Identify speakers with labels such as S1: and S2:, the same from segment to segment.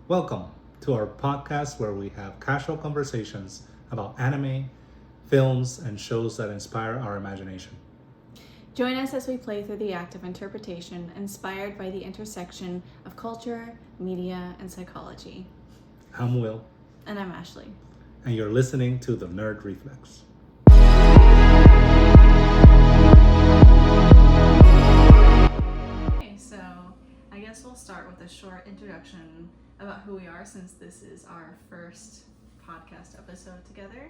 S1: Welcome to our podcast where we have casual conversations about anime, films, and shows that inspire our imagination.
S2: Join us as we play through the act of interpretation inspired by the intersection of culture, media, and psychology.
S1: I'm Will,
S2: And I'm Ashley.
S1: and you're listening to The Nerd Reflex.
S2: Okay, so I guess we'll start with a short introduction about who we are since this is our first podcast episode together.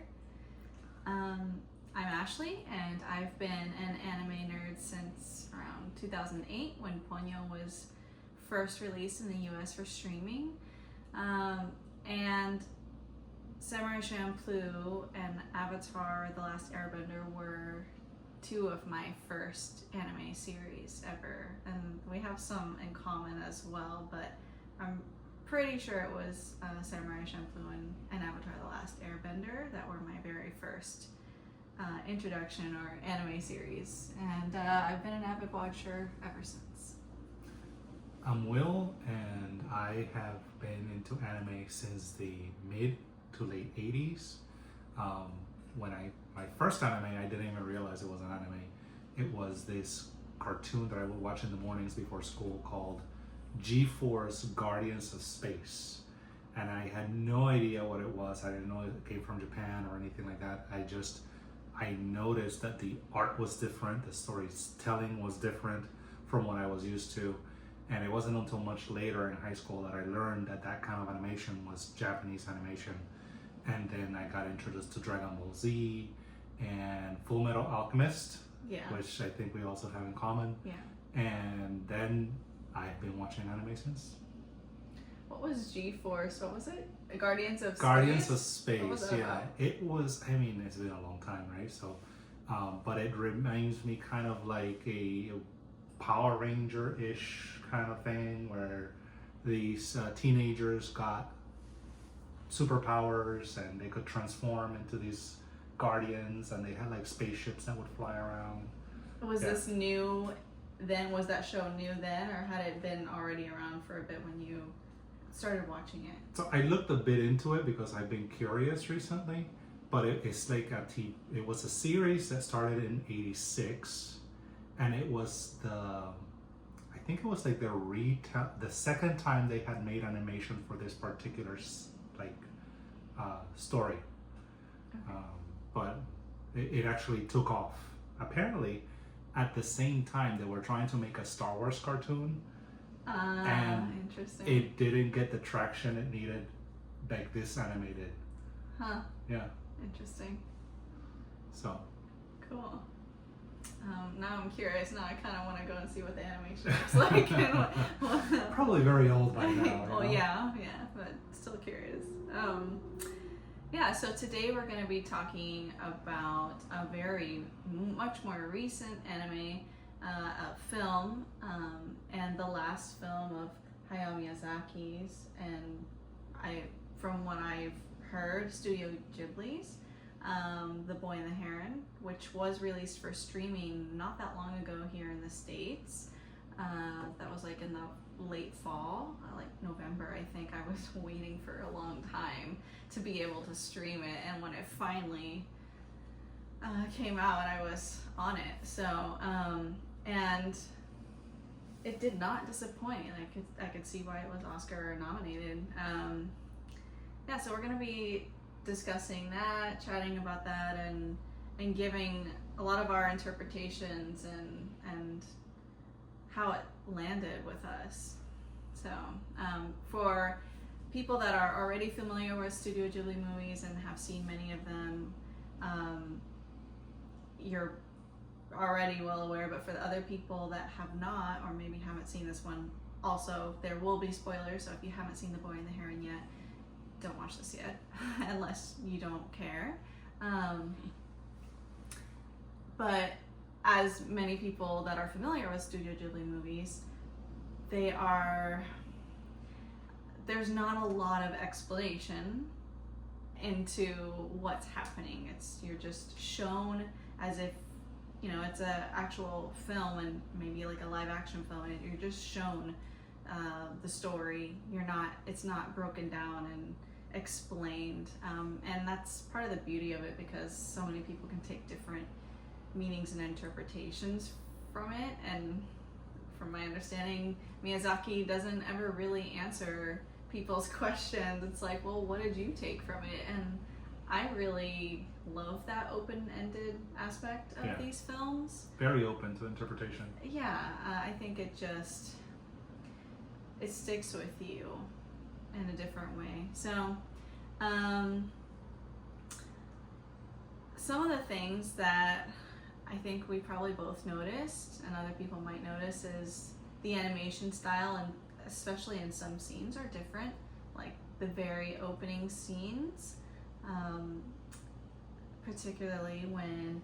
S2: I'm Ashley, and I've been an anime nerd since around 2008 when Ponyo was first released in the US for streaming. And Samurai Champloo and Avatar: The Last Airbender were two of my first anime series ever, and we have some in common as well, but I'm pretty sure it was Samurai Champloo and Avatar: The Last Airbender that were my very first introduction or anime series, and I've been an avid watcher ever since.
S1: I'm Will, and I have been into anime since the mid to late 80s. When my first anime, I didn't even realize it was an anime. It was this cartoon that I would watch in the mornings before school called G-Force Guardians of Space. And I had no idea what it was. I didn't know it came from Japan or anything like that. I noticed that the art was different, the storytelling was different from what I was used to. And it wasn't until much later in high school that I learned that that kind of animation was Japanese animation. And then I got introduced to Dragon Ball Z and Full Metal Alchemist, which I think we also have in common.
S2: Yeah.
S1: And then I've been watching anime since.
S2: What was G-Force? What was it? Guardians of
S1: Space, yeah.
S2: About?
S1: It was, I mean, it's been a long time, right? So, but it reminds me kind of like a Power Ranger-ish kind of thing where these teenagers got superpowers and they could transform into these guardians, and they had like spaceships that would fly around.
S2: Was this new then? Was that show new then, or had it been already around for a bit when you started watching it?
S1: So I looked a bit into it because I've been curious recently, but it's like it was a series that started in '86, and it was I think it was like the second time they had made animation for this particular story.
S2: Okay.
S1: But it actually took off. Apparently, at the same time, they were trying to make a Star Wars cartoon, and
S2: interesting.
S1: it didn't get the traction it needed like this animated.
S2: Huh.
S1: Yeah.
S2: Interesting.
S1: So.
S2: Cool. Now I'm curious. Now I kind of want to go and see what the animation looks like. And
S1: Probably very old by now.
S2: Well, yeah, but still curious. Yeah, so today we're going to be talking about a very much more recent anime film, and the last film of Hayao Miyazaki's, and from what I've heard, Studio Ghibli's, The Boy and the Heron, which was released for streaming not that long ago here in the States. That was like in the late fall, like November, I think. I was waiting for a long time to be able to stream it, and when it finally came out, I was on it. So, and it did not disappoint, and I could see why it was Oscar nominated. Yeah, so we're gonna be discussing that, chatting about that, and giving a lot of our interpretations and how it landed with us. So for people that are already familiar with Studio Ghibli movies and have seen many of them, you're already well aware, but for the other people that have not, or maybe haven't seen this one, also there will be spoilers, so if you haven't seen The Boy and the Heron yet, don't watch this yet unless you don't care. But as many people that are familiar with Studio Ghibli movies, there's not a lot of explanation into what's happening. You're just shown as if, it's a actual film, and maybe like a live action film, and you're just shown the story. It's not broken down and explained, and that's part of the beauty of it, because so many people can take different meanings and interpretations from it. And from my understanding, Miyazaki doesn't ever really answer people's questions. It's like, well, what did you take from it? And I really love that open-ended aspect of these films.
S1: Very open to interpretation.
S2: Yeah, I think it sticks with you in a different way. So, some of the things that I think we probably both noticed and other people might notice is the animation style, and especially in some scenes, are different. Like the very opening scenes, particularly when,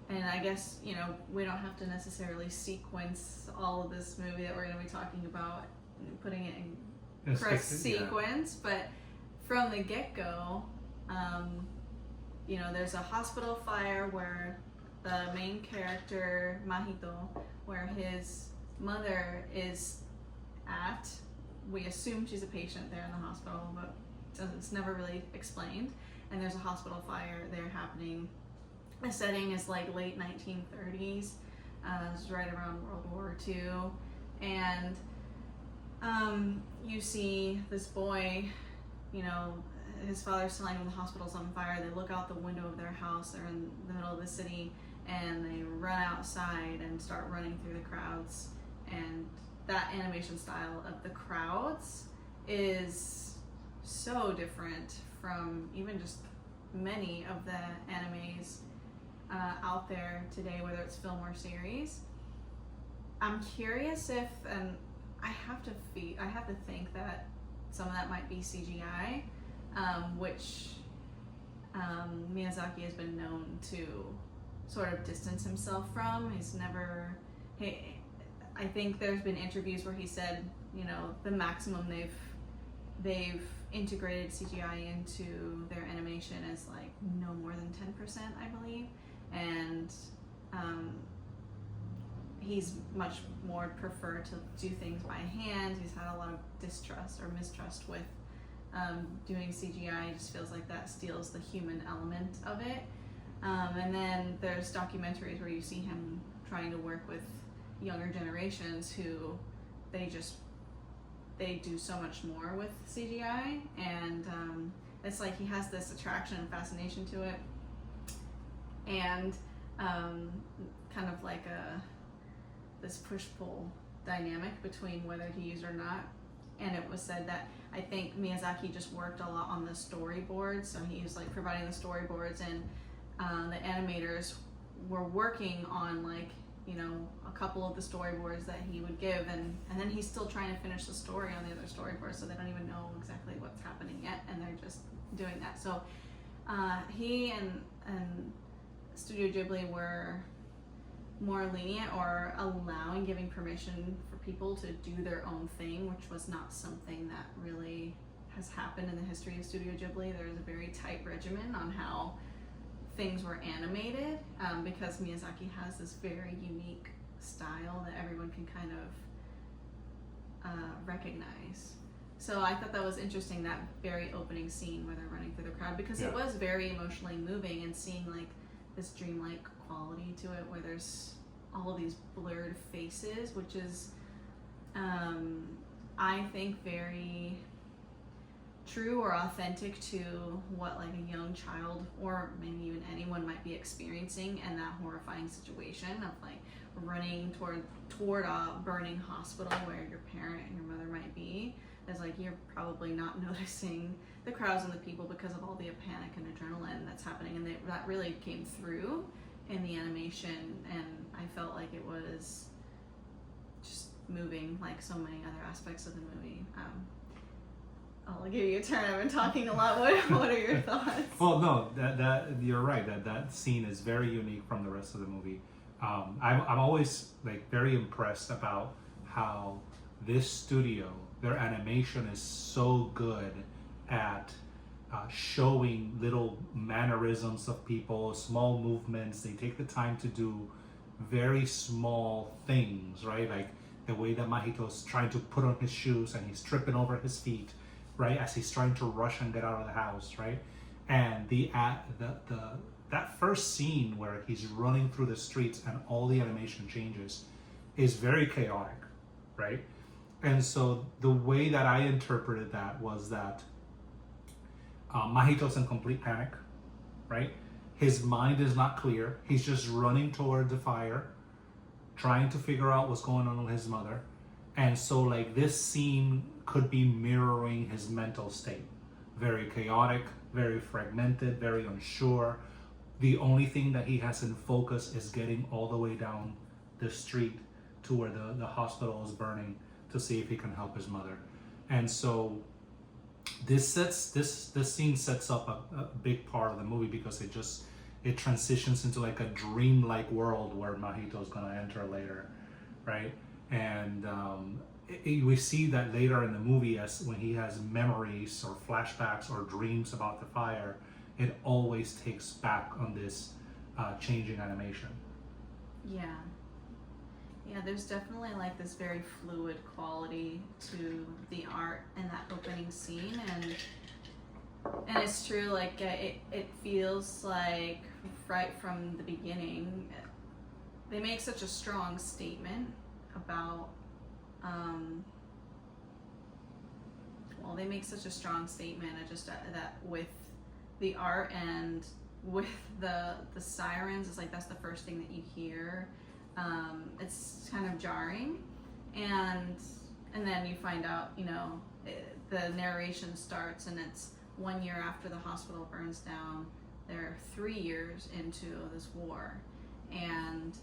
S2: and I guess, you know, we don't have to necessarily sequence all of this movie that we're going to be talking about, putting it in correct sequence, but from the get-go, you know, there's a hospital fire where the main character, Mahito, where his mother is at. We assume she's a patient there in the hospital, but it's never really explained. And there's a hospital fire there happening. The setting is like late 1930s. It's right around World War II. And you see this boy, you know, his father's telling him the hospital's on fire. They look out the window of their house. They're in the middle of the city, and they run outside and start running through the crowds. And that animation style of the crowds is so different from even just many of the animes out there today, whether it's film or series. I'm curious if, and I have to think that some of that might be CGI, which Miyazaki has been known to sort of distance himself from. I think there's been interviews where he said, you know, the maximum they've integrated CGI into their animation is like no more than 10%, I believe, and he's much more preferred to do things by hand. He's had a lot of distrust or mistrust with doing CGI. It just feels like that steals the human element of it. And then there's documentaries where you see him trying to work with younger generations who they do so much more with CGI, and it's like he has this attraction and fascination to it, and kind of like this push-pull dynamic between whether to use or not. And it was said that I think Miyazaki just worked a lot on the storyboards, so he was like providing the storyboards, and the animators were working on, like, you know, a couple of the storyboards that he would give, and then he's still trying to finish the story on the other storyboards, so they don't even know exactly what's happening yet, and they're just doing that. So he and Studio Ghibli were more lenient, or giving permission for people to do their own thing, which was not something that really has happened in the history of Studio Ghibli. There is a very tight regimen on how things were animated, because Miyazaki has this very unique style that everyone can kind of recognize. So I thought that was interesting, that very opening scene where they're running through the crowd, because it was very emotionally moving, and seeing like this dreamlike quality to it where there's all of these blurred faces, which is I think very true or authentic to what like a young child, or maybe even anyone, might be experiencing in that horrifying situation of like running toward a burning hospital where your parent and your mother might be. It's like you're probably not noticing the crowds and the people because of all the panic and adrenaline that's happening, and that really came through in the animation, and I felt like it was just moving like so many other aspects of the movie. I'll give you a turn. I've been talking a lot. What are your thoughts?
S1: Well, no, that you're right. That scene is very unique from the rest of the movie. I'm always like very impressed about how this studio, their animation is so good at showing little mannerisms of people, small movements. They take the time to do very small things, right? Like the way that Mahito's trying to put on his shoes and he's tripping over his feet, right, as he's trying to rush and get out of the house, right? And that first scene where he's running through the streets and all the animation changes is very chaotic, right? And so the way that I interpreted that was that Mahito's in complete panic, right? His mind is not clear. He's just running toward the fire, trying to figure out what's going on with his mother. And so like this scene could be mirroring his mental state. Very chaotic, very fragmented, very unsure. The only thing that he has in focus is getting all the way down the street to where the hospital is burning to see if he can help his mother. And so this scene sets up a big part of the movie because it transitions into like a dreamlike world where Mahito's gonna enter later, right? And we see that later in the movie as when he has memories or flashbacks or dreams about the fire, it always takes back on this changing animation.
S2: Yeah, there's definitely like this very fluid quality to the art in that opening scene, and it's true, like it feels like right from the beginning they make such a strong statement about they make such a strong statement just that with the art and with the sirens. It's like that's the first thing that you hear. It's kind of jarring, and then you find out, the narration starts and it's 1 year after the hospital burns down. They're 3 years into this war, and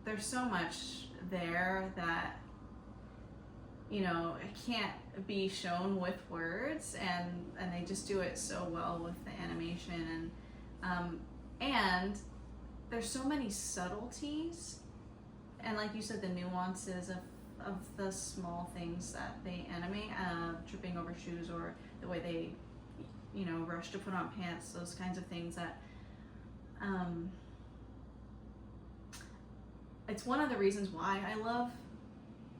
S2: there's so much there that it can't be shown with words, and they just do it so well with the animation, and there's so many subtleties, and like you said, the nuances of the small things that they animate, tripping over shoes, or the way they rush to put on pants, those kinds of things that it's one of the reasons why I love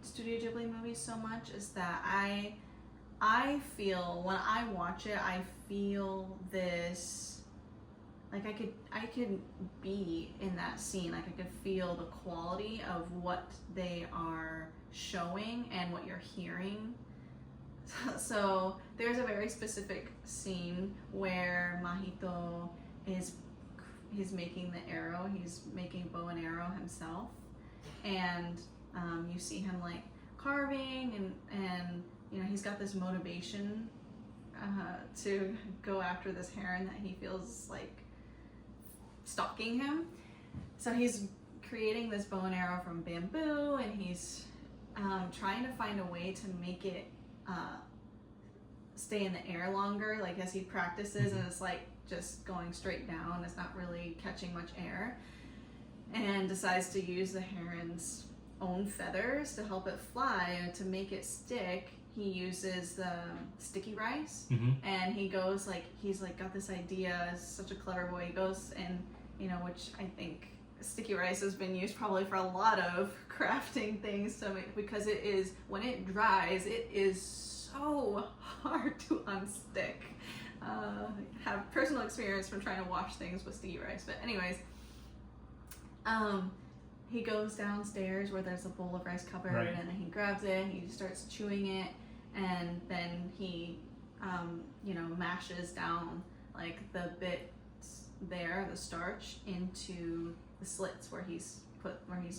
S2: Studio Ghibli movies so much, is that I feel when I watch it, I feel this, like I could be in that scene. Like I could feel the quality of what they are showing and what you're hearing. So there's a very specific scene where Mahito he's making the arrow. He's making bow and arrow himself, and you see him like carving, and he's got this motivation to go after this heron that he feels like stalking him. So he's creating this bow and arrow from bamboo, and he's trying to find a way to make it stay in the air longer, like as he practices, and it's like just going straight down. It's not really catching much air, and decides to use the heron's own feathers to help it fly. And to make it stick, he uses the sticky rice, and he goes like, he's like got this idea. It's such a clever boy. He goes and which I think sticky rice has been used probably for a lot of crafting things to make, because it is, when it dries, it is so hard to unstick. Have personal experience from trying to wash things with sticky rice, but anyways, he goes downstairs where there's a bowl of rice cupboard, right, and then he grabs it, he starts chewing it, and then he mashes down like the bits there, the starch, into the slits where he's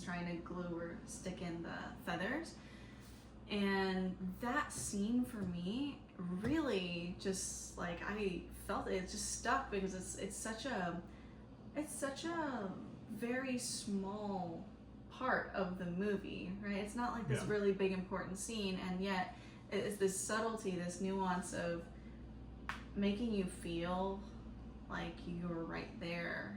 S2: trying to glue or stick in the feathers. And that scene for me really just like, I felt it just stuck, because it's such a very small part of the movie, right? It's not like this really big important scene, and yet it's this subtlety, this nuance of making you feel like you're right there.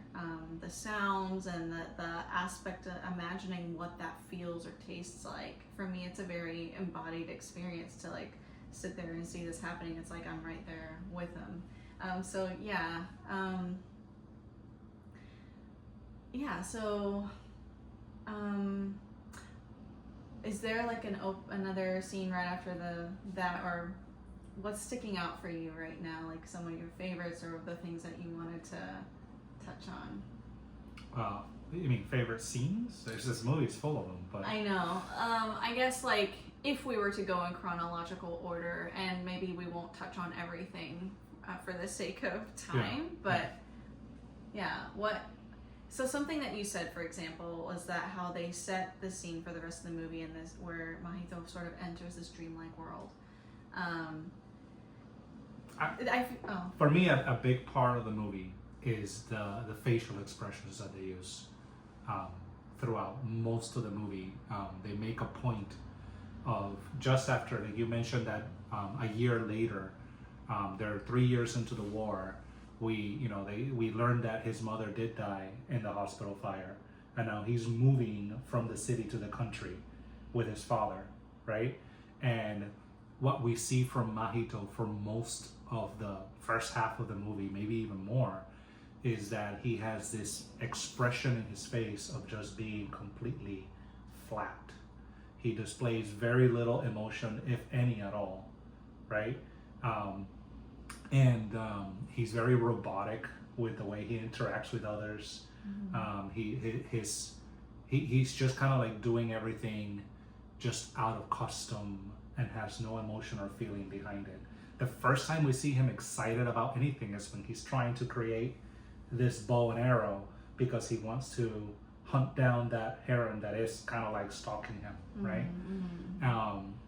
S2: The sounds and the aspect of imagining what that feels or tastes like. For me, it's a very embodied experience to like sit there and see this happening. It's like I'm right there with them. So Is there like another scene right after that, or what's sticking out for you right now? Like some of your favorites or the things that you wanted to touch on?
S1: You mean favorite scenes? There's this movie's full of them, but
S2: I know. I guess like if we were to go in chronological order, and maybe we won't touch on everything for the sake of time, but what? So something that you said, for example, was that how they set the scene for the rest of the movie in this, where Mahito sort of enters this dreamlike world.
S1: For me, a big part of the movie is the facial expressions that they use throughout most of the movie. They make a point of just after, like you mentioned that a year later, they're 3 years into the war. We learned that his mother did die in the hospital fire, and now he's moving from the city to the country with his father, right? And what we see from Mahito for most of the first half of the movie, maybe even more, is that he has this expression in his face of just being completely flat. He displays very little emotion, if any at all, right? He's very robotic with the way he interacts with others. He's just kind of like doing everything just out of custom and has no emotion or feeling behind it. The first time we see him excited about anything is when he's trying to create this bow and arrow because he wants to hunt down that heron that is kind of like stalking him, right?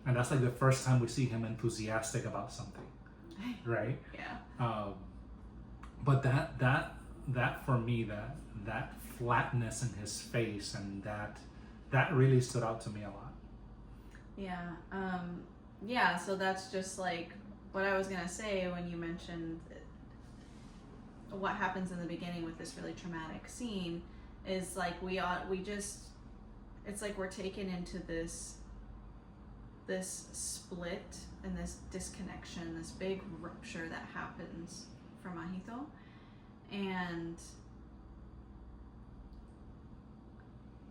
S1: And that's like the first time we see him enthusiastic about something, right?
S2: Yeah.
S1: But that for me, that flatness in his face, and that really stood out to me a lot.
S2: Yeah. So that's just like what I was gonna say when you mentioned what happens in the beginning with this really traumatic scene is like it's like we're taken into this split and this disconnection, this big rupture that happens for Mahito. And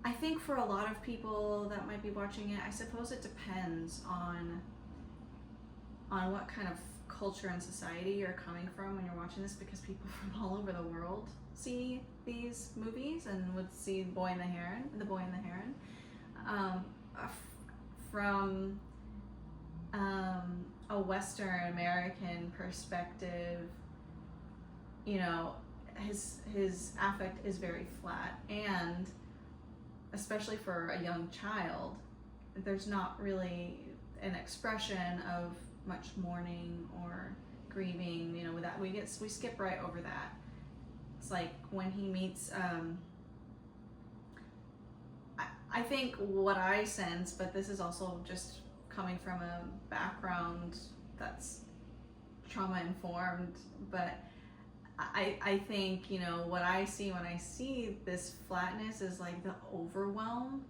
S2: I think for a lot of people that might be watching it, I suppose it depends on what kind of culture and society you're coming from when you're watching this, because people from all over the world see these movies and would see The Boy and the Heron. From a Western American perspective, his affect is very flat, and especially for a young child, there's not really an expression of much mourning or grieving. With that we skip right over that. It's like when he meets I think what I sense, but this is also just coming from a background that's trauma informed, but I think what I see when I see this flatness is like the overwhelm,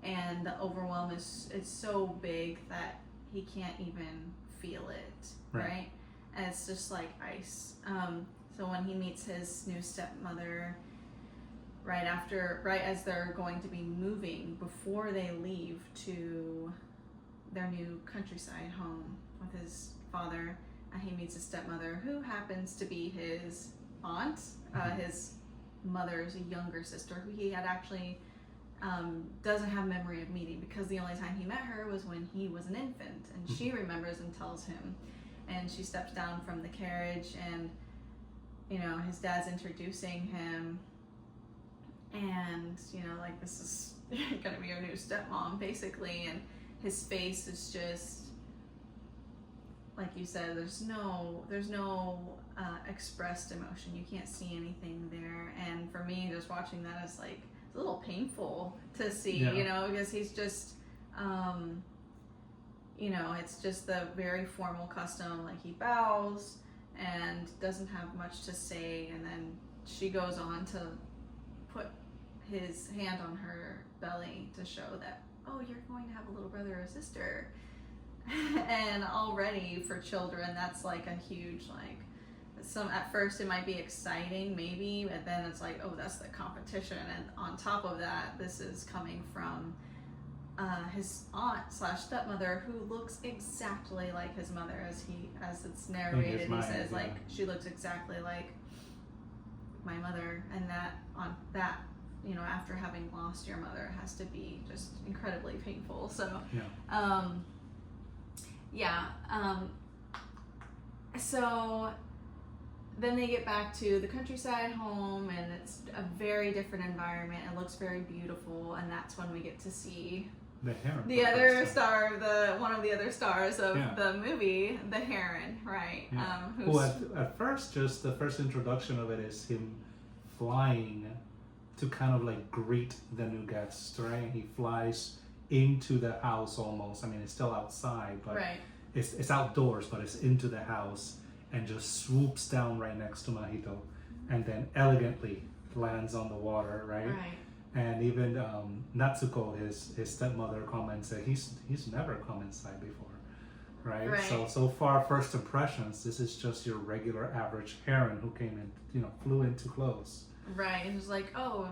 S2: and the overwhelm is it's so big that he can't even feel it, right? And it's just like ice. So when he meets his new stepmother right as they're going to be moving, before they leave to their new countryside home with his father, he meets his stepmother, who happens to be his aunt, his mother's younger sister, who he had actually doesn't have memory of meeting, because the only time he met her was when he was an infant, and she remembers and tells him. And she steps down from the carriage, and his dad's introducing him, and like, this is gonna be your new stepmom, basically. And his face is just like you said, there's no expressed emotion. You can't see anything there. And for me, just watching that is like, it's a little painful to see, because he's just it's just the very formal custom, like he bows and doesn't have much to say, and then she goes on to put his hand on her belly to show that, oh, you're going to have a little brother or sister. And already for children, that's like a huge, like, at first it might be exciting maybe, but then it's like, oh, that's the competition. And on top of that, this is coming from his aunt slash stepmother, who looks exactly like his mother, as it's narrated. He says, like, she looks exactly like my mother, and that after having lost your mother has to be just incredibly painful. So so then they get back to the countryside home, and it's a very different environment. It looks very beautiful, and that's when we get to see
S1: the Heron,
S2: the other star, one of the other stars of the movie, the Heron, right?
S1: Yeah. Who at first, just the first introduction of it is him flying to kind of like greet the new guest, right? He flies into the house almost. I mean, it's still outside, but it's outdoors, but it's into the house, and just swoops down right next to Mahito, and then elegantly lands on the water, right? And even Natsuko, his stepmother, comments that he's never come inside before, right? So far, first impressions, this is just your regular average Heron who came in, flew in too close.
S2: Right, and it was like, oh,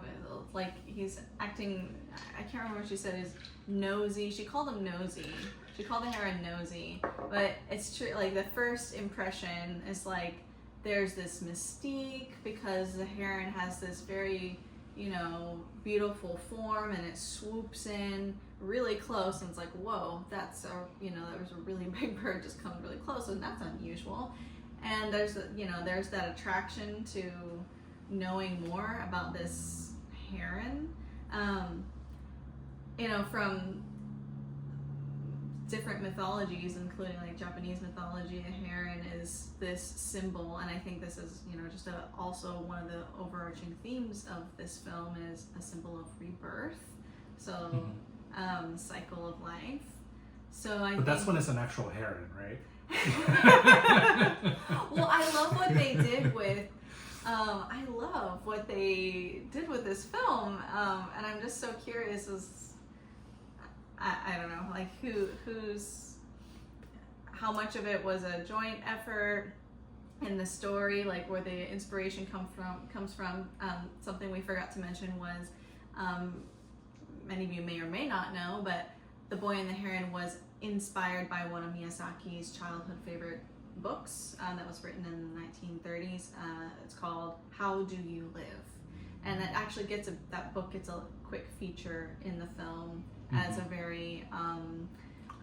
S2: like he's acting, I can't remember what she said, is nosy. She called him nosy. She called the Heron nosy. But it's true, like the first impression is like, there's this mystique because the Heron has this very, beautiful form, and it swoops in really close, and it's like, whoa, that was a really big bird just coming really close, and that's unusual. And there's that attraction to knowing more about this Heron, from different mythologies, including like Japanese mythology. A heron is this symbol, and I think this is just also one of the overarching themes of this film is a symbol of rebirth. So cycle of life. But
S1: that's when it's an actual heron, right?
S2: Well, I love what they did with this film, and I'm just so curious I don't know, like how much of it was a joint effort in the story, like where the inspiration comes from. Something we forgot to mention was, many of you may or may not know, but The Boy and the Heron was inspired by one of Miyazaki's childhood favorite books that was written in the 1930s. It's called How Do You Live? And that actually that book gets a quick feature in the film as a very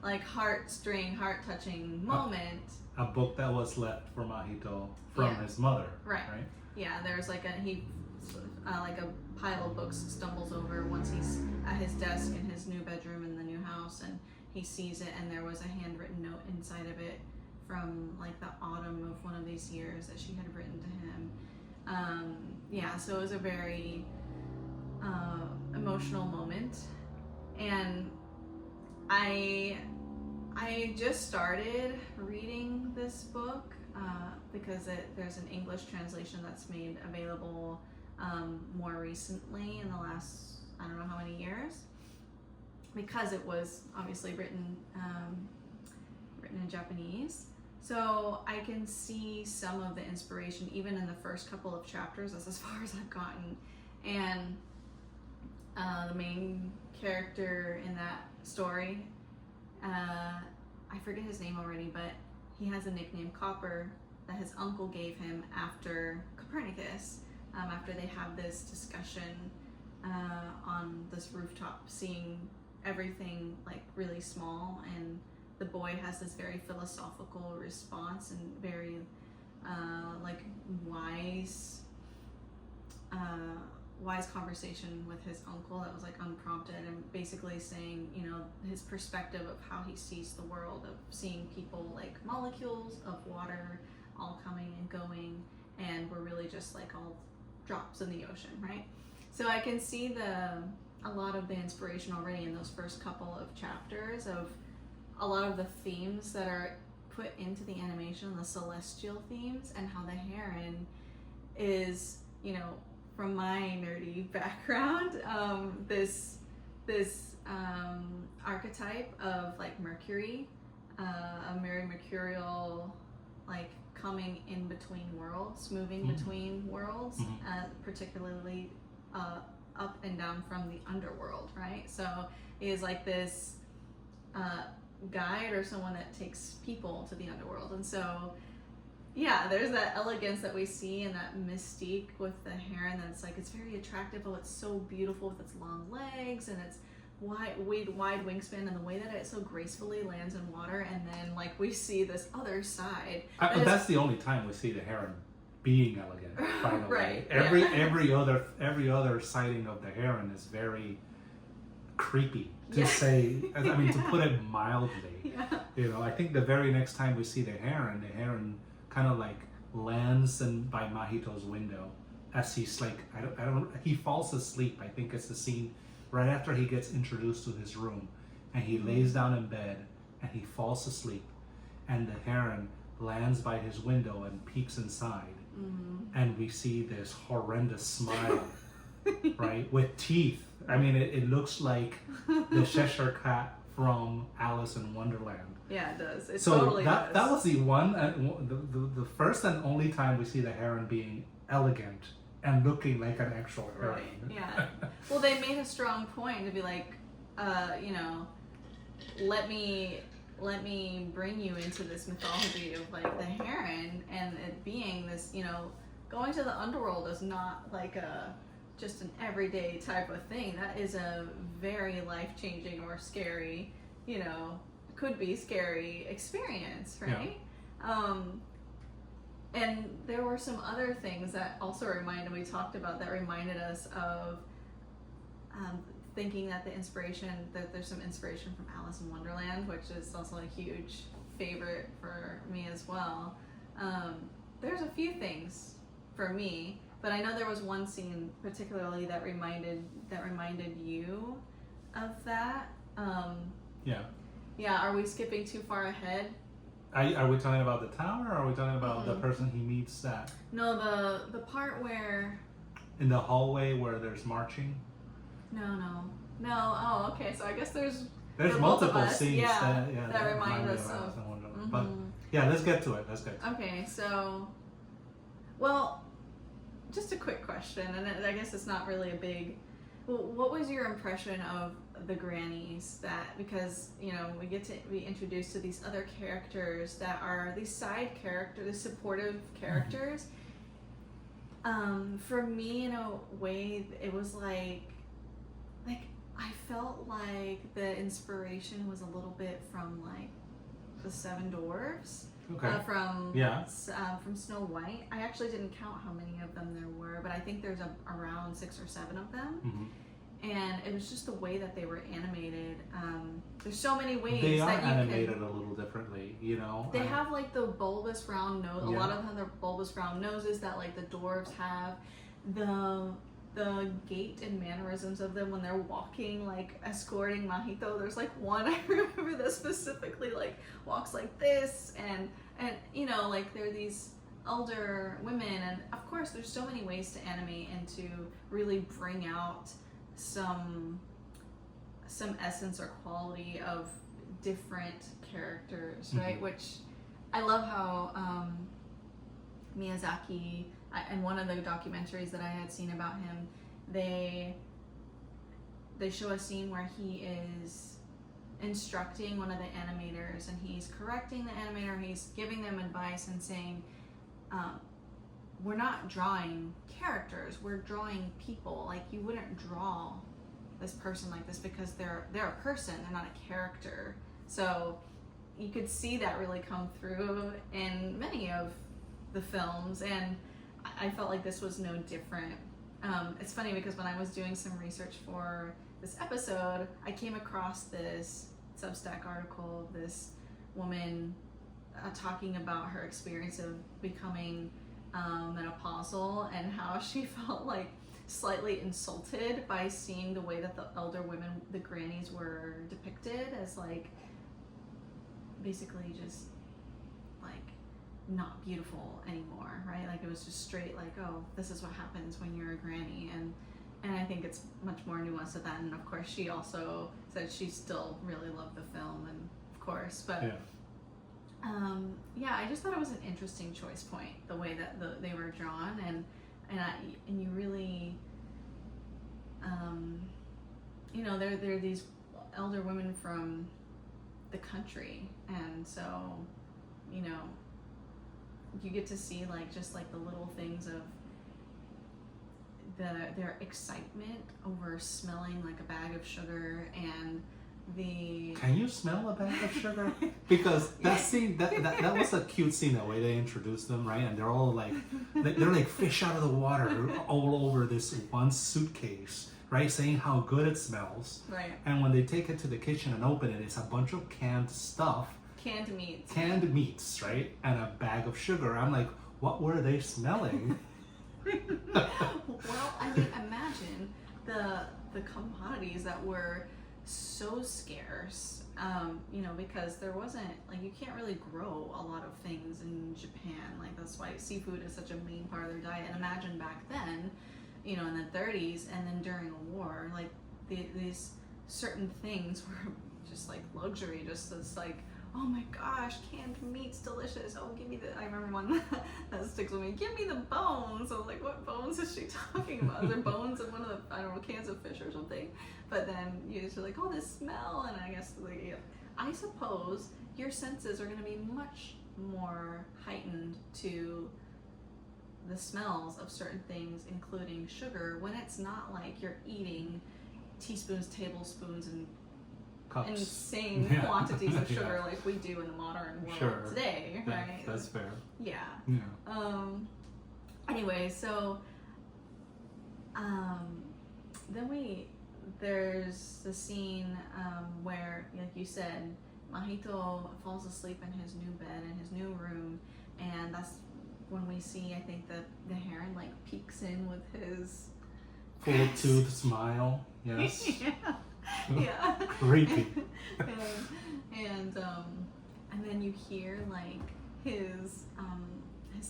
S2: heart-touching moment.
S1: A book that was left for Mahito from his mother, right?
S2: Yeah, there's like a pile of books stumbles over once he's at his desk in his new bedroom in the new house, and he sees it, and there was a handwritten note inside of it from like the autumn of one of these years that she had written to him. So it was a very emotional moment, and I just started reading this book because there's an English translation that's made available more recently in the last, I don't know how many years, because it was obviously written in Japanese. So I can see some of the inspiration even in the first couple of chapters. That's as far as I've gotten. And the main character in that story, I forget his name already, but he has a nickname, Copper, that his uncle gave him after Copernicus, after they have this discussion on this rooftop, seeing everything like really small, and the boy has this very philosophical response and very wise conversation with his uncle that was like unprompted, and basically saying, his perspective of how he sees the world, of seeing people like molecules of water all coming and going, and we're really just like all drops in the ocean, right? So I can see a lot of the inspiration already in those first couple of chapters of a lot of the themes that are put into the animation, the celestial themes, and how the heron is, from my nerdy background, this archetype of like Mercury, a very mercurial like coming in between worlds, moving between worlds, particularly up and down from the underworld, right? So he is like this guide or someone that takes people to the underworld. And so yeah, there's that elegance that we see and that mystique with the heron that's like, it's very attractive. Oh, it's so beautiful with its long legs and its wide wingspan, and the way that it so gracefully lands in water. And then like we see this other side.
S1: That's the only time we see the heron being elegant, by the way.
S2: Right.
S1: Every other sighting of the heron is very creepy, to say, I mean, to put it mildly.
S2: Yeah.
S1: You know, I think the very next time we see the heron kind of like lands by Mahito's window as he's like, he falls asleep. I think it's the scene right after he gets introduced to his room, and he lays down in bed and he falls asleep, and the heron lands by his window and peeks inside, and we see this horrendous smile, right, with teeth. I mean, it looks like the Cheshire Cat from Alice in Wonderland.
S2: Yeah, it does. It
S1: So
S2: totally does.
S1: that was the one, the first and only time we see the heron being elegant and looking like an actual heron.
S2: Right. Yeah. Well, they made a strong point to be like, you know, let me bring you into this mythology of like the heron, and it being this, you know, going to the underworld is not like just an everyday type of thing. That is a very life-changing or scary, you know, could be scary experience, right? Yeah. And there were some other things that also we talked about that reminded us of thinking that that there's some inspiration from Alice in Wonderland, which is also a huge favorite for me as well. There's a few things for me, but I know there was one scene particularly that reminded you of that. Yeah, are we skipping too far ahead?
S1: Are we talking about the tower, or are we talking about the person he meets at?
S2: No, the part where...
S1: In the hallway where there's marching?
S2: No. Oh, okay, so I guess there's
S1: multiple scenes
S2: that remind us of...
S1: But yeah, let's get to it.
S2: Okay, so... Well, just a quick question, and I guess it's not really a big... What was your impression of the grannies? Because, you know, we get to be introduced to these other characters that are these side characters, the supportive characters. For me, in a way, it was like I felt like the inspiration was a little bit from like the Seven Dwarfs.
S1: Okay.
S2: From Snow White. I actually didn't count how many of them there were, but I think there's around 6 or 7 of them. Mm-hmm. And it was just the way that they were animated. There's so many ways
S1: they are
S2: that you
S1: animated a little differently, you know.
S2: They have like the bulbous round nose. Yeah. A lot of them have their bulbous round noses that like the dwarves have. The gait and mannerisms of them when they're walking, like escorting Mahito. There's like one I remember that specifically like walks like this, and you know, like they're these elder women, and of course there's so many ways to animate and to really bring out some essence or quality of different characters, right? Which I love how Miyazaki, in one of the documentaries that I had seen about him, they show a scene where he is instructing one of the animators, and he's correcting the animator, he's giving them advice and saying, we're not drawing characters, we're drawing people. Like, you wouldn't draw this person like this because they're a person, they're not a character. So you could see that really come through in many of the films, and I felt like this was no different. It's funny because when I was doing some research for this episode, I came across this Substack article of this woman talking about her experience of becoming menopausal and how she felt like slightly insulted by seeing the way that the elder women, the grannies, were depicted as like basically just like not beautiful anymore, right? Like it was just straight like, oh, this is what happens when you're a granny, and I think it's much more nuanced than that. And of course she also said she still really loved the film, and of course, but I just thought it was an interesting choice point, the way that they were drawn, and you really, they're these elder women from the country, and so, you get to see like just like the little things of their excitement over smelling like a bag of sugar and the.
S1: Can you smell a bag of sugar? Because that scene, that was a cute scene, the way they introduced them, right? And they're all like, they're like fish out of the water all over this one suitcase, right? Saying how good it smells.
S2: Right.
S1: And when they take it to the kitchen and open it, it's a bunch of canned stuff. Canned meats, right? And a bag of sugar. I'm like, what were they smelling?
S2: Well, I mean, imagine the commodities that were so scarce, because there wasn't, like, you can't really grow a lot of things in Japan. Like, that's why seafood is such a main part of their diet. And imagine back then, in the 30s, and then during a war, like, these certain things were just like luxury, just this like, oh my gosh, canned meat's delicious. Oh, give me I remember one that sticks with me. Give me the bones. I was like, what bones is she talking about? Is there bones in one of the, I don't know, cans of fish or something? But then you're just like, oh, this smell. And I guess, like, I suppose your senses are going to be much more heightened to the smells of certain things, including sugar, when it's not like you're eating teaspoons, tablespoons, and
S1: Cups.
S2: Insane quantities of sugar like we do in the modern world today, right?
S1: That's fair.
S2: Yeah.
S1: Yeah.
S2: Anyway, so then there's the scene where, like you said, Mahito falls asleep in his new bed in his new room, and that's when we see, I think, the Heron like peeks in with his
S1: full tooth smile. Yes.
S2: Yeah.
S1: Creepy.
S2: and then you hear like his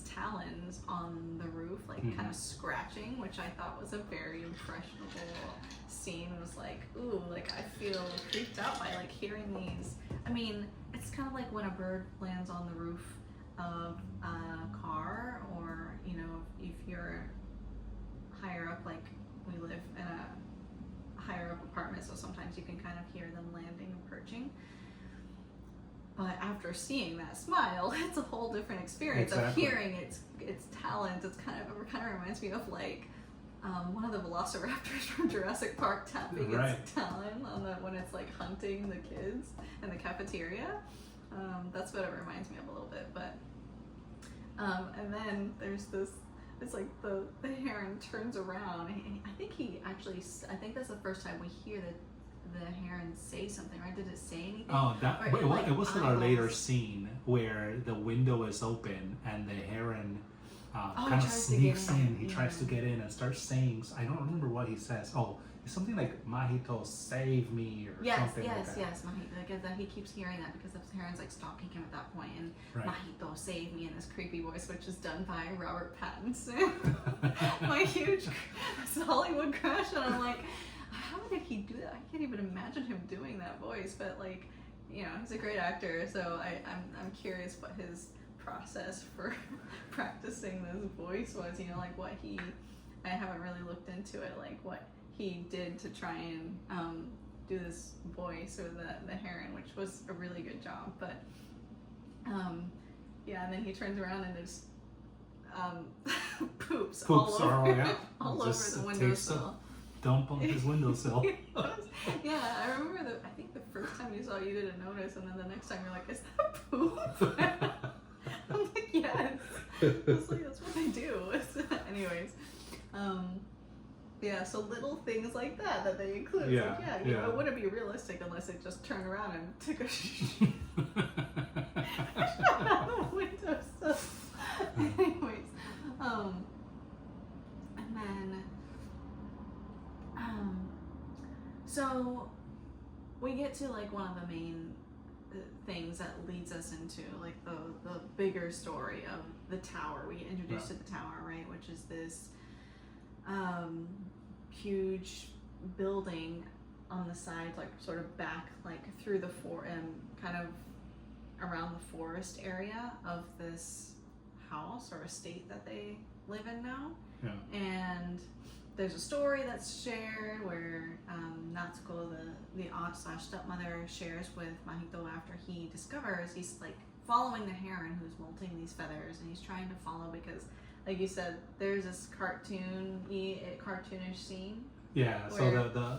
S2: talons on the roof, like kind of scratching, which I thought was a very impressionable scene. It was like, ooh, like I feel creeped out by like hearing these. I mean, it's kind of like when a bird lands on the roof of a car, or if you're higher up, like we live in a higher up apartment, so sometimes you can kind of hear them landing and perching. But after seeing that smile, it's a whole different experience of hearing its talons. It kind of reminds me of like one of the velociraptors from Jurassic Park tapping its talon on when it's like hunting the kids in the cafeteria. That's what it reminds me of a little bit. But and then there's this. It's like the Heron turns around. I think that's the first time we hear the Heron say something, right? Did it say anything?
S1: Oh, it was in our later
S2: eyeballs.
S1: scene where the window is open and the Heron kind of
S2: tries to
S1: sneaks
S2: get in.
S1: in. He tries to get in and starts saying, I don't remember what he says. Oh, it's something like Mahito, save me, or something like that.
S2: Yes, Mahito. Because he keeps hearing that because the Heron's like stalking him at that point, and Mahito, save me, in this creepy voice, which is done by Robert Pattinson. My huge Hollywood crush, and I'm like, how did he do that? I can't even imagine him doing that voice, but like, he's a great actor, so I'm curious what his process for practicing this voice was. Like what I haven't really looked into it, like what he did to try and do this voice or the Heron, which was a really good job. But and then he turns around and there's poops all over all over the windowsill.
S1: Dump on his windowsill.
S2: Yeah, I remember I think the first time you saw it, you didn't notice, and then the next time you're like, is that poop? I'm like, yes. I was like, that's what they do. Anyways, yeah, so little things like that they include.
S1: Yeah,
S2: like, it wouldn't be realistic unless it just turned around and took a shot out the windowsill. Anyways, and then, so we get to like one of the main things that leads us into like the bigger story of the tower. We get introduced to the tower, right, which is this huge building on the side, like sort of back, like through the kind of around the forest area of this house or estate that they live in now.
S1: Yeah.
S2: And there's a story that's shared where Natsuko, the aunt/stepmother, shares with Mahito after he discovers he's like following the heron who's molting these feathers, and he's trying to follow because, like you said, there's this cartoonish scene.
S1: Yeah, so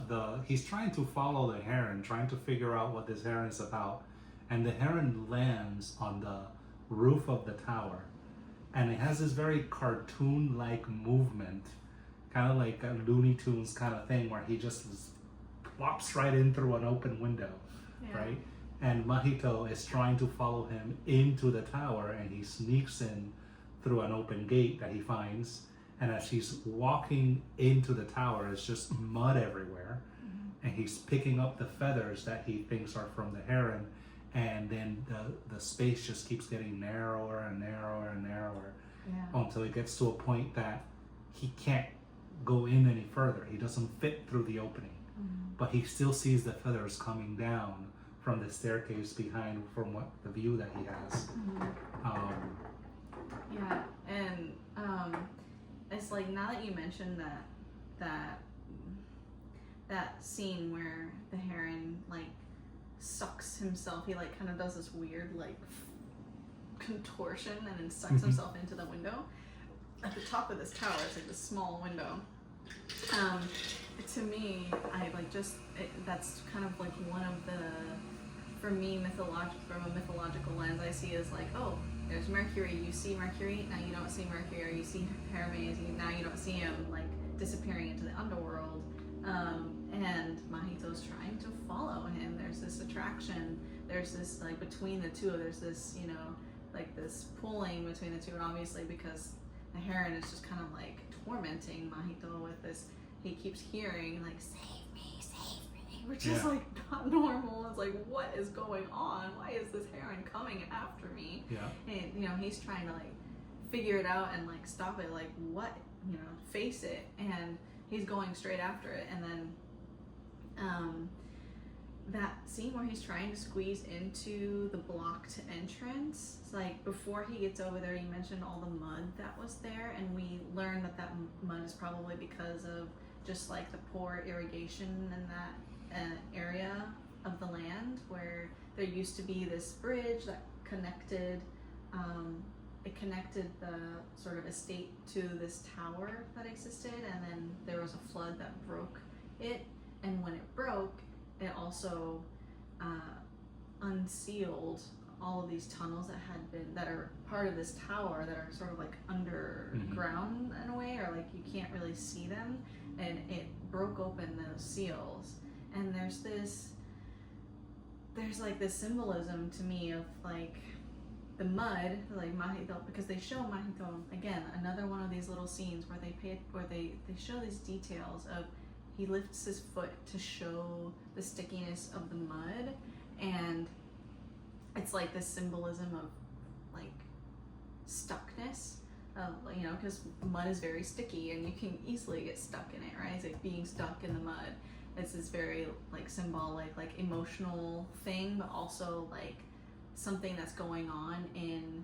S1: the he's trying to follow the heron, trying to figure out what this heron is about, and the heron lands on the roof of the tower, and it has this very cartoon-like movement, kind of like a Looney Tunes kind of thing, where he just plops right in through an open window, right? And Mahito is trying to follow him into the tower, and he sneaks in through an open gate that he finds. And as he's walking into the tower, it's just mud everywhere. And he's picking up the feathers that he thinks are from the heron. And then the space just keeps getting narrower and narrower and narrower until it gets to a point that he can't go in any further. He doesn't fit through the opening. But he still sees the feathers coming down from the staircase behind from what the view that he has.
S2: It's like, now that you mentioned that scene where the heron like sucks himself, he like kind of does this weird like contortion and then sucks himself into the window. At the top of this tower, it's like this small window. To me, I like that's kind of like one of the, for me, from a mythological lens, I see as like, oh, there's Mercury, you see Mercury, now you don't see Mercury, or you see Hermes, now you don't see him like disappearing into the underworld. And Mahito's trying to follow him. There's this attraction, there's this like between the two, there's this, you know, like this pulling between the two, and obviously because the heron is just kind of like tormenting Mahito with this, he keeps hearing like, save me, which is like not normal. It's like, what is going on? Why is this heron coming after me? And you know, he's trying to like figure it out and like stop it, like what, you know, face it, and he's going straight after it. And then that scene where he's trying to squeeze into the blocked entrance, it's like before he gets over there, you mentioned all the mud that was there, and we learned that mud is probably because of just like the poor irrigation in that area of the land, where there used to be this bridge that connected the sort of estate to this tower that existed, and then there was a flood that broke it, and when it broke, it also unsealed all of these tunnels that are part of this tower that are sort of like underground in a way, or like you can't really see them, and it broke open those seals. And there's like this symbolism to me of like the mud, like Mahito, because they show Mahito again, another one of these little scenes where they show these details of, he lifts his foot to show the stickiness of the mud, and it's like this symbolism of like stuckness, you know, because mud is very sticky and you can easily get stuck in it, right? It's like being stuck in the mud. It's this very like symbolic, like emotional thing, but also like something that's going on in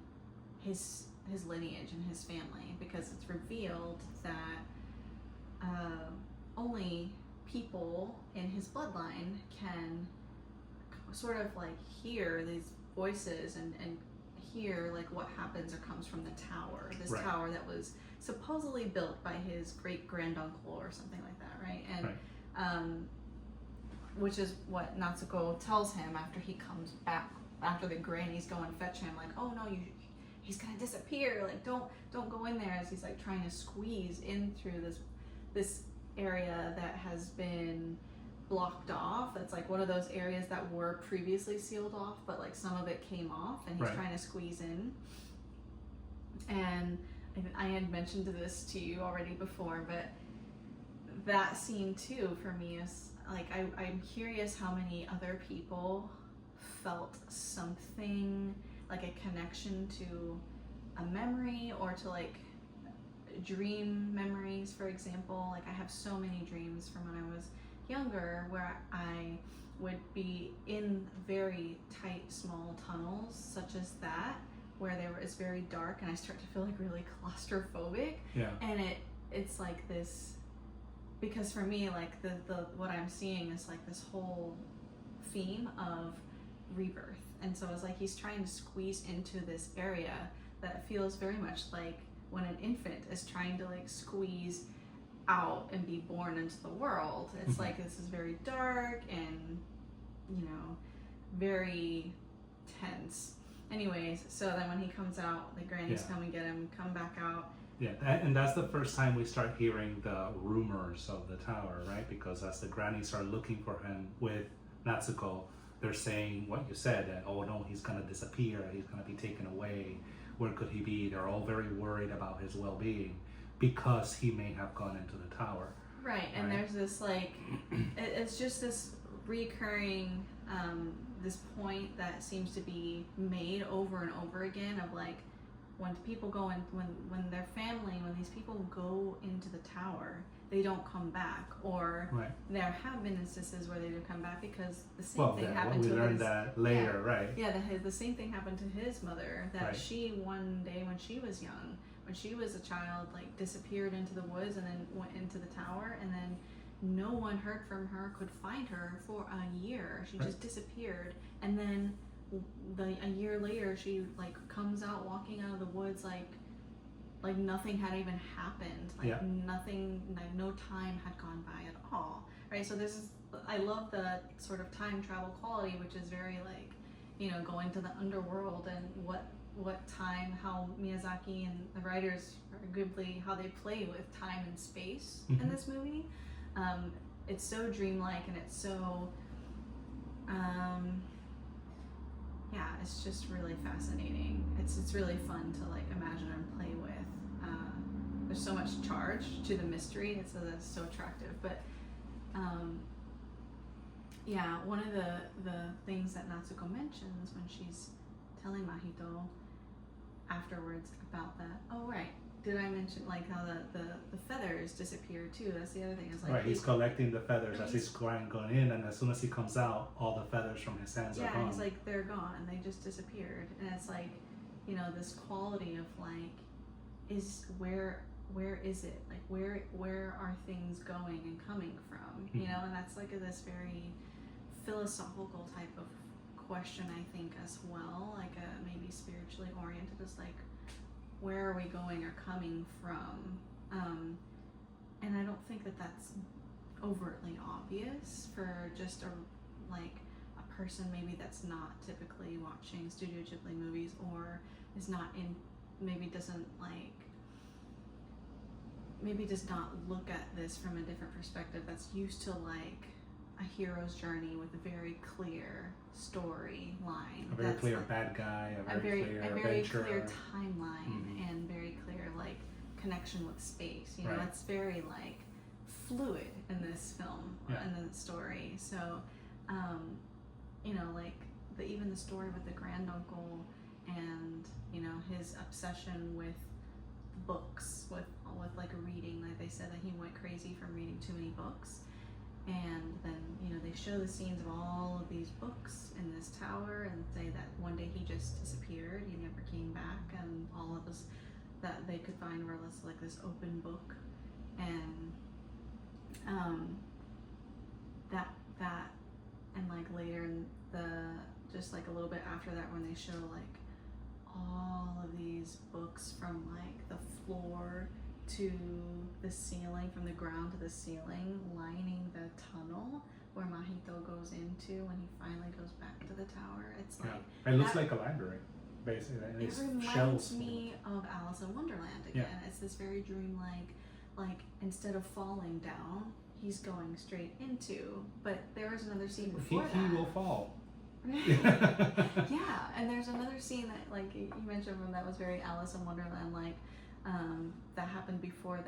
S2: his lineage and his family, because it's revealed that only people in his bloodline can sort of like hear these voices and hear like what happens or comes from the tower, this tower that was supposedly built by his great granduncle or something like that, right? And which is what Natsuko tells him after he comes back, after the grannies go and fetch him, like, oh no, he's gonna disappear, like don't go in there, as he's like trying to squeeze in through this area that has been blocked off. That's like one of those areas that were previously sealed off, but like some of it came off, and he's trying to squeeze in. And I had mentioned this to you already before, but that scene too for me is like, I'm curious how many other people felt something like a connection to a memory, or to like dream memories, for example. Like I have so many dreams from when I was younger, where I would be in very tight, small tunnels, such as that, where it's very dark, and I start to feel like really claustrophobic.
S1: Yeah.
S2: And it's like this, because for me, like the what I'm seeing is like this whole theme of rebirth, and so it's like he's trying to squeeze into this area that feels very much like when an infant is trying to like squeeze out and be born into the world. It's like this is very dark and, you know, very tense. Anyways, so then when he comes out, the grannies come and get him, come back out.
S1: Yeah, and that's the first time we start hearing the rumors of the tower, right? Because as the grannies are looking for him with Natsuko, they're saying what you said, that, oh no, he's gonna disappear, he's gonna be taken away, where could he be? They're all very worried about his well-being because he may have gone into the tower.
S2: Right, and there's this like, it's just this recurring, this point that seems to be made over and over again of like, when people go in, when their family, when these people go into the tower, they don't come back, or there have been instances where they do come back because the same thing happened to his.
S1: We learned that later, right?
S2: Yeah, the same thing happened to his mother. That she one day when she was young, when she was a child, like disappeared into the woods and then went into the tower, and then no one heard from her, could find her for a year. She just disappeared, and then a year later she like comes out walking out of the woods like nothing had even happened, like nothing, like no time had gone by at all, right? So this is, I love the sort of time travel quality, which is very like, you know, going to the underworld and what time, how Miyazaki and the writers, or Ghibli, how they play with time and space in this movie. It's so dreamlike, and it's so it's just really fascinating. It's really fun to like imagine and play with. There's so much charge to the mystery, and so that's so attractive. But one of the things that Natsuko mentions when she's telling Mahito afterwards about that, did I mention like how the feathers disappear too? That's the other thing. Is like
S1: he's collecting the feathers as he's going in, and as soon as he comes out, all the feathers from his hands are gone.
S2: Yeah, he's like, they're gone. They just disappeared. And it's like, you know, this quality of like, is where is it? Like where are things going and coming from? You know, and that's like this very philosophical type of question, I think, as well, like a maybe spiritually oriented, is like, where are we going or coming from? And I don't think that that's overtly obvious for just a person maybe that's not typically watching Studio Ghibli movies, or is not in, maybe does not look at this from a different perspective, that's used to like a hero's journey with a very clear storyline,
S1: a very clear bad guy, a very
S2: clear timeline, and very clear like connection with space. You know, it's very like fluid in this film, in the story. So, you know, like even the story with the granduncle, and you know his obsession with books, with like reading. Like they said that he went crazy from reading too many books. And then, you know, they show the scenes of all of these books in this tower, and say that one day he just disappeared, he never came back, and all of us that they could find were like this open book. And that and like later in just like a little bit after that, when they show like all of these books from like the floor to the ceiling, from the ground to the ceiling, lining the tunnel where Mahito goes into when he finally goes back to the tower. It's like
S1: it looks like a library, basically.
S2: It reminds me of Alice in Wonderland again. It's this very dreamlike, like instead of falling down, he's going straight into. But there is another scene before that.
S1: He will fall.
S2: Yeah, and there's another scene that, like you mentioned, when that was very Alice in Wonderland, like that happened before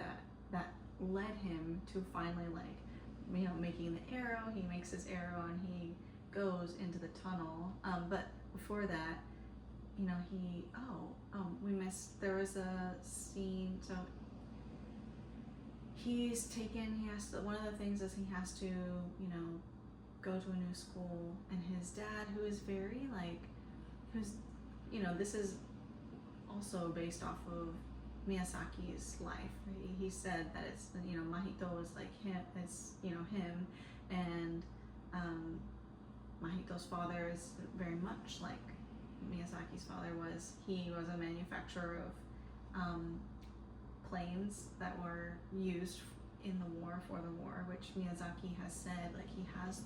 S2: that led him to finally, like, you know, making the arrow. He makes his arrow and he goes into the tunnel. But before that, you know, we missed. There was a scene. So he has to, one of the things is he has to, go to a new school, and his dad, who is very like, who's, this is also based off of Miyazaki's life. He said that it's, Mahito is like him, it's, him, and Mahito's father is very much like Miyazaki's father was. He was a manufacturer of planes that were used in the war, for the war, which Miyazaki has said, like, he has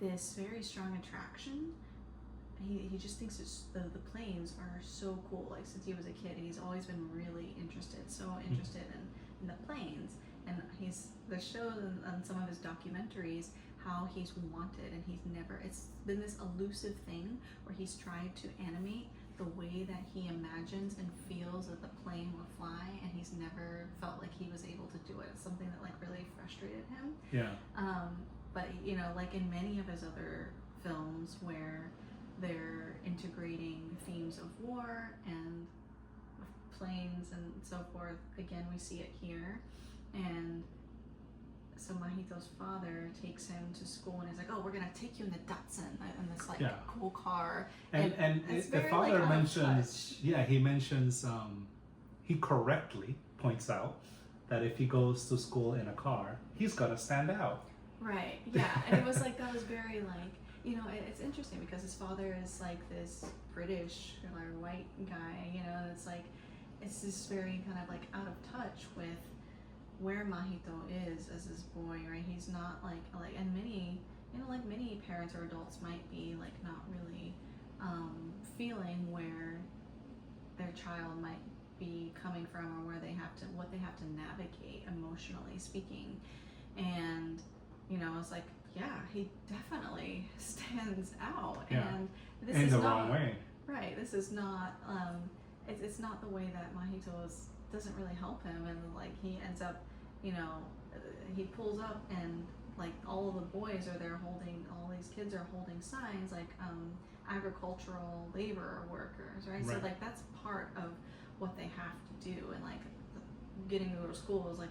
S2: this very strong attraction. He just thinks the planes are so cool. Like, since he was a kid, he's always been really interested in the planes. And there shows on some of his documentaries how he's wanted, and it's been this elusive thing where he's tried to animate the way that he imagines and feels that the plane will fly, and he's never felt like he was able to do it. It's something that like really frustrated him.
S1: Yeah.
S2: But like in many of his other films where they're integrating themes of war and planes and so forth, again we see it here. And so Mahito's father takes him to school and is like, "Oh, we're gonna take you in the Datsun, in this like cool car."
S1: And the father mentions, he mentions, he correctly points out that if he goes to school in a car, he's gotta stand out.
S2: Right. Yeah, and it was like, that was very like, it's interesting because his father is like this British or white guy, it's like, it's just very kind of like out of touch with where Mahito is as his boy, right? He's not like, and many, like many parents or adults might be like not really feeling where their child might be coming from, or what they have to navigate emotionally speaking. And it's like, yeah, he definitely stands out.
S1: Yeah.
S2: And this
S1: in
S2: is
S1: the
S2: not
S1: wrong way.
S2: right. This is not it's not the way that Mahito doesn't really help him, and like he ends up, he pulls up and like all of the boys are there holding, all these kids are holding signs like agricultural labor workers, right? So like that's part of what they have to do, and like getting to go to school is like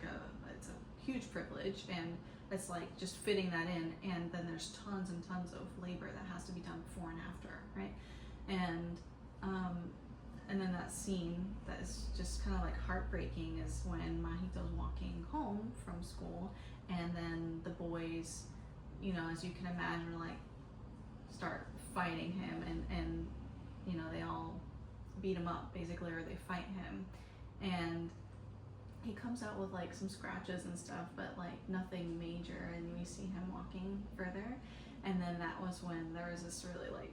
S2: it's a huge privilege, and it's like just fitting that in. And then there's tons and tons of labor that has to be done before and after, right? And then that scene that is just kind of like heartbreaking is when Mahito's walking home from school, and then the boys, as you can imagine, like start fighting him, and they all beat him up basically, or they fight him, and he comes out with like some scratches and stuff, but like nothing major, and we see him walking further. And then that was when there was this really like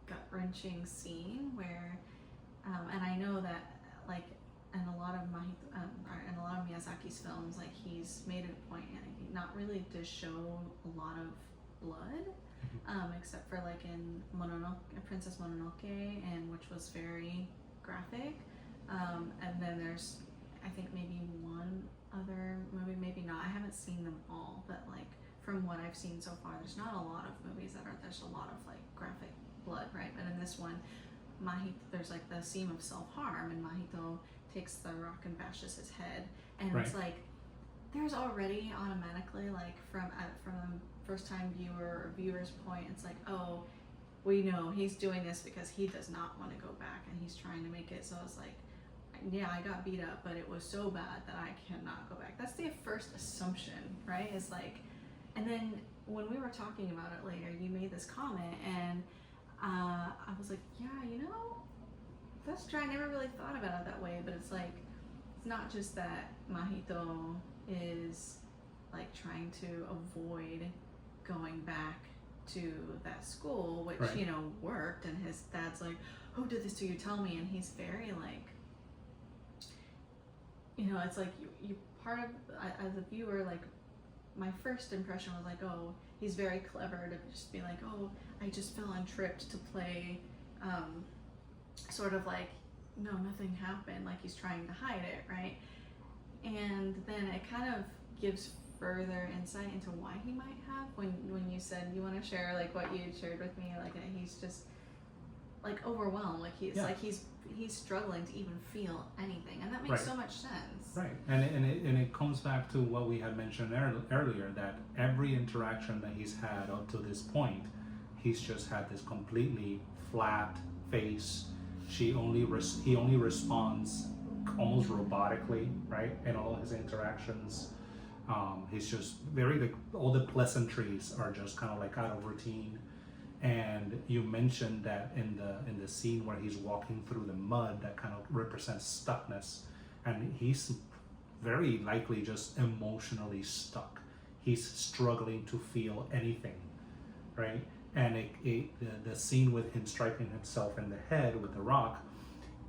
S2: gut-wrenching scene where and I know that like in a lot of Miyazaki's films, like he's made it a point not really to show a lot of blood, except for like in Princess Mononoke, and which was very graphic. And then there's, I think maybe one other movie, maybe not. I haven't seen them all, but like from what I've seen so far, there's not a lot of movies there's a lot of like graphic blood, right? But in this one, there's like the scene of self-harm, and Mahito takes the rock and bashes his head, and it's like there's already automatically like from a first-time viewer's point, it's like, oh, we know he's doing this because he does not want to go back, and he's trying to make it so it's like, yeah, I got beat up, but it was so bad that I cannot go back. That's the first assumption, right? It's like, and then when we were talking about it later, you made this comment, and I was like, yeah, that's true. I never really thought about it that way, but it's like, it's not just that Mahito is like trying to avoid going back to that school, which, worked, and his dad's like, who did this to you? Tell me. And he's very like, it's like you part of, as a viewer, like my first impression was like, oh, he's very clever to just be like, oh, I just fell and tripped to play, sort of like, no, nothing happened, like he's trying to hide it, right? And then it kind of gives further insight into why he might have, when you said you want to share like what you shared with me, like that he's just, like overwhelmed, like he's
S1: Yeah.
S2: like he's struggling to even feel anything, and that makes
S1: Right.
S2: so much sense.
S1: Right, and it comes back to what we had mentioned earlier, that every interaction that he's had up to this point, he's just had this completely flat face. He only responds almost robotically, right, in all his interactions. He's just all the pleasantries are just kind of like out of routine. And you mentioned that in the scene where he's walking through the mud, that kind of represents stuckness, and he's very likely just emotionally stuck. He's struggling to feel anything, right? And the scene with him striking himself in the head with the rock,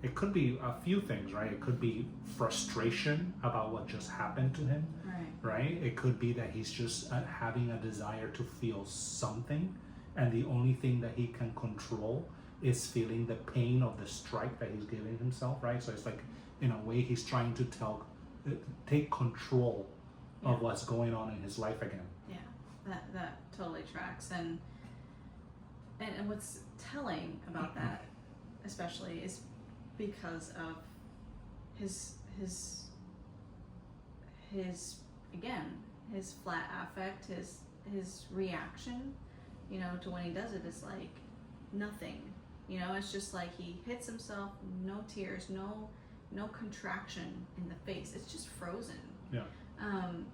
S1: it could be a few things, right? It could be frustration about what just happened to him, right? It could be that he's just having a desire to feel something, and the only thing that he can control is feeling the pain of the strike that he's giving himself, right? So it's like, in a way, he's trying to take control of what's going on in his life again.
S2: Yeah, that totally tracks. And what's telling about that, especially, is because of his again, his flat affect, his reaction, you know, to when he does it is like nothing. You know, it's just like he hits himself, no tears, no contraction in the face. It's just frozen.
S1: Yeah.
S2: And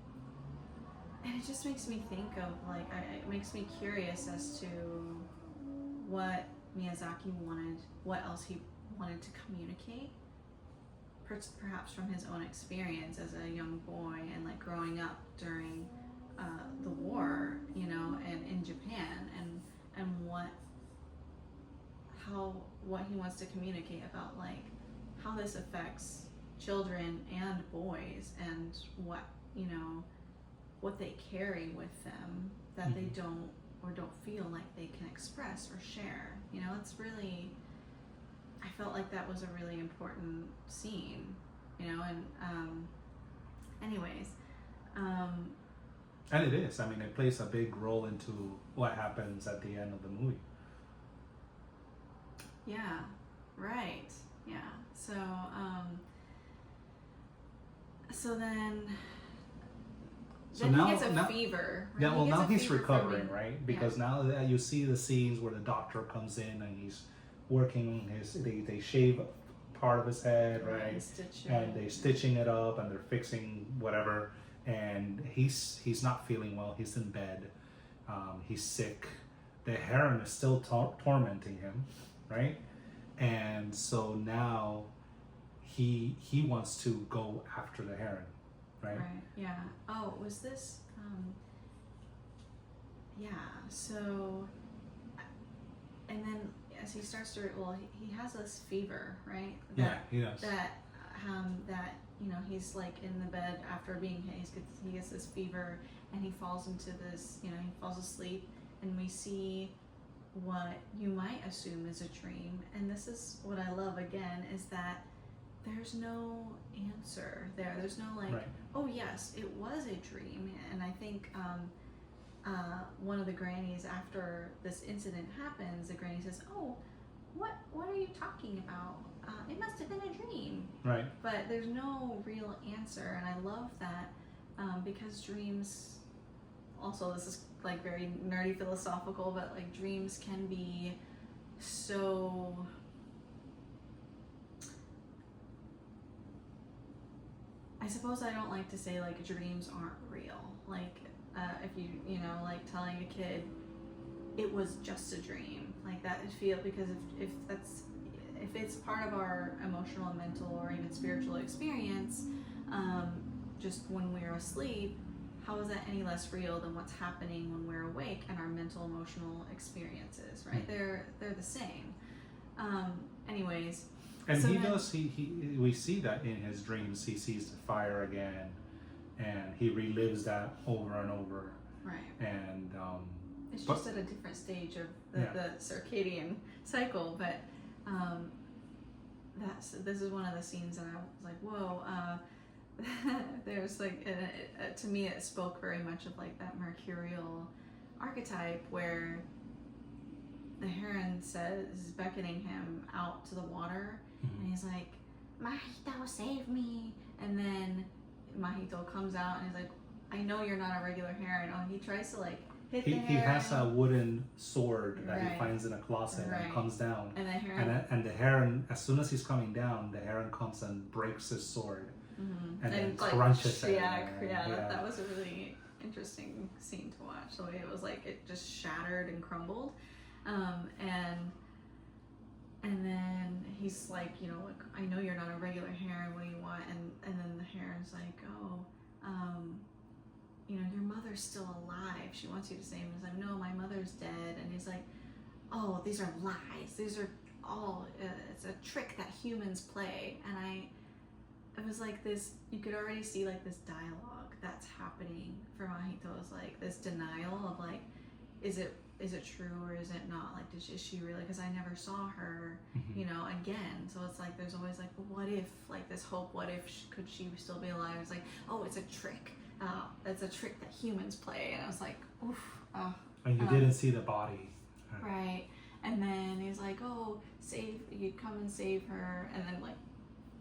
S2: it just makes me think of like, it makes me curious as to what Miyazaki wanted, what else he wanted to communicate, perhaps from his own experience as a young boy and like growing up during the war, you know, and in Japan, and what he wants to communicate about like how this affects children and boys, and what, you know, what they carry with them that they don't feel like they can express or share. You know, it's really, I felt like that was a really important scene, you know, and anyways.
S1: And it is. I mean, it plays a big role into what happens at the end of the movie.
S2: Yeah, right. Yeah. So, then he gets a fever. Right?
S1: Yeah, well, now he's recovering,
S2: from,
S1: right? Because now that you see the scenes where the doctor comes in and he's working they shave part of his head, right? And they're stitching it up and they're fixing whatever. And he's not feeling well. He's in bed. He's sick. The Heron is still tormenting him, right? And so now he wants to go after the Heron, right?
S2: Right. Yeah. Oh, was this? Yeah. So, and then as he starts to, he has this fever, right?
S1: He does.
S2: That you know, he's like in the bed after being hit. He gets this fever, and he falls into this. You know, he falls asleep, and we see what you might assume is a dream. And this is what I love again, is that there's no answer there. There's no like, oh yes, it was a dream. And I think one of the grannies, after this incident happens, the granny says, oh, what are you talking about? It must have been a dream.
S1: Right.
S2: But there's no real answer, and I love that, because dreams, also this is like very nerdy philosophical, but like dreams can be so, I suppose I don't like to say like dreams aren't real. Like if you know, like telling a kid it was just a dream, like that would feel, because if it's part of our emotional, mental, or even spiritual experience, just when we're asleep, how is that any less real than what's happening when we're awake and our mental, emotional experiences, right? They're the same. Anyways.
S1: And so we see that in his dreams. He sees the fire again, and he relives that over and over.
S2: Right.
S1: And
S2: it's just at a different stage of the circadian cycle, but this is one of the scenes that I was like, whoa. There's like, to me, it spoke very much of like that mercurial archetype, where the heron is beckoning him out to the water, and he's like, Mahito, save me. And then Mahito comes out and he's like, I know you're not a regular heron. Oh, he tries to like hit the heron.
S1: He has a wooden sword that
S2: Right.
S1: he finds in a closet
S2: Right.
S1: and comes down.
S2: And the heron,
S1: And the heron, as soon as he's coming down, the heron comes and breaks his sword and then
S2: like,
S1: crunches it.
S2: that was a really interesting scene to watch. The way it was like it just shattered and crumbled, and then he's like, you know, like, I know you're not a regular heron. What do you want? And then the heron's like, oh, you know, your mother's still alive. She wants you to save him. He's like, no, my mother's dead. And he's like, oh, these are lies. These are all, it's a trick that humans play. And it was like this, you could already see like this dialogue that's happening for Mahito. Is like this denial of like, is it true or is it not? Like, is she really, because I never saw her, you know, again. So it's like, there's always like, well, what if, like this hope, what if, could she still be alive? It's like, oh, it's a trick. It's a trick that humans play. And I was like, oof.
S1: And you didn't see the body.
S2: Right. And then he's like, oh, you come and save her. And then like,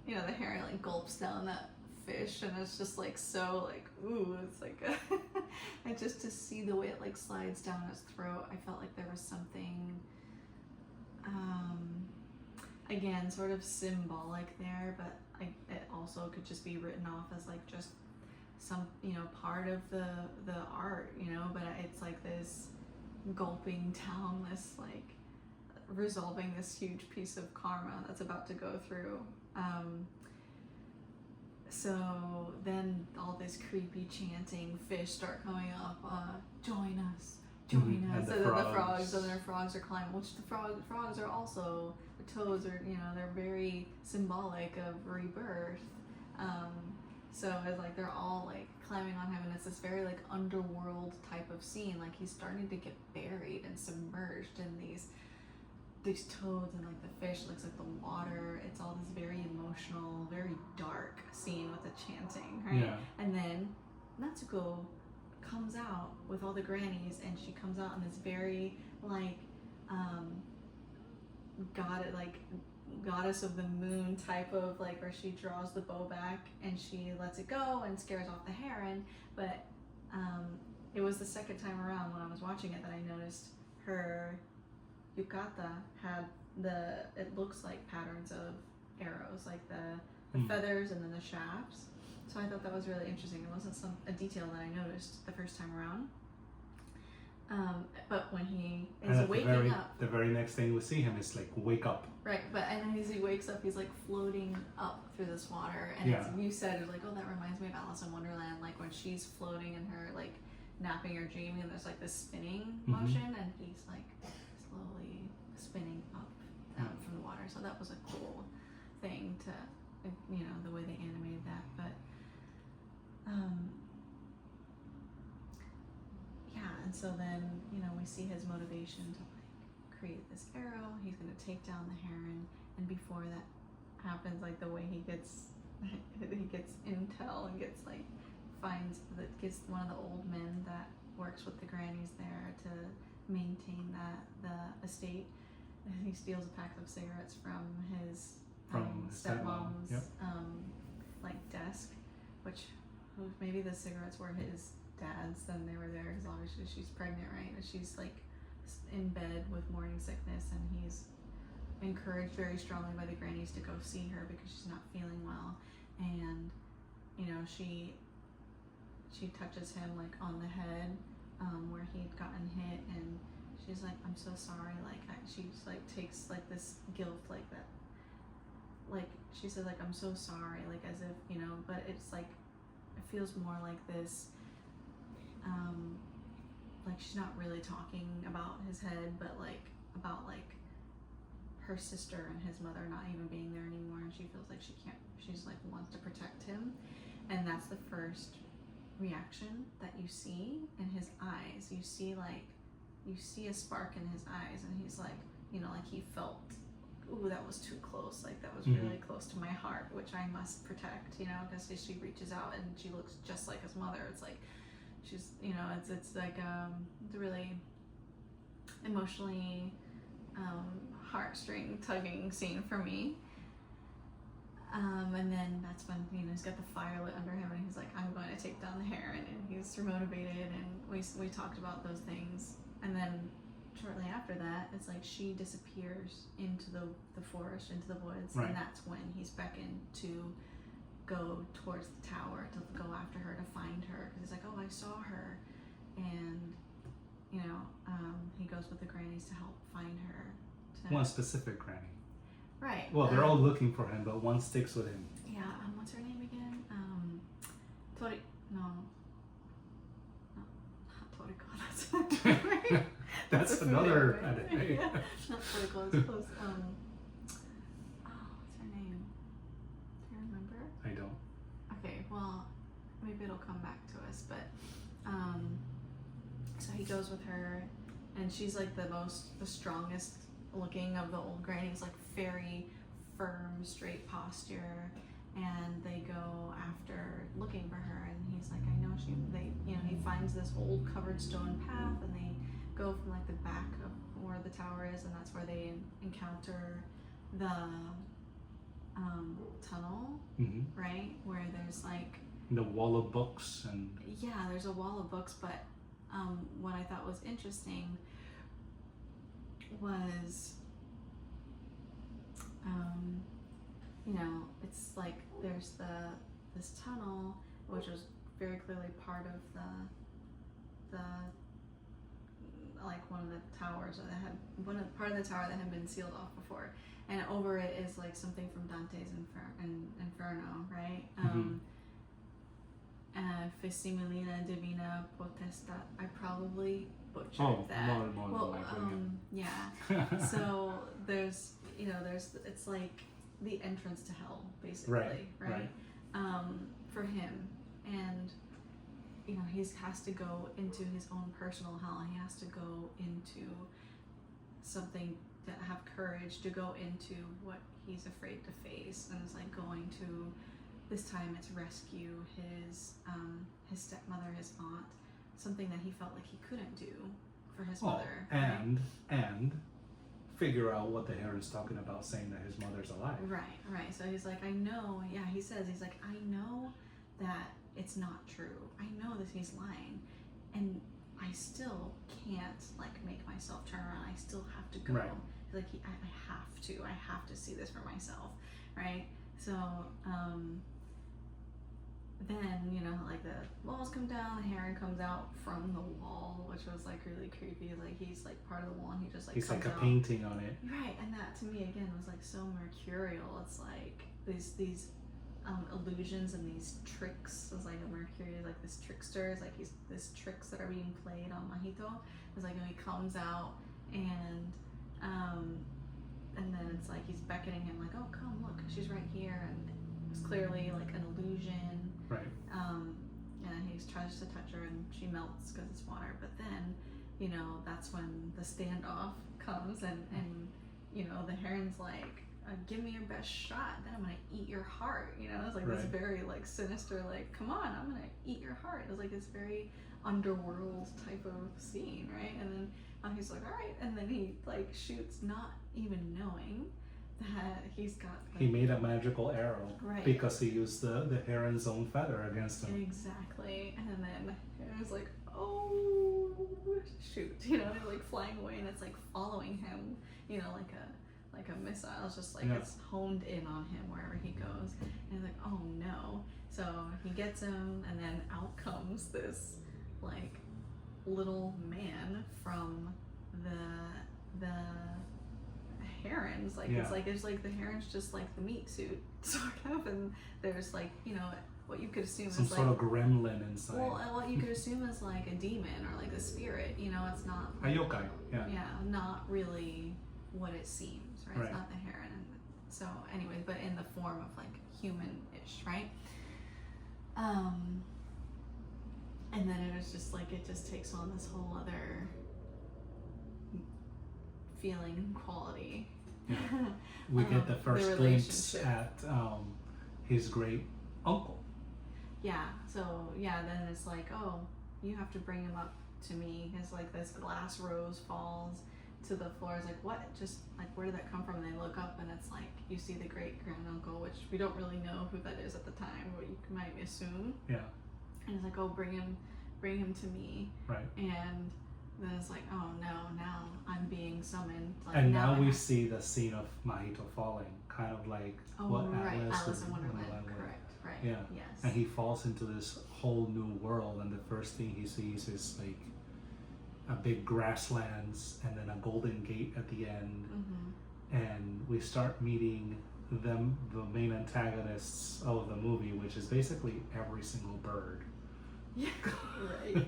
S2: you know, the heron like gulps down that fish, and it's just like so like, ooh, it's like and just to see the way it like slides down his throat, I felt like there was something again sort of symbolic there, but it also could just be written off as like just some, you know, part of the art, you know, but it's like this gulping down this like resolving this huge piece of karma that's about to go through. So then all this creepy chanting fish start coming up, join us, join us.
S1: And
S2: the frogs are climbing, which the frogs are also, the toads are, you know, they're very symbolic of rebirth. So it's like they're all like climbing on him, and it's this very like underworld type of scene. Like he's starting to get buried and submerged in these toads, and like the fish looks like the water. It's all this very emotional, very dark scene with the chanting, right?
S1: Yeah.
S2: And then Natsuko comes out with all the grannies, and she comes out in this very like goddess of the moon type of like, where she draws the bow back and she lets it go and scares off the heron. But it was the second time around when I was watching it that I noticed her yukata had it looks like patterns of arrows, like the feathers and then the shafts. So I thought that was really interesting. It wasn't a detail that I noticed the first time around. But when he is waking up,
S1: the very next thing we see him is like, wake up.
S2: Right, and then as he wakes up, he's like floating up through this water, and you said it was like, oh, that reminds me of Alice in Wonderland, like when she's floating in her like napping or dreaming, and there's like this spinning motion, and he's like slowly spinning up from the water. So that was a cool thing to, you know, the way they animated that. But yeah, and so then, you know, we see his motivation to like create this arrow. He's gonna take down the heron, and before that happens, like the way he gets intel and gets gets one of the old men that works with the grannies there to maintain the estate. And he steals a pack of cigarettes from his stepmom's like desk, which maybe the cigarettes were his dad's, then they were there because obviously she's pregnant, right? And she's like in bed with morning sickness, and he's encouraged very strongly by the grannies to go see her because she's not feeling well. And you know, she touches him like on the head where he'd gotten hit, and she's like, I'm so sorry. Like she's like takes like this guilt, like that, like she said, like, I'm so sorry, like as if, you know, but it's like it feels more like this like she's not really talking about his head, but like about like her sister and his mother not even being there anymore, and she feels like she's like wants to protect him. And that's the first reaction that you see in his eyes. You see a spark in his eyes, and he's like, you know, like he felt, ooh, that was too close, like that was really close to my heart, which I must protect, you know, because she reaches out and she looks just like his mother. It's like she's, you know, it's like it's a really emotionally heartstring tugging scene for me. And then that's when, you know, he's got the fire lit under him and he's like, I'm going to take down the Heron, and he's motivated, and we talked about those things. And then shortly after that, it's like she disappears into the forest, into the woods,
S1: Right.
S2: and that's when he's beckoned to go towards the tower, to go after her, to find her, because he's like, oh, I saw her. And, you know, he goes with the grannies to help find her.
S1: One specific granny.
S2: Right.
S1: Well, they're all looking for him, but one sticks with him.
S2: Yeah, what's her name again? Tori... No. Not Toriko,
S1: That's
S2: the
S1: another
S2: food
S1: anime.
S2: yeah, not Toriko, it's close. Oh, what's her name? Do you remember?
S1: I don't.
S2: Okay, well, maybe it'll come back to us, but, so he goes with her, and she's like the strongest looking of the old grannies, like very firm, straight posture, and they go after looking for her, and he's like, I know he finds this old covered stone path, and they go from like the back of where the tower is, and that's where they encounter the tunnel, right, where there's like
S1: the wall of books, and
S2: yeah, there's a wall of books, but what I thought was interesting was, you know, it's like there's this tunnel, which was very clearly part of the like one of the towers, or part of the tower that had been sealed off before, and over it is like something from Dante's Inferno, right? Fessimilina Divina Potestat. I probably butchered that.
S1: Well,
S2: yeah. So there's, you know, it's like the entrance to hell, basically, right? For him, and you know, he has to go into his own personal hell. He has to go into something, to have courage to go into what he's afraid to face, and it's like going to, this time it's rescue his stepmother, his aunt, something that he felt like he couldn't do for his mother.
S1: And figure out what the Heron's talking about, saying that his mother's alive.
S2: Right. So he's like, I know, yeah, he says, he's like, I know that it's not true. I know that he's lying, and I still can't like make myself turn around. I still have to go.
S1: Right.
S2: Like I have to see this for myself, right? So then, you know, like the walls come down, the Heron comes out from the wall, which was like really creepy. Like he's like part of the wall, and he just like
S1: he's
S2: comes
S1: like a
S2: out.
S1: painting on it.
S2: Right, and that to me again was like so mercurial. It's like these illusions and these tricks. It's like a Mercury is like this trickster. It's like he's this tricks that are being played on Mahito. It's like when he comes out, and then it's like he's beckoning him, like, oh, come look, she's right here, and it's clearly like an illusion.
S1: Right.
S2: And he tries to touch her, and she melts because it's water. But then, you know, that's when the standoff comes, and you know, the Heron's like, give me your best shot, then I'm gonna eat your heart. You know, it's like this very like sinister, like, come on, I'm gonna eat your heart. It's like this very underworld type of scene, right? And then he's like, all right, and then he like shoots, not even knowing that he's got like,
S1: he made a magical arrow,
S2: right,
S1: because he used the Heron's own feather against him.
S2: Exactly. And then it was like, oh shoot, you know, they're like flying away, and it's like following him, you know, like a missile. It's just like it's honed in on him wherever he goes, and he's like, oh no. So he gets him, and then out comes this like little man from the Herons, like it's like the Heron's just like the meat suit sort of, and there's like, you know, what you could assume
S1: some
S2: is
S1: sort
S2: like
S1: of gremlin inside.
S2: well, what you could assume is like a demon or like a spirit, you know. It's not
S1: a yokai.
S2: not really what it seems, right? It's not the Heron. So anyway, but in the form of like human-ish, right? And then it was just like, it just takes on this whole other feeling and quality.
S1: Yeah. We get the first
S2: the
S1: glimpse at his great uncle.
S2: Yeah, so yeah, then it's like, oh, you have to bring him up to me, because like this glass rose falls to the floor. It's like, what? Just like, where did that come from? And they look up, and it's like you see the great granduncle, which we don't really know who that is at the time, but you might assume.
S1: Yeah.
S2: And it's like, oh, bring him to me.
S1: Right.
S2: And then it's like, oh no, now I'm being summoned. Like,
S1: and now we see the scene of Mahito falling, kind of like what
S2: right,
S1: Alice
S2: in Wonderland.
S1: would.
S2: Correct. Right.
S1: Yeah.
S2: Yes.
S1: And he falls into this whole new world, and the first thing he sees is like a big grasslands and then a golden gate at the end.
S2: Mm-hmm.
S1: And we start meeting them, the main antagonists of the movie, which is basically every single bird.
S2: Yeah. Right.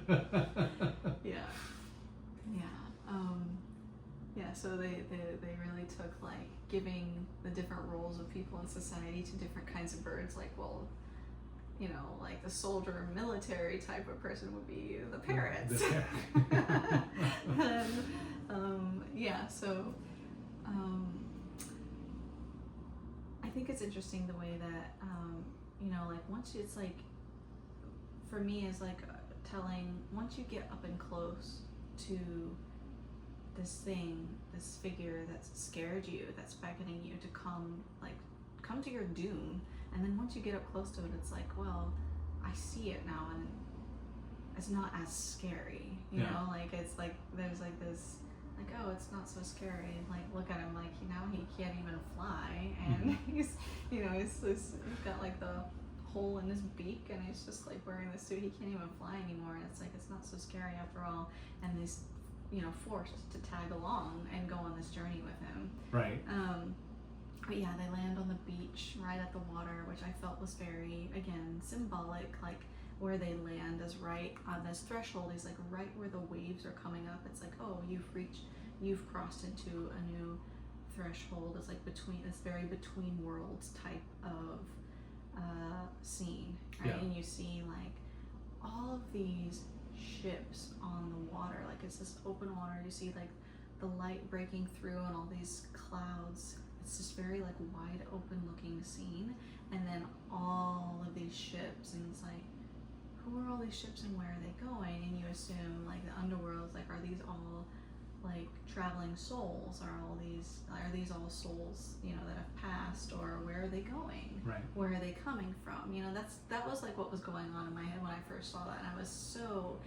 S2: Yeah. Yeah. So they really took like giving the different roles of people in society to different kinds of birds. Like, well, you know, like the soldier military type of person would be the parrots. And, so I think it's interesting the way that, you know, like once it's like, for me is like telling, once you get up and close to this thing, this figure that's scared you, that's beckoning you to come to your doom. And then once you get up close to it, it's like, well, I see it now, and it's not as scary, you know? Like, it's like, there's like this, like, oh, it's not so scary. Like, look at him, like, now he can't even fly, and he's, you know, he's got like the hole in his beak, and he's just like wearing this suit. He can't even fly anymore, and it's like, it's not so scary after all. And he's, you know, forced to tag along and go on this journey with him.
S1: Right.
S2: But yeah, they land on the beach right at the water, which I felt was very, again, symbolic. Like, where they land is right on this threshold, is like right where the waves are coming up. It's like, oh, you've crossed into a new threshold. It's like this very between worlds type of scene, right?
S1: Yeah.
S2: And you see like all of these ships on the water, like it's this open water. You see like the light breaking through and all these clouds. It's just very like wide open looking scene, and then all of these ships, and it's like, who are all these ships and where are they going? And you assume like the underworld's like, are these all like traveling souls? Are these all souls, you know, that have passed, or where are they going?
S1: Right.
S2: Where are they coming from? You know, that was like what was going on in my head when I first saw that, and I was so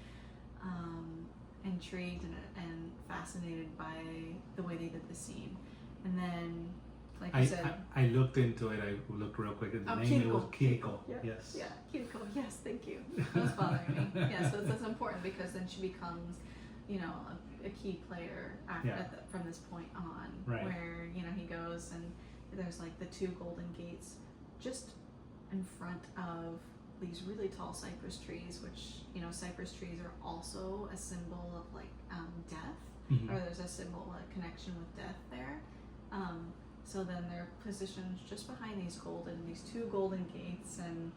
S2: intrigued and fascinated by the way they did the scene. And then, like you said,
S1: I looked into it. I looked real quick at the name. It was Kiriko.
S2: Yeah.
S1: Yes.
S2: Yeah, Kiriko. Yes, thank you. That was bothering me. Yeah, so it's important because then she becomes, you know, a key player from this point on.
S1: Right.
S2: Where, you know, he goes and there's like the two golden gates just in front of these really tall cypress trees, which, you know, cypress trees are also a symbol of like death, or there's a symbol, a connection with death there. So then they're positioned just behind these two golden gates. And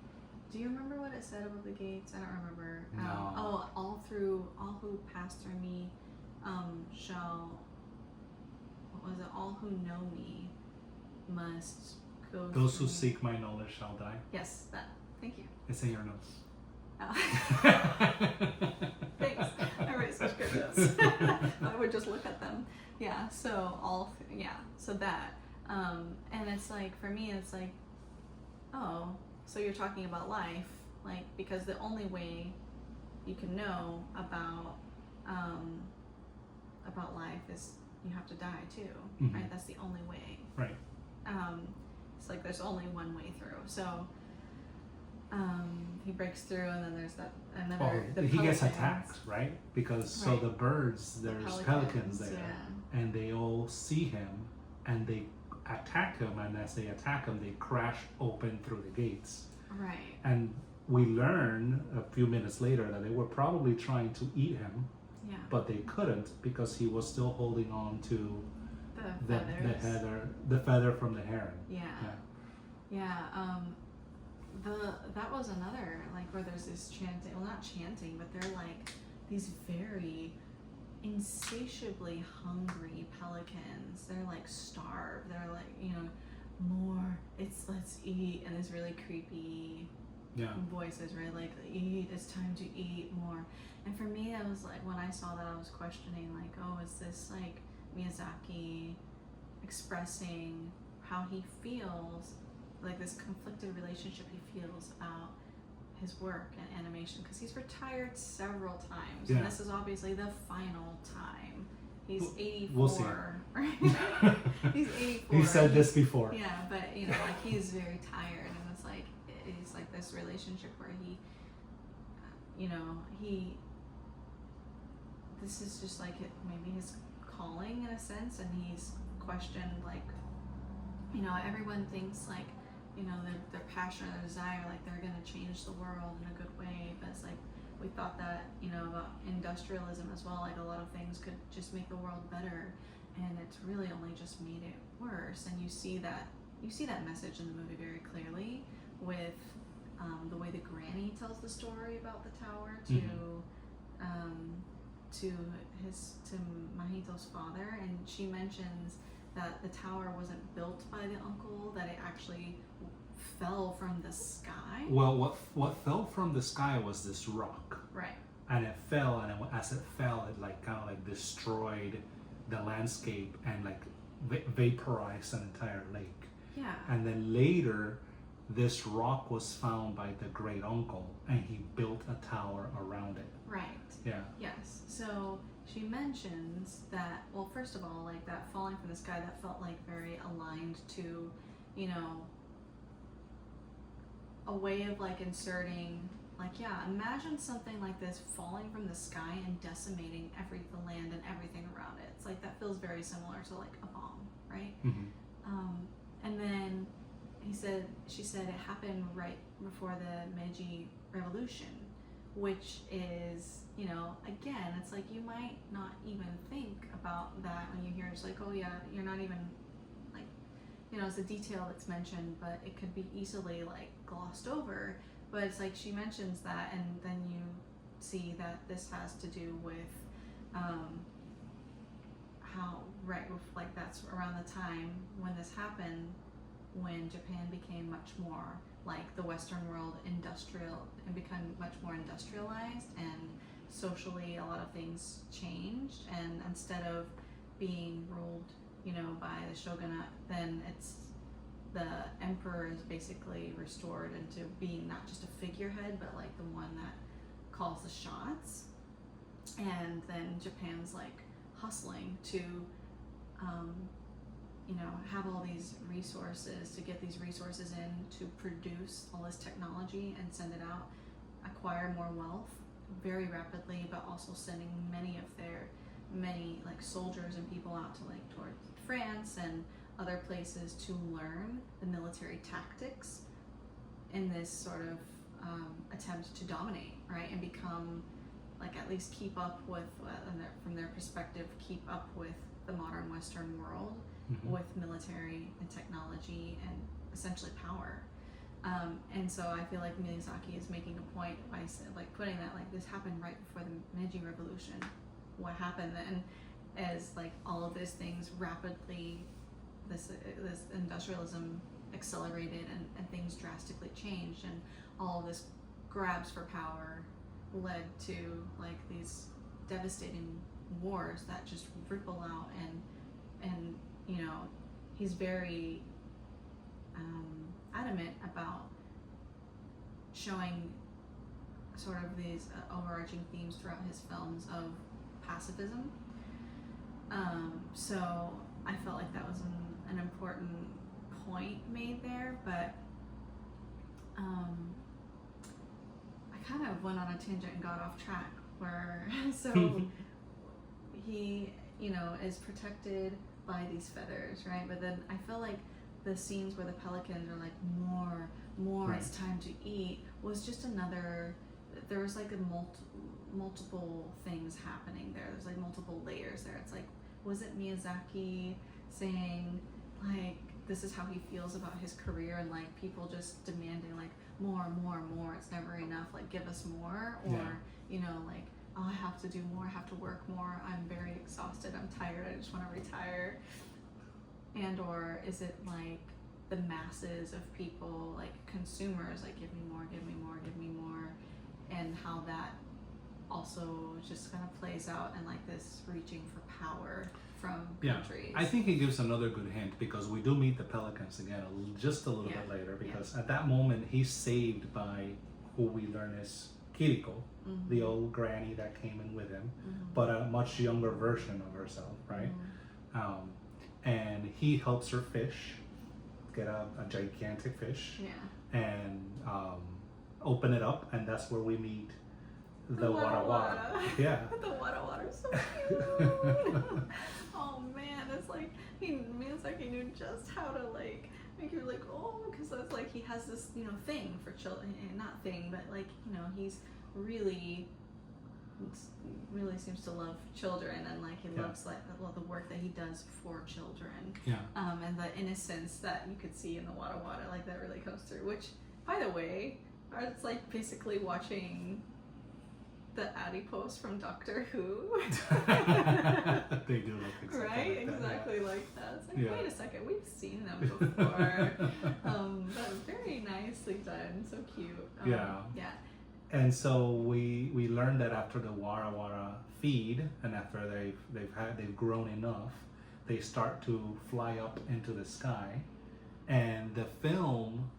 S2: do you remember what it said above the gates? I don't remember.
S1: No.
S2: All who pass through me shall, what was it? All who know me must go.
S1: Those who seek my knowledge shall die.
S2: Yes, that. Thank you.
S1: It's in your notes.
S2: Oh. Thanks. I write such good notes. I would just look at them. Yeah. So So that. And it's like, for me, it's like, oh, so you're talking about life, like, because the only way you can know about life is you have to die too, right? That's the only way.
S1: Right.
S2: It's like there's only one way through. So he breaks through, and then there's that another.
S1: Well, he gets attacked, right? Because so the birds, there's pelicans there, and they all see him, and they attack him. And as they attack him, they crash open through the gates.
S2: Right.
S1: And we learn a few minutes later that they were probably trying to eat him, but they couldn't because he was still holding on to the feather from the heron.
S2: That was another, like, where there's this chanting, well, not chanting, but they're like these very insatiably hungry pelicans. They're like starved. They're like, you know, more, let's eat, and it's really creepy voices, right? Like, eat, it's time to eat more. And for me, I was like, when I saw that, I was questioning, like, oh, is this like, Miyazaki expressing how he feels, like this conflicted relationship he feels about his work and animation, because he's retired several times,
S1: Yeah.
S2: and this is obviously the final time. He's 84.
S1: We'll see.
S2: Right? He's 84.
S1: He said this before.
S2: Yeah, but you know, like he's very tired, and it's like this relationship where he, you know, this is just like maybe his calling in a sense, and he's questioned, like, you know, everyone thinks like, you know, their passion or their desire, like they're gonna change the world in a good way, but it's like we thought that, you know, about industrialism as well, like a lot of things could just make the world better, and it's really only just made it worse. And you see that message in the movie very clearly with the way the granny tells the story about the tower to to Mahito's father, and she mentions that the tower wasn't built by the uncle, that it actually fell from the sky.
S1: Well, what fell from the sky was this rock.
S2: Right.
S1: And it fell, and as it fell, it like kind of like destroyed the landscape and like vaporized an entire lake.
S2: Yeah.
S1: And then later, this rock was found by the great uncle, and he built a tower around it.
S2: Right.
S1: Yeah.
S2: Yes. So she mentions that, well, first of all, like that falling from the sky, that felt like very aligned to, you know, a way of like inserting, like, yeah, imagine something like this falling from the sky and decimating the land and everything around it. It's like that feels very similar to like a bomb, right? And then she said it happened right before the Meiji Revolution, which is, you know, again, it's like you might not even think about that when you hear it's like, oh yeah, you're not even like, you know, it's a detail that's mentioned, but it could be easily like glossed over. But it's like she mentions that, and then you see that this has to do with how, right, like that's around the time when this happened, when Japan became much more like the Western world, industrial, and become much more industrialized, and socially a lot of things changed, and instead of being ruled, you know, by the shogunate, then it's the emperor is basically restored into being not just a figurehead, but like the one that calls the shots. And then Japan's like hustling to you know, have all these resources, to get these resources in, to produce all this technology and send it out, acquire more wealth very rapidly, but also sending many like soldiers and people out to like towards France and other places to learn the military tactics in this sort of attempt to dominate, right, and become like, at least keep up with, from their perspective, keep up with the modern Western world, with military and technology and essentially power. And so I feel like Miyazaki is making a point by like putting that, like, this happened right before the Meiji Revolution. What happened then, as like all of these things rapidly, this industrialism accelerated, and things drastically changed, and all of this grabs for power led to like these devastating wars that just ripple out, and you know, he's very adamant about showing sort of these overarching themes throughout his films of pacifism. So I felt like that was an important point made there, but I kind of went on a tangent and got off track where so he, you know, is protected by these feathers, right? But then I feel like the scenes where the pelicans are like, more, right, it's time to eat, was just another, there was like multiple things happening there. There's like multiple layers there. It's like, was it Miyazaki saying like, this is how he feels about his career, and like people just demanding like more, it's never enough, like give us more, or you know, like, oh, I have to do more, I have to work more, I'm very exhausted, I'm tired, I just want to retire. And or is it like the masses of people, like consumers, like give me more, and how that also just kind of plays out in like this reaching for power from
S1: Yeah,
S2: countries.
S1: I think it gives another good hint because we do meet the pelicans again just a little bit later because at that moment he's saved by who we learn is Kiriko, the old granny that came in with him, but a much younger version of herself, right? And he helps her fish, get a gigantic fish, and open it up, and that's where we meet the Wara Wara. Yeah.
S2: The Wara Wara is so cute. Oh man, it's like Miyazaki knew just how to like make you like, oh, because that's like he has this thing for children, not thing, but like he's really seems to love children, and like he loves like the work that he does for children. And the innocence that you could see in the Wara Wara, like that really comes through. Which, by the way, it's like basically watching the adipose from Doctor Who.
S1: They do look exactly
S2: right,
S1: like that,
S2: exactly like that. It's like, wait a second, we've seen them before. But very nicely done, so cute. Yeah.
S1: And so we learned that after the Wara Wara feed, and after they've grown enough, they start to fly up into the sky, and the film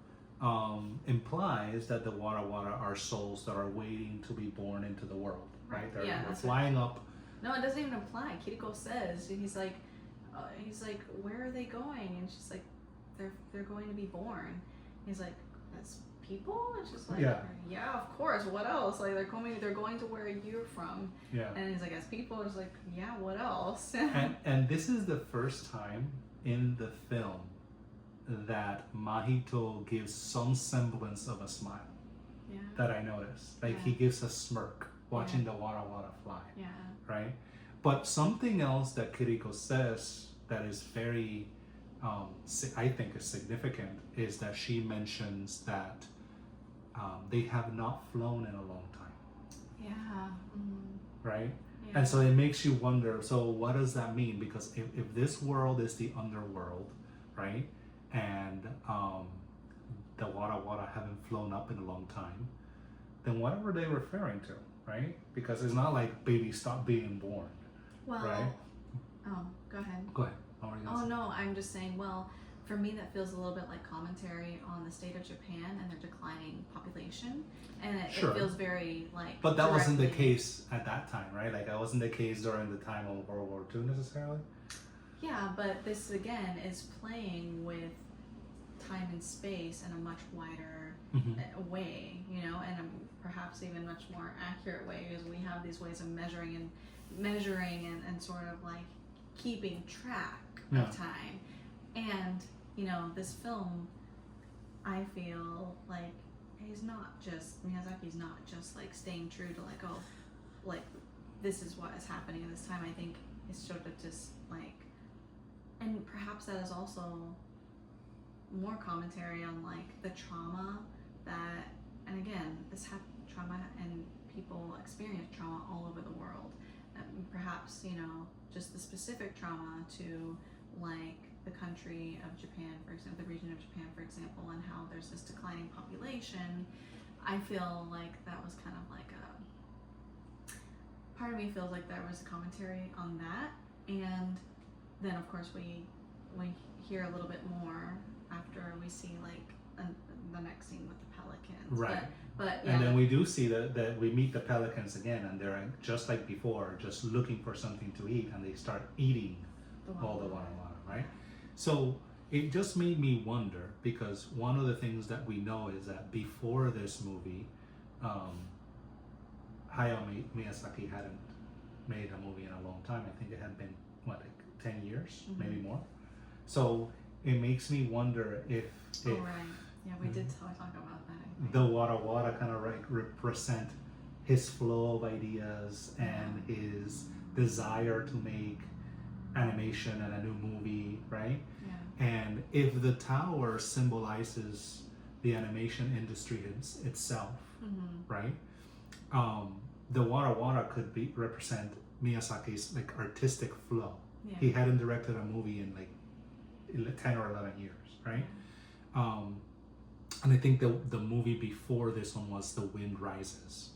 S1: implies that the Wara Wara are souls that are waiting to be born into the world, right? They're flying up.
S2: No, it doesn't even apply. Kiriko says he's like, where are they going? And she's like, they're going to be born. He's like, that's people? And she's like, yeah, of course. What else? Like they're going to where you're from. Yeah. And he's like, as people. It's like, yeah, what else?
S1: and this is the first time in the film that Mahito gives some semblance of a smile. That I noticed. Like he gives a smirk watching the Wara Wara fly. Right? But something else that Kiriko says that is very, I think is significant, is that she mentions that they have not flown in a long time. Right? And so it makes you wonder, so what does that mean? Because if this world is the underworld, right? And the Wara Wara haven't flown up in a long time, then what were they referring to, right? Because it's not like babies stop being born, right?
S2: Oh, go ahead.
S1: Go ahead.
S2: Oh no, I'm just saying, well, for me that feels a little bit like commentary on the state of Japan and their declining population, and it feels very like.
S1: But that wasn't the case at that time, right? Like that wasn't the case during the time of World War II necessarily.
S2: Yeah, but this again is playing with time and space in a much wider way, and perhaps even much more accurate way, because we have these ways of measuring and sort of like keeping track of time. And this film, I feel like Miyazaki's not just like staying true to like, oh, like this is what is happening at this time. I think it's sort of just like, and perhaps that is also more commentary on like the trauma that, and again, trauma, and people experience trauma all over the world. Perhaps just the specific trauma to like the country of Japan, for example, the region of Japan, for example, and how there's this declining population. I feel like that was kind of like part of me feels like there was a commentary on that, and then of course we hear a little bit more after we see like the next scene with the pelicans.
S1: Right.
S2: But
S1: and then we do see that we meet the pelicans again, and they're just like before, just looking for something to eat, and they start eating all the Wara Wara, right? So it just made me wonder, because one of the things that we know is that before this movie, Hayao Miyazaki hadn't made a movie in a long time. I think it had been, like 10 years, maybe more. So it makes me wonder if
S2: right. Yeah, we did talk about that.
S1: The Wara Wara kind of represent his flow of ideas and his desire to make animation and a new movie, right? Yeah. And if the tower symbolizes the animation industry itself, right? The Wara Wara could represent Miyazaki's like artistic flow. Yeah. He hadn't directed a movie in like 10 or 11 years, right? And I think the movie before this one was The Wind Rises.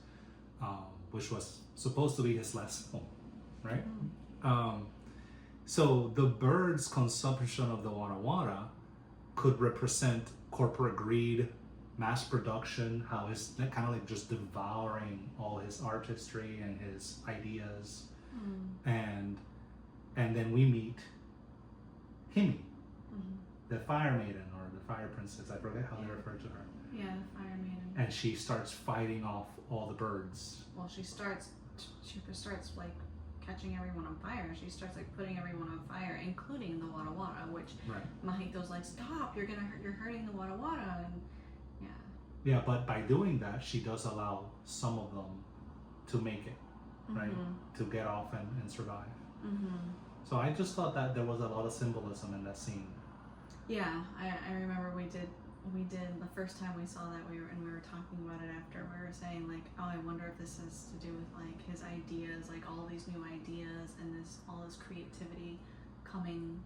S1: which was supposed to be his last film, right?
S2: Mm.
S1: So the bird's consumption of the wara wara could represent corporate greed, mass production, how he's kind of like just devouring all his artistry and his ideas, and then we meet Himi, the fire maiden or the fire princess. I forget how they refer to her.
S2: Yeah, the fire maiden.
S1: And she starts fighting off all the birds.
S2: Well, she starts like catching everyone on fire. She starts like putting everyone on fire, including the wara wara, which Mahito's like, stop! You're hurting the wara wara, and
S1: yeah. But by doing that, she does allow some of them to make it, right? To get off and survive. So I just thought that there was a lot of symbolism in that scene.
S2: Yeah, I remember we did the first time we saw that we were talking about it after. We were saying like, oh, I wonder if this has to do with like his ideas, like all these new ideas and all this creativity coming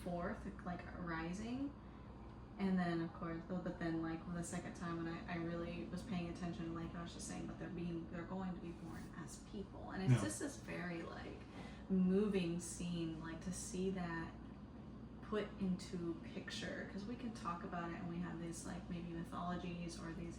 S2: forth, like rising. And then of course, but then like the second time when I really was paying attention, like I was just saying, but they're going to be born as people, and it's just this very like moving scene, like to see that put into picture, because we can talk about it and we have these like maybe mythologies or these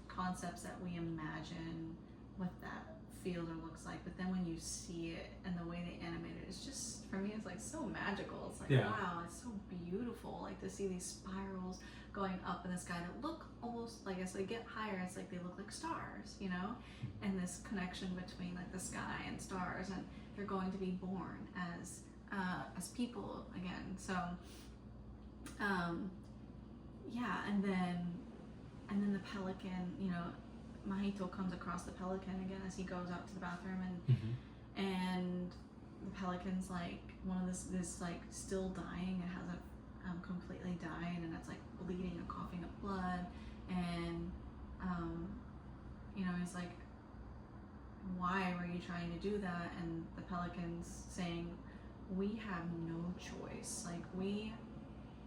S2: concepts that we imagine what that feels or looks like, but then when you see it and the way they animate it, it's just, for me, it's like so magical. It's like, wow, it's so beautiful, like to see these spirals going up in the sky that look almost like, as they get higher, it's like they look like stars, you know, and this connection between like the sky and stars, and they're going to be born as people again. So yeah, and then the pelican, you know, Mahito comes across the pelican again as he goes out to the bathroom, and the pelican's like one of this like still dying. It hasn't completely died, and it's like bleeding and coughing up blood, and you know, he's like, why were you trying to do that? And the pelican's saying, we have no choice. Like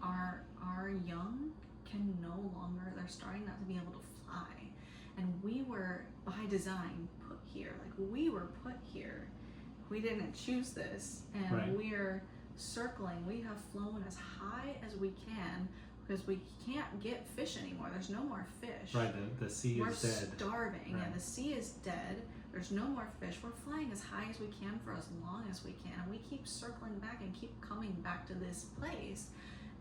S2: our young can no longer, they're starting not to be able to fly, and we were by design put here. Like we were put here, we didn't choose this, and we're circling. We have flown as high as we can because we can't get fish anymore. There's no more fish.
S1: Right, the sea is dead.
S2: We're starving. Yeah, the sea is dead. There's no more fish. We're flying as high as we can for as long as we can, and we keep circling back and keep coming back to this place,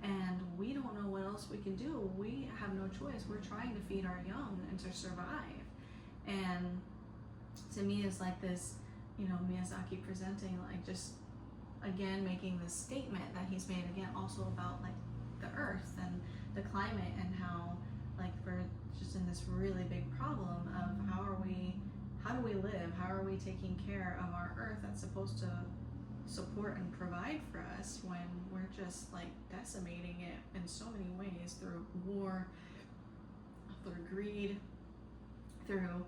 S2: and we don't know what else we can do. We have no choice. We're trying to feed our young and to survive. And to me, it's like this, you know, Miyazaki presenting, like, just again making this statement that he's made again also about like the earth and the climate, and how like we're just in this really big problem of how do we live, how are we taking care of our earth that's supposed to support and provide for us, when we're just like decimating it in so many ways, through war, through greed, through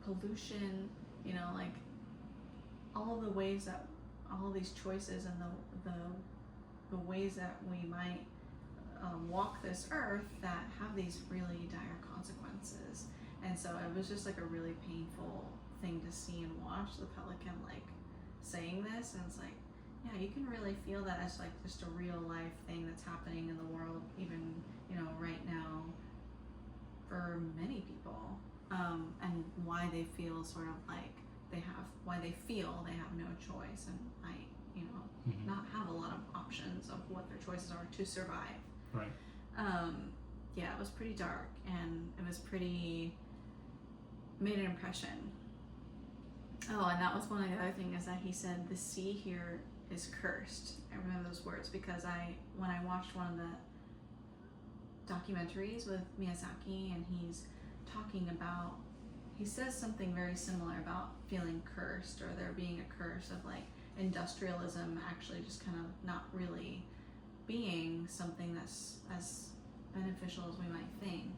S2: pollution, you know, like all the ways that all these choices and the ways that we might walk this earth that have these really dire consequences. And so it was just like a really painful thing to see and watch, the pelican like saying this, and it's like, yeah, you can really feel that as like just a real life thing that's happening in the world, even, you know, right now for many people, and why they feel sort of like why they feel they have no choice and might, you know, not have a lot of options of what their choices are to survive.
S1: Right.
S2: Yeah, it was pretty dark, and it was made an impression. Oh, and that was one of the other things, is that he said the sea here is cursed. I remember those words because when I watched one of the documentaries with Miyazaki, and he's talking about, he says something very similar about feeling cursed, or there being a curse of like industrialism actually just kind of not really being something that's as beneficial as we might think.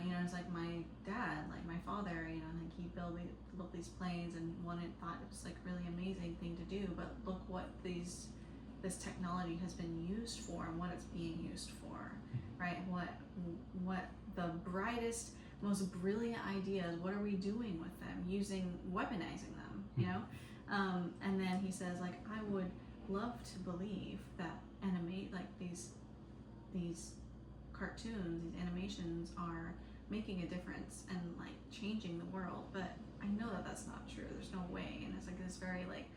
S2: You know, it's like my dad, like my father, you know, like he built these planes, and thought it was like really amazing thing to do, but look what this technology has been used for, and what it's being used for, right? What the brightest, most brilliant ideas. What are we doing with them? Weaponizing them, you know? And then he says, like, I would love to believe that these cartoons, these animations are making a difference and like changing the world, but I know that that's not true. There's no way. And it's like this very like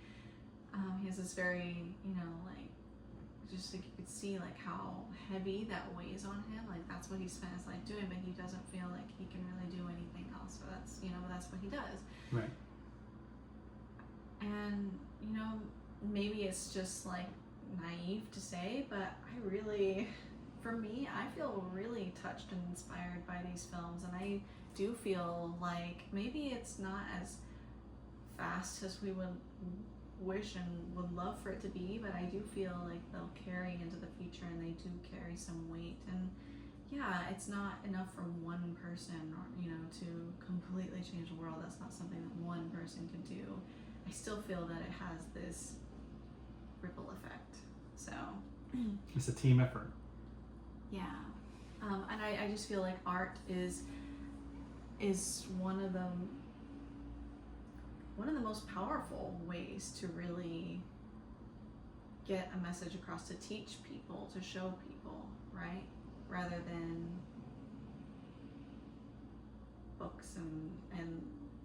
S2: he has this very, you know, like just like you could see like how heavy that weighs on him. Like that's what he spent his life doing, but he doesn't feel like he can really do anything else. But that's, you know, that's what he does.
S1: Right.
S2: And you know, maybe it's just like naive to say, but I really, for me, I feel really touched and inspired by these films, and I do feel like maybe it's not as fast as we would wish and would love for it to be, but I do feel like they'll carry into the future, and they do carry some weight. And yeah, it's not enough for one person, or you know, to completely change the world. That's not something that one person can do. I still feel that it has this ripple effect. So
S1: it's a team effort.
S2: yeah, and I just feel like art is one of the most powerful ways to really get a message across, to teach people, to show people, right? Rather than books and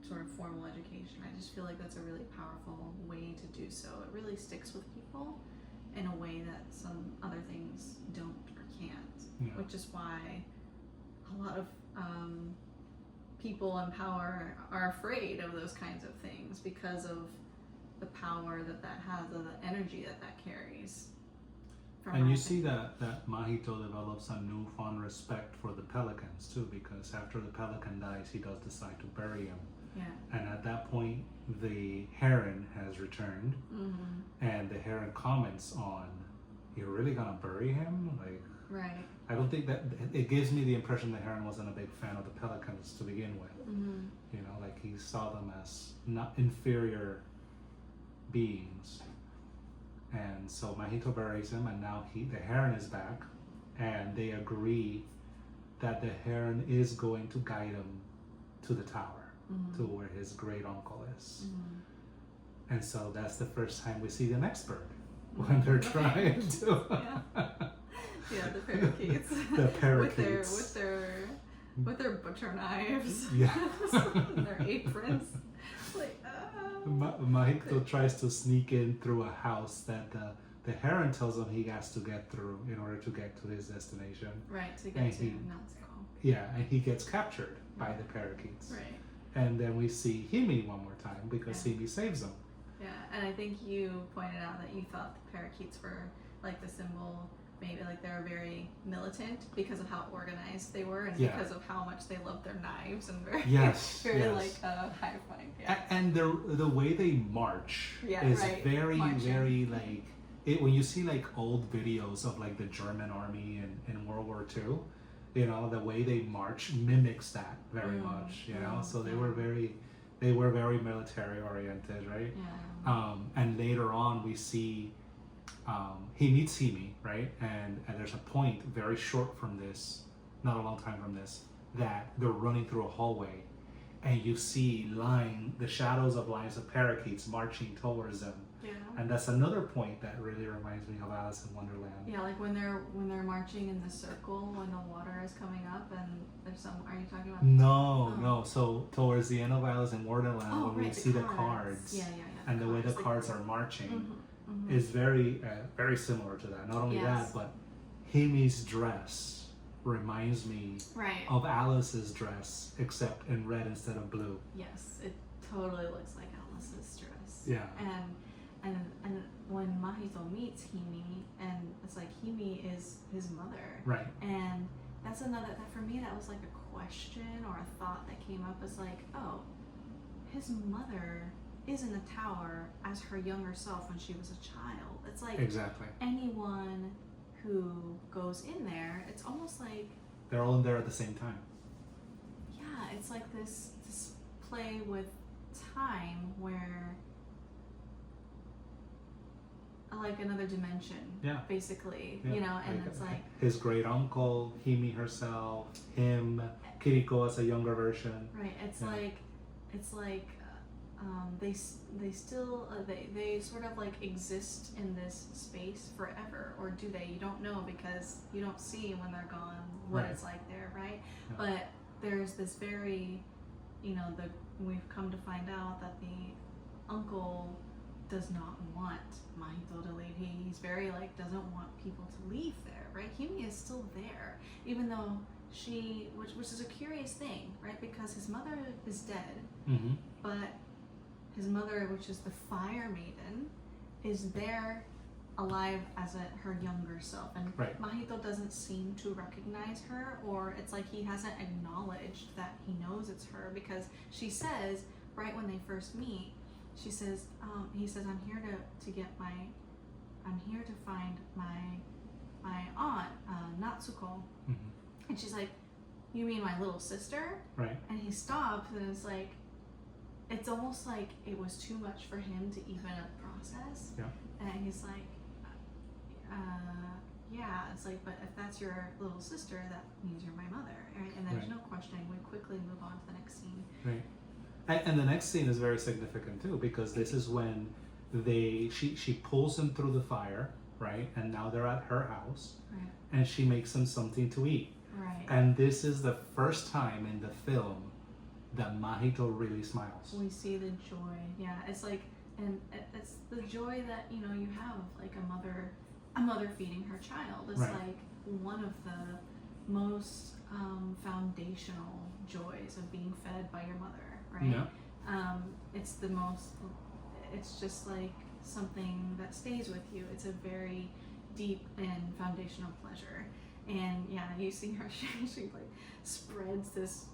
S2: sort of formal education. I just feel like that's a really powerful way to do so. It really sticks with people in a way that some other things don't or can't, which is why a lot of people in power are afraid of those kinds of things, because of the power that has, or the energy that carries.
S1: And you see that Mahito develops a newfound respect for the pelicans too, because after the pelican dies, he does decide to bury him.
S2: Yeah.
S1: And at that point, the heron has returned, and the heron comments on, "You're really gonna bury him?" Like,
S2: right.
S1: I don't think that it gives me the impression the heron wasn't a big fan of the pelicans to begin with. You know, like he saw them as not inferior beings. And so Mahito buries him, and now the heron is back, and they agree that the heron is going to guide him to the tower, to where his great uncle is. And so that's the first time we see the next bird, when they're trying to.
S2: Yeah, the parakeets.
S1: The parakeets.
S2: with their butcher knives.
S1: Yeah.
S2: And their aprons. Like,
S1: Mahito tries to sneak in through a house that the heron tells him he has to get through in order to get to his destination.
S2: Right, to get to Natsuko.
S1: Yeah, and he gets captured by the parakeets.
S2: Right.
S1: And then we see Himi one more time, because Himi saves him.
S2: Yeah, and I think you pointed out that you thought the parakeets were like the symbol, maybe like they were very militant because of how organized they were, and because of how much they loved their knives, and very like high flying. Yeah.
S1: And the way they march is very very like it. When you see like old videos of like the German army in World War II, you know, the way they march mimics that very much. You know, so they were very military oriented, right?
S2: Yeah.
S1: And later on we see. He meets Himi, right? And there's a point very short from this, not a long time from this, that they're running through a hallway, and you see the shadows of lines of parakeets marching towards them. Yeah. And that's another point that really reminds me of Alice in Wonderland.
S2: Yeah, like when they're marching in the circle when the water is coming up, and there's some. Are you talking about?
S1: No. So towards the end of Alice in Wonderland, when we see the cards, and the way the cards are marching. Is very very similar to that. Not only that, but Himi's dress reminds me of Alice's dress, except in red instead of blue.
S2: Yes, it totally looks like Alice's dress.
S1: Yeah.
S2: And when Mahito meets Himi, and it's like Himi is his mother.
S1: Right.
S2: And that's that for me, that was like a question or a thought that came up, as like, oh, his mother is in the tower as her younger self when she was a child. It's like anyone who goes in there, it's almost like
S1: they're all in there at the same time.
S2: Yeah, it's like this play with time, where like another dimension.
S1: Yeah. Basically.
S2: You know, and it's like
S1: his great uncle, Himi herself, him, Kiriko as a younger version.
S2: Right. It's like they still they sort of like exist in this space forever, or do they? You don't know because you don't see when they're gone what it's like there, right?
S1: Yeah.
S2: But there's this very, we've come to find out that the uncle does not want Mahito to leave. He's very doesn't want people to leave there, right? Himi is still there, even though which is a curious thing, right? Because his mother is dead,
S1: Mm-hmm.
S2: but his mother, which is the fire maiden, is there alive as her younger self, and Mahito doesn't seem to recognize her, or it's like he hasn't acknowledged that he knows it's her, because she says right when they first meet, she says, he says, I'm here to find my aunt, Natsuko.
S1: Mm-hmm.
S2: And she's like, you mean my little sister?
S1: Right.
S2: And he stops, and it's like, it's almost like it was too much for him to even process.
S1: Yeah.
S2: And he's like, yeah, it's like, but if that's your little sister, that means you're my mother, right? And there's no questioning. We quickly move on to the next scene.
S1: Right. And the next scene is very significant too, because this is when she pulls him through the fire, right? And now they're at her house,
S2: right?
S1: And she makes him something to eat,
S2: right?
S1: And this is the first time in the film that Mahito really smiles.
S2: We see the joy. Yeah, it's like, and it's the joy that you have, like a mother feeding her child. It's like one of the most foundational joys of being fed by your mother, right? Yeah. It's just like something that stays with you. It's a very deep and foundational pleasure. And yeah, you see her, she like spreads this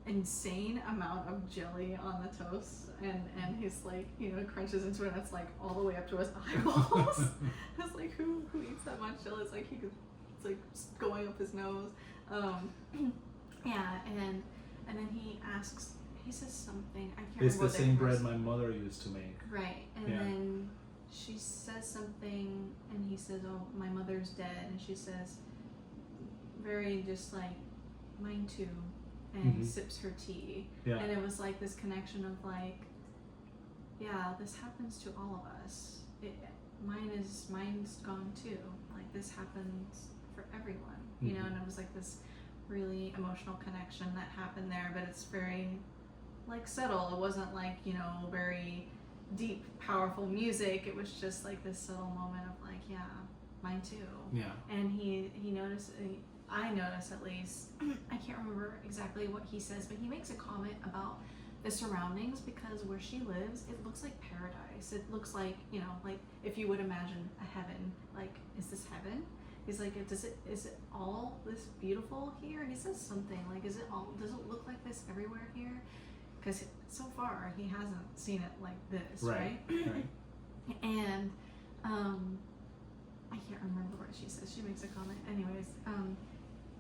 S2: insane amount of jelly on the toast, and he's like, crunches into it, and it's like all the way up to his eyeballs. It's like, who eats that much jelly? It's like it's like going up his nose. Yeah, and then he says something, I can't remember.
S1: It's the same bread my mother used to make.
S2: Right, and then she says something, and he says, oh, my mother's dead, and she says, very just like, mine too, and sips her tea. Yeah. And it was like this connection of like, yeah, this happens to all of us. Mine's gone too. Like this happens for everyone, and it was like this really emotional connection that happened there, but it's very like subtle. It wasn't like, very deep, powerful music. It was just like this subtle moment of like, yeah, mine too. Yeah. And he noticed, I noticed at least, I can't remember exactly what he says, but he makes a comment about the surroundings, because where she lives, it looks like paradise. It looks like, like if you would imagine a heaven, like, is this heaven? He's like, is it all this beautiful here? He says something like, does it look like this everywhere here? Because so far he hasn't seen it like this, right? Right. And I can't remember what she says. She makes a comment. Anyways,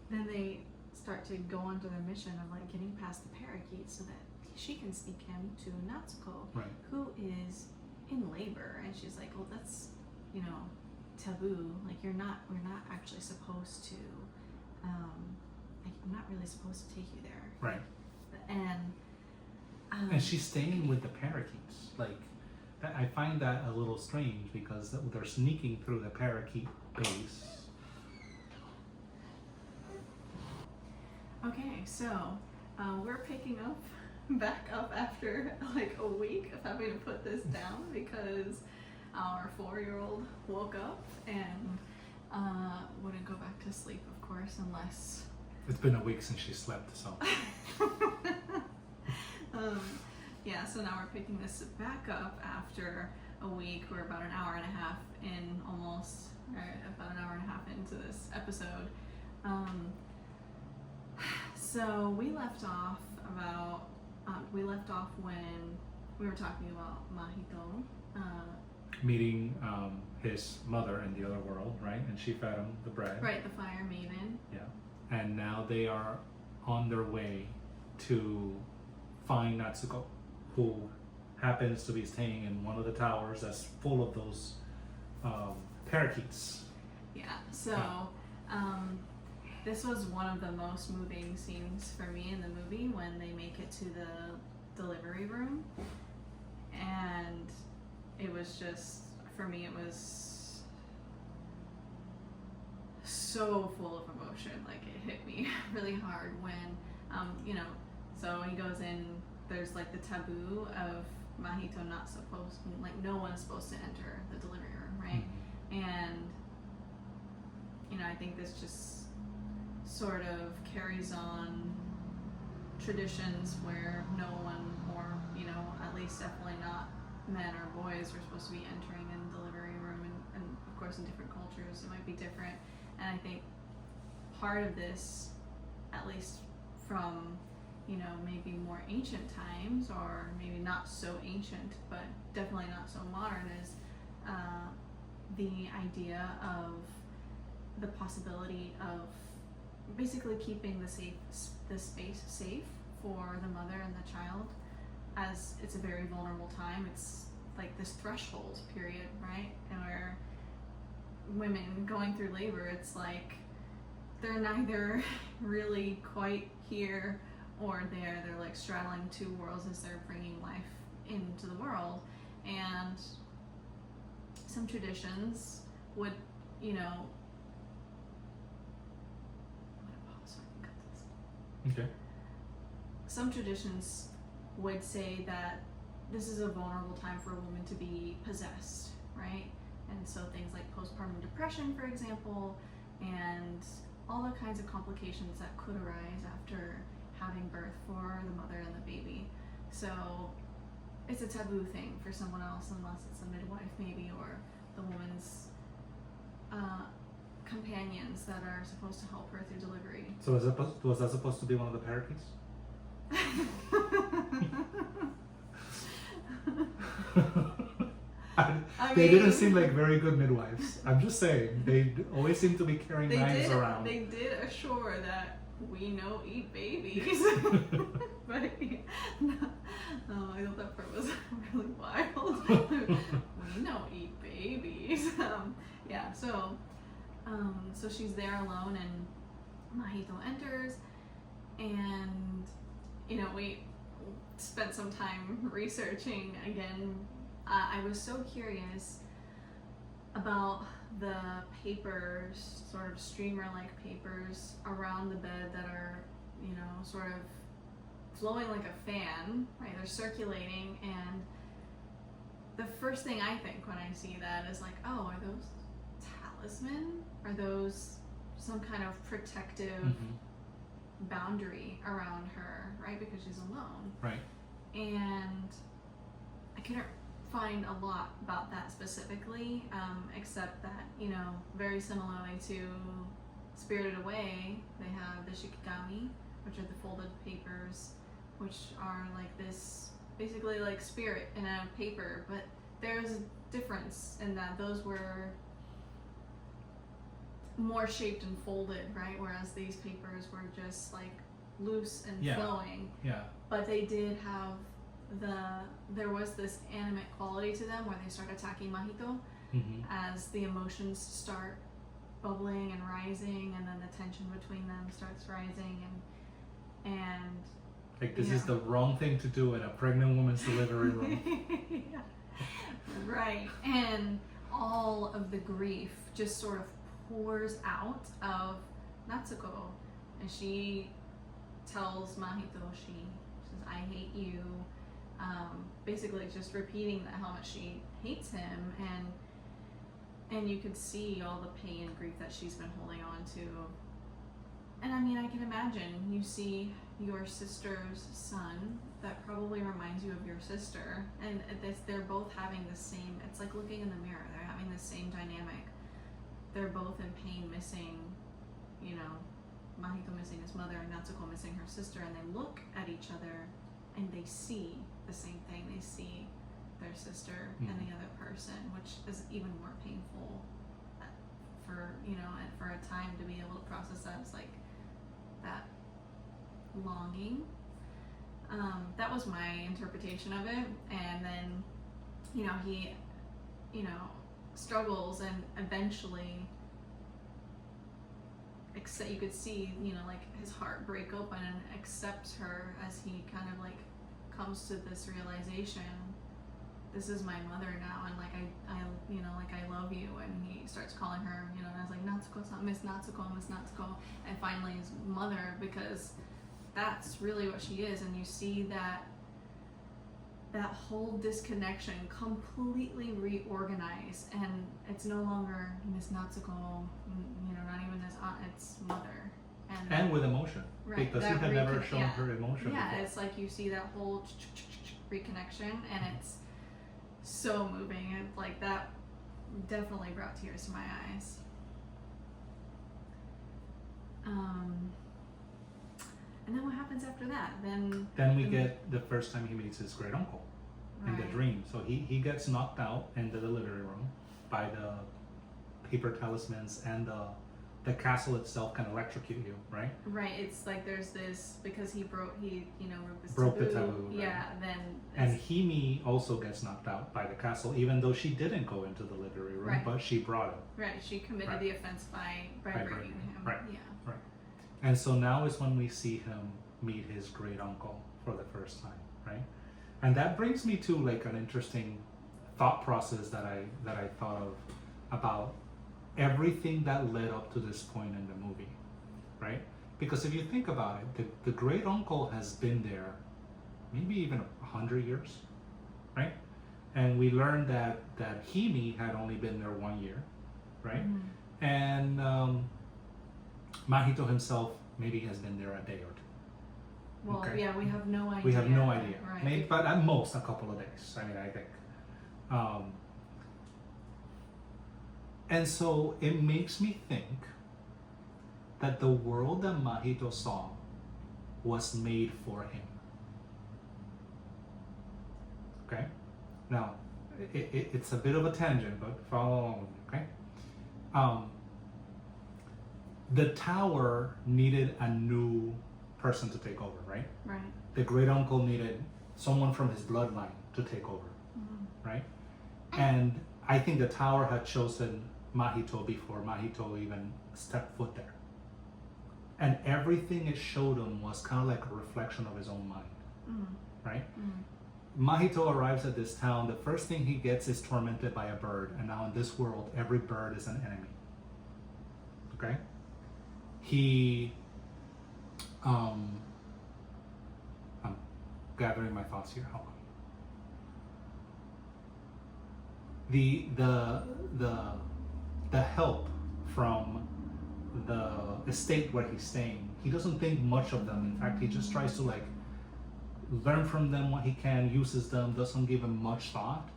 S2: then they start to go on to their mission of like getting past the parakeet so that she can sneak him to Natsuko, who is in labor, and she's like, well, that's taboo. Like we're not actually supposed to. I'm not really supposed to take you there. Right. And
S1: she's staying with the parakeets. Like, I find that a little strange, because they're sneaking through the parakeet base.
S2: Okay, so we're picking back up after like a week of having to put this down, because our 4-year-old woke up and wouldn't go back to sleep, of course, unless...
S1: It's been a week since she slept, so...
S2: Yeah, so now we're picking this back up after a week. We're about an hour and a half in, about an hour and a half into this episode. So we left off when we were talking about Mahito
S1: meeting his mother in the other world, right? And she fed him the bread.
S2: Right, the fire maiden.
S1: Yeah. And now they are on their way to find Natsuko, who happens to be staying in one of the towers that's full of those parakeets.
S2: Yeah, so this was one of the most moving scenes for me in the movie when they make it to the delivery room. And it was just, for me, it was so full of emotion. Like, it hit me really hard when, so he goes in, there's like the taboo of Mahito not supposed, like no one is supposed to enter the delivery room, right? And, I think this just sort of carries on traditions where no one, or, at least definitely not men or boys, are supposed to be entering in the delivery room. And of course, in different cultures, it might be different. And I think part of this, at least from, maybe more ancient times, or maybe not so ancient, but definitely not so modern, is the idea of the possibility of basically keeping the space safe for the mother and the child, as it's a very vulnerable time. It's like this threshold period, right? And where women going through labor, it's like they're neither really quite here or there. They're like straddling two worlds as they're bringing life into the world. And some traditions would,
S1: Okay.
S2: Some traditions would say that this is a vulnerable time for a woman to be possessed, right? And so things like postpartum depression, for example, and all the kinds of complications that could arise after having birth for the mother and the baby. So it's a taboo thing for someone else, unless it's a midwife maybe, or the woman's companions that are supposed to help her through delivery.
S1: So was that supposed to be one of the parakeets? They didn't seem like very good midwives. I'm just saying, they always seem to be carrying knives around.
S2: They did assure that we no eat babies. But I thought that part was really wild. We no eat babies. So she's there alone, and Mahito enters, and we spent some time researching again. I was so curious about the papers, sort of streamer-like papers around the bed that are, sort of flowing like a fan, right? They're circulating, and the first thing I think when I see that is like, oh, are those talisman? Are those some kind of protective boundary around her, right? Because she's alone.
S1: Right.
S2: And I couldn't find a lot about that specifically, except that, very similarly to Spirited Away, they have the shikigami, which are the folded papers, which are like this, basically like spirit in a paper, but there's a difference in that those were more shaped and folded, right? Whereas these papers were just like loose and flowing.
S1: Yeah.
S2: But they did have there was this animate quality to them where they start attacking Mahito as the emotions start bubbling and rising, and then the tension between them starts rising, and
S1: like this is the wrong thing to do in a pregnant woman's delivery room.
S2: Yeah. Right. And all of the grief just sort of pours out of Natsuko, and she tells Mahito, she says, "I hate you." Basically just repeating that how much she hates him, and you could see all the pain and grief that she's been holding on to. And I mean, I can imagine you see your sister's son that probably reminds you of your sister, and they're both having the same, it's like looking in the mirror, they're having the same dynamic. They're both in pain, missing, Mahito missing his mother and Natsuko missing her sister, and they look at each other and they see the same thing. They see their sister and the other person, which is even more painful for, and for a time to be able to process that. It's like that longing. That was my interpretation of it. And then, he, struggles and eventually you could see, you know, like his heart break open and accepts her as he kind of like comes to this realization, this is my mother now, and like I you know, like I love you, and he starts calling her, you know, and I was like, Natsuko-san, Miss Natsuko, Miss Natsuko, and finally his mother, because that's really what she is. And you see that whole disconnection completely reorganize, and it's no longer Miss Natsuko, you know, not even his aunt, it's mother.
S1: And with emotion,
S2: right,
S1: because he had never shown her emotion
S2: yeah,
S1: before.
S2: it's like you see that whole reconnection, and it's so moving. It's like that definitely brought tears to my eyes. And then what happens after that? Then
S1: we get the first time he meets his great uncle in the dream. So he gets knocked out in the delivery room by the paper talismans, and the castle itself can electrocute you, right?
S2: Right. It's like there's this, because he broke the
S1: taboo.
S2: Yeah.
S1: Right.
S2: Then
S1: and Himi also gets knocked out by the castle, even though she didn't go into the delivery room,
S2: right.
S1: but she brought him.
S2: Right. She committed the offense by bringing him.
S1: Right.
S2: Yeah.
S1: Right. And so now is when we see him meet his great uncle for the first time, right? And that brings me to like an interesting thought process that I thought of about everything that led up to this point in the movie, right? Because if you think about it, the great uncle has been there maybe even 100 years, right? And we learned that Himi had only been there 1 year, right? Mm-hmm. And Mahito himself maybe has been there a day or two.
S2: Well,
S1: okay?
S2: Yeah, we have no idea.
S1: We have no idea,
S2: right?
S1: Maybe, but at most a couple of days. I mean, I think. And so it makes me think that the world that Mahito saw was made for him. Okay? Now, it's a bit of a tangent, but follow along with me, okay? The tower needed a new person to take over, right?
S2: Right.
S1: The great uncle needed someone from his bloodline to take over, right? And I think the tower had chosen Mahito before Mahito even stepped foot there. And everything it showed him was kind of like a reflection of his own mind, right? Mahito arrives at this town. The first thing he gets is tormented by a bird, and now in this world, every bird is an enemy. Okay? I'm gathering my thoughts here. Hold on. The help from the estate where he's staying, he doesn't think much of them. In fact, he just tries to like learn from them what he can, uses them, doesn't give them much thought.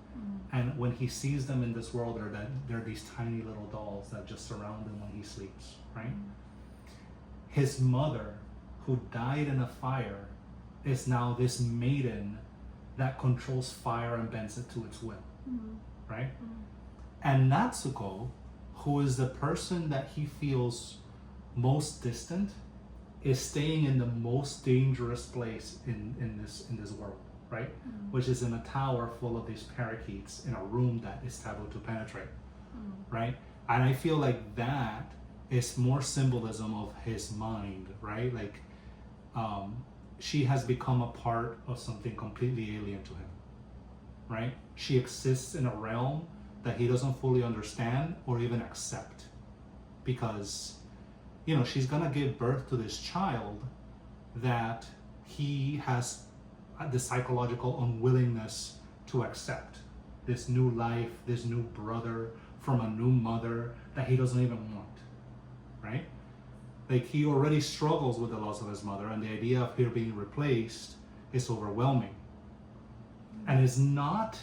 S1: And when he sees them in this world, they're these tiny little dolls that just surround him when he sleeps, right? His mother, who died in a fire, is now this maiden that controls fire and bends it to its will, right? And Natsuko, who is the person that he feels most distant, is staying in the most dangerous place in this world, right? Which is in a tower full of these parakeets in a room that is taboo to penetrate, right? And I feel like that is more symbolism of his mind, right? Like she has become a part of something completely alien to him, right? She exists in a realm that he doesn't fully understand or even accept, because you know, she's gonna give birth to this child that he has the psychological unwillingness to accept, this new life, this new brother from a new mother that he doesn't even want, right? Like, he already struggles with the loss of his mother, and the idea of her being replaced is overwhelming. And it's not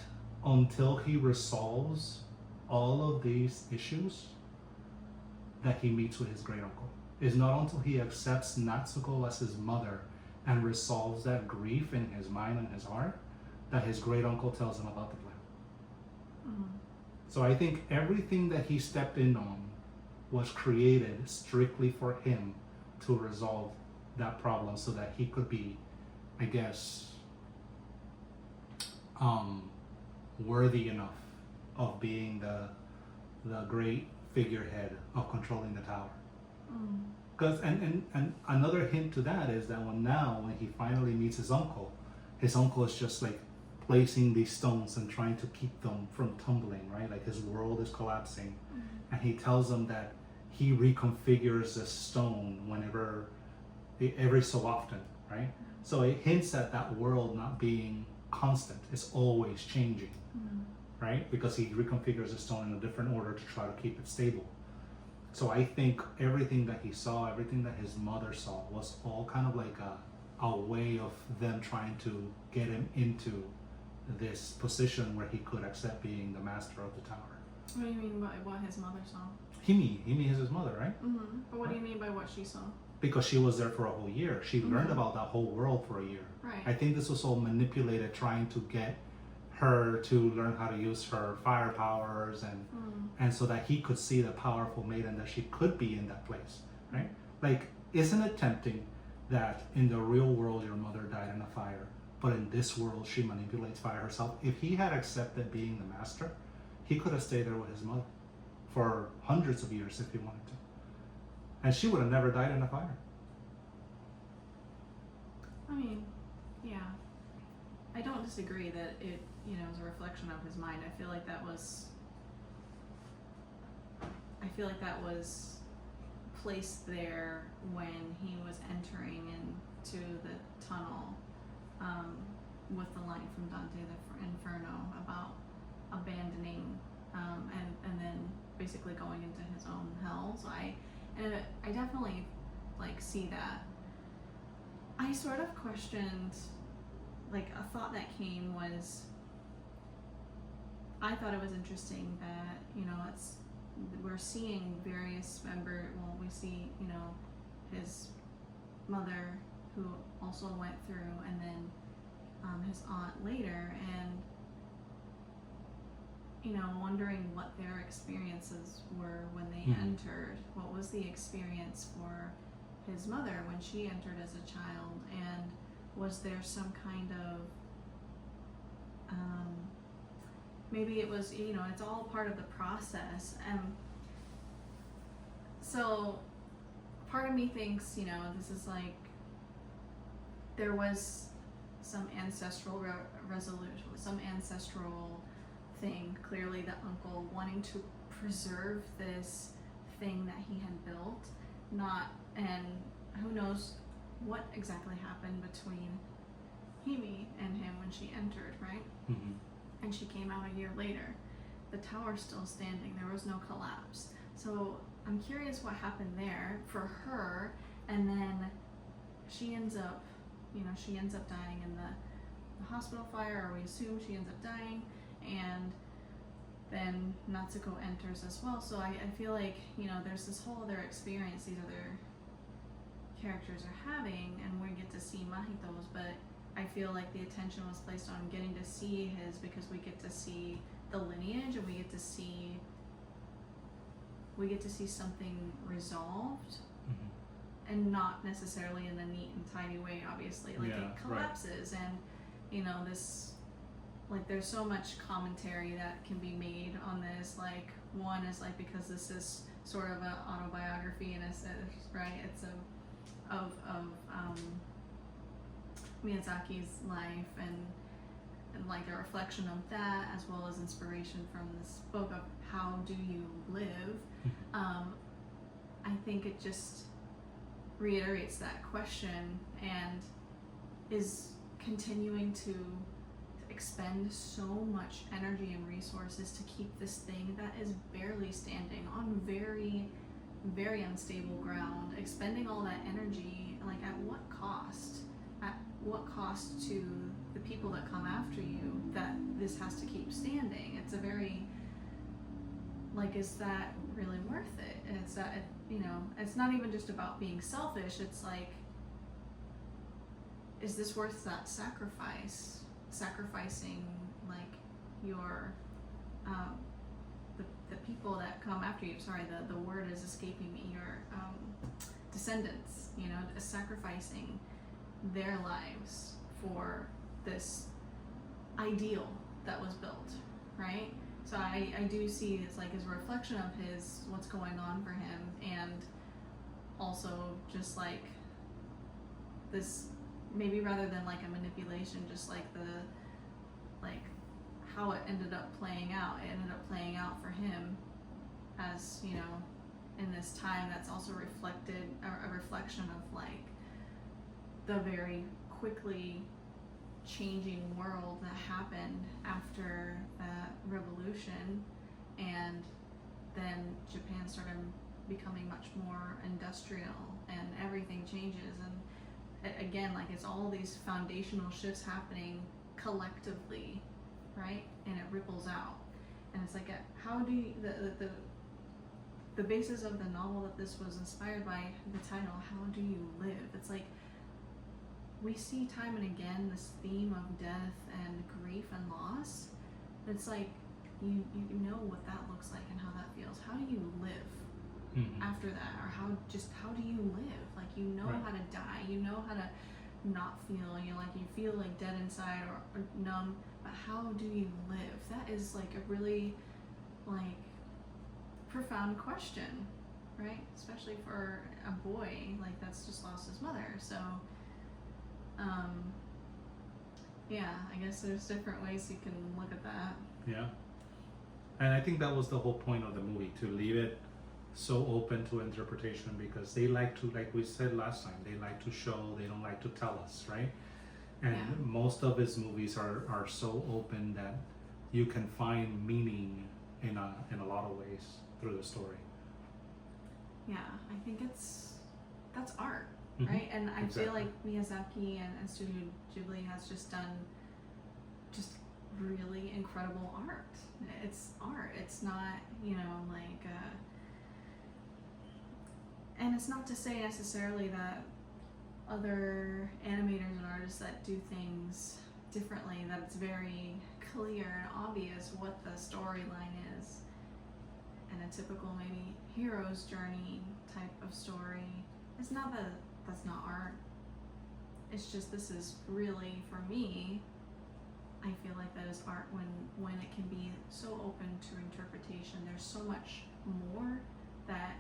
S1: until he resolves all of these issues that he meets with his great uncle. It's not until he accepts Natsuko as his mother and resolves that grief in his mind and his heart that his great uncle tells him about the plan. So I think everything that he stepped in on was created strictly for him to resolve that problem, so that he could be, I guess, worthy enough of being the great figurehead of controlling the tower.
S2: Mm.
S1: Because and another hint to that is that when he finally meets his uncle is just like placing these stones and trying to keep them from tumbling, right? Like his world is collapsing, and he tells them that he reconfigures the stone every so often, right? So it hints at that world not being constant; it's always changing, right? Because he reconfigures the stone in a different order to try to keep it stable. So I think everything that he saw, everything that his mother saw, was all kind of like a way of them trying to get him into this position where he could accept being the master of the tower.
S2: What do you mean by what his mother saw?
S1: Himi is his mother, right?
S2: But what do you mean by what she saw?
S1: Because she was there for a whole year. She learned about that whole world for a year.
S2: Right.
S1: I think this was all manipulated, trying to get her to learn how to use her fire powers and so that he could see the powerful maiden that she could be in that place, right? Like, isn't it tempting that in the real world your mother died in a fire, but in this world she manipulates fire herself? If he had accepted being the master, he could have stayed there with his mother for hundreds of years if he wanted to, and she would have never died in a fire.
S2: I mean, yeah, I don't disagree that it, is a reflection of his mind. I feel like that was placed there when he was entering into the tunnel, with the line from Dante the Inferno about abandoning, and then basically going into his own hell. So I definitely see that. I sort of questioned, a thought that came was, I thought it was interesting that, we're seeing various we see, his mother who also went through, and then his aunt later, and, wondering what their experiences were when they entered. What was the experience for his mother when she entered as a child, and was there some kind of maybe it was, it's all part of the process. So part of me thinks, this is there was some ancestral resolution, some ancestral thing, clearly the uncle wanting to preserve this thing that he had built, and who knows what exactly happened between Himi and him when she entered, right? And she came out a year later. The tower's still standing. There was no collapse. So I'm curious what happened there for her, and then she ends up dying in the hospital fire, or we assume she ends up dying, and then Natsuko enters as well. So I feel like, there's this whole other experience these other characters are having, and we get to see Mahito's, but I feel like the attention was placed on getting to see his, because we get to see the lineage, and we get to see something resolved, and not necessarily in a neat and tidy way, obviously. It collapses, right. And this, there's so much commentary that can be made on this. One is because this is sort of an autobiography in a sense, right? It's of Miyazaki's life, and a reflection of that, as well as inspiration from this book of how do you live. I think it just reiterates that question, and is continuing to expend so much energy and resources to keep this thing that is barely standing on very, very unstable ground, expending all that energy, at what cost? At what cost to the people that come after you, that this has to keep standing? It's a very, is that really worth it? And it's that, it's not even just about being selfish. It's is this worth that sacrifice? Sacrificing your the people that come after you. Sorry, the word is escaping me. Your descendants, sacrificing their lives for this ideal that was built, right? So I do see it's like as a reflection of his what's going on for him, and also just like this, maybe rather than like a manipulation, just like the like how it ended up playing out. It ended up playing out for him as, you know, in this time that's also reflected, a reflection of like the very quickly changing world that happened after that revolution, and then Japan started becoming much more industrial and everything changes, and again, like it's all these foundational shifts happening collectively, right? And it ripples out, and it's like how do you, the basis of the novel that this was inspired by, the title, How Do You Live? It's like we see time and again this theme of death and grief and loss. It's like you know what that looks like and how that feels. How do you live after that? Or how do you live? Like, you know
S1: Right.
S2: how to die, you know how to not feel, you know, like you feel like dead inside or numb, but how do you live? That is like a really like profound question, right? Especially for a boy like that's just lost his mother. So yeah, I guess there's different ways you can look at that.
S1: Yeah. And I think that was the whole point of the movie, to leave it so open to interpretation, because they like to, like we said last time, they like to show, they don't like to tell us, right? And
S2: Yeah.
S1: most of his movies are so open that you can find meaning in a lot of ways through the story.
S2: Yeah, I think that's art,
S1: Mhm.
S2: right? And I
S1: Exactly.
S2: feel like Miyazaki and Studio Ghibli has just done just really incredible art. It's art. It's not, you know, like and it's not to say necessarily that other animators and artists that do things differently, that it's very clear and obvious what the storyline is. And a typical maybe hero's journey type of story. It's not that that's not art. It's just, this is really, for me, I feel like that is art when it can be so open to interpretation. There's so much more that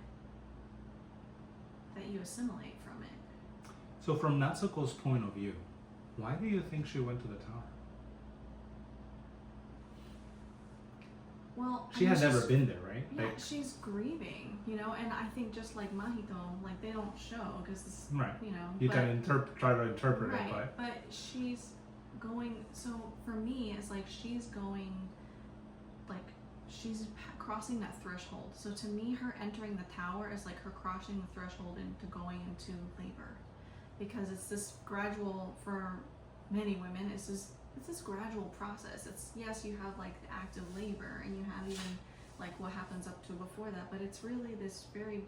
S2: you assimilate from it.
S1: So from Natsuko's point of view, why do you think she went to the tower?
S2: Well,
S1: She had never been there, right?
S2: Yeah,
S1: Like,
S2: she's grieving, you know, and I think just like Mahito, like they don't show because
S1: right.
S2: you know,
S1: You
S2: but,
S1: can try to interpret
S2: right,
S1: it,
S2: but she's going. So for me, it's like she's going, like she's crossing that threshold. So to me, her entering the tower is like her crossing the threshold into going into labor, because it's this gradual, for many women, it's this gradual process. It's, yes, you have like the active labor, and you have even like what happens up to before that, but it's really this very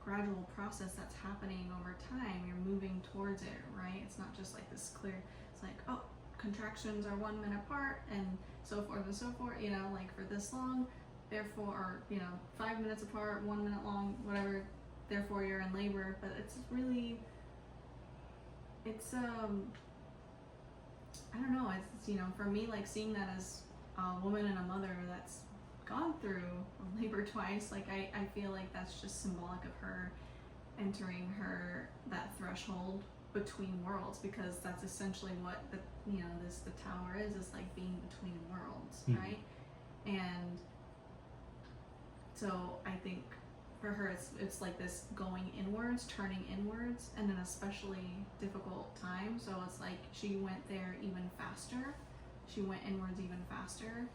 S2: gradual process that's happening over time. You're moving towards it, right? It's not just like this clear, it's like, oh, contractions are 1 minute apart and so forth and so forth, you know, like for this long, therefore, or, you know, 5 minutes apart, 1 minute long, whatever, therefore you're in labor. But it's really, it's I don't know, it's, you know, for me, like seeing that as a woman and a mother that's gone through labor twice, like I feel like that's just symbolic of her entering that threshold between worlds, because that's essentially what the tower is like being between worlds, right? And so I think for her it's like this going inwards, turning inwards, and an especially difficult time. So it's like she went there even faster. She went inwards even faster.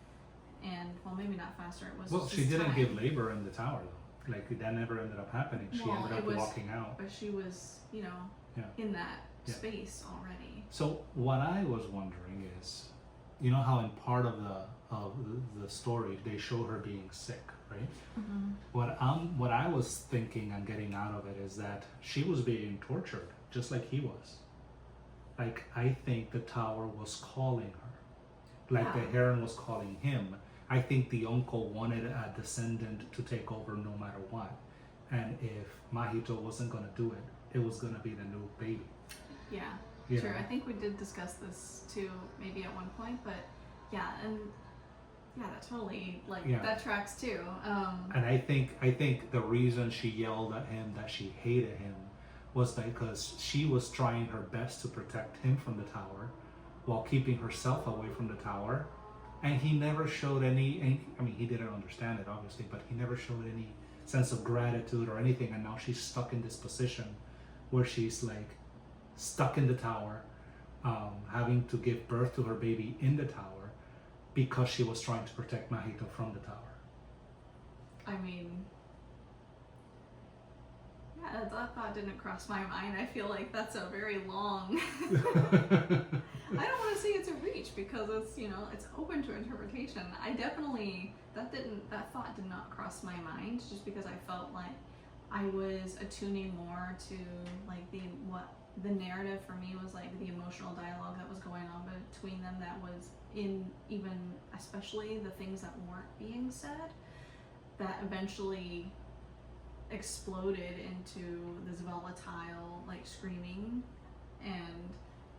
S2: And, well, maybe not faster, it was
S1: well,
S2: just
S1: she didn't
S2: time.
S1: give labor in the tower though. Like, that never ended up happening. She
S2: Well,
S1: ended
S2: it
S1: up
S2: was-
S1: walking out.
S2: But she was, you know,
S1: Yeah.
S2: in that
S1: Yeah.
S2: space already.
S1: So what I was wondering is, you know how in part of the story they show her being sick, right?
S2: Mm-hmm.
S1: What I was thinking and getting out of it is that she was being tortured just like he was. Like, I think the tower was calling her, like the
S2: Yeah.
S1: Heron was calling him. I think the uncle wanted a descendant to take over no matter what, and if Mahito wasn't going to do it, it was going to be the new baby.
S2: Yeah,
S1: You
S2: true.
S1: know?
S2: I think we did discuss this too, maybe at one point, but yeah, and Yeah, that totally, like,
S1: Yeah.
S2: that tracks too.
S1: And I think the reason she yelled at him that she hated him was because she was trying her best to protect him from the tower while keeping herself away from the tower. And he never showed any, I mean, he didn't understand it obviously, but he never showed any sense of gratitude or anything. And now she's stuck in this position where she's like stuck in the tower, having to give birth to her baby in the tower because she was trying to protect Mahito from the tower.
S2: I mean, yeah, that thought didn't cross my mind. I feel like that's a very long. I don't want to say it's a reach because it's, you know, it's open to interpretation. I definitely that thought did not cross my mind just because I felt like I was attuning more to like the narrative for me was like the emotional dialogue that was going on between them that was in even especially the things that weren't being said that eventually exploded into this volatile like screaming and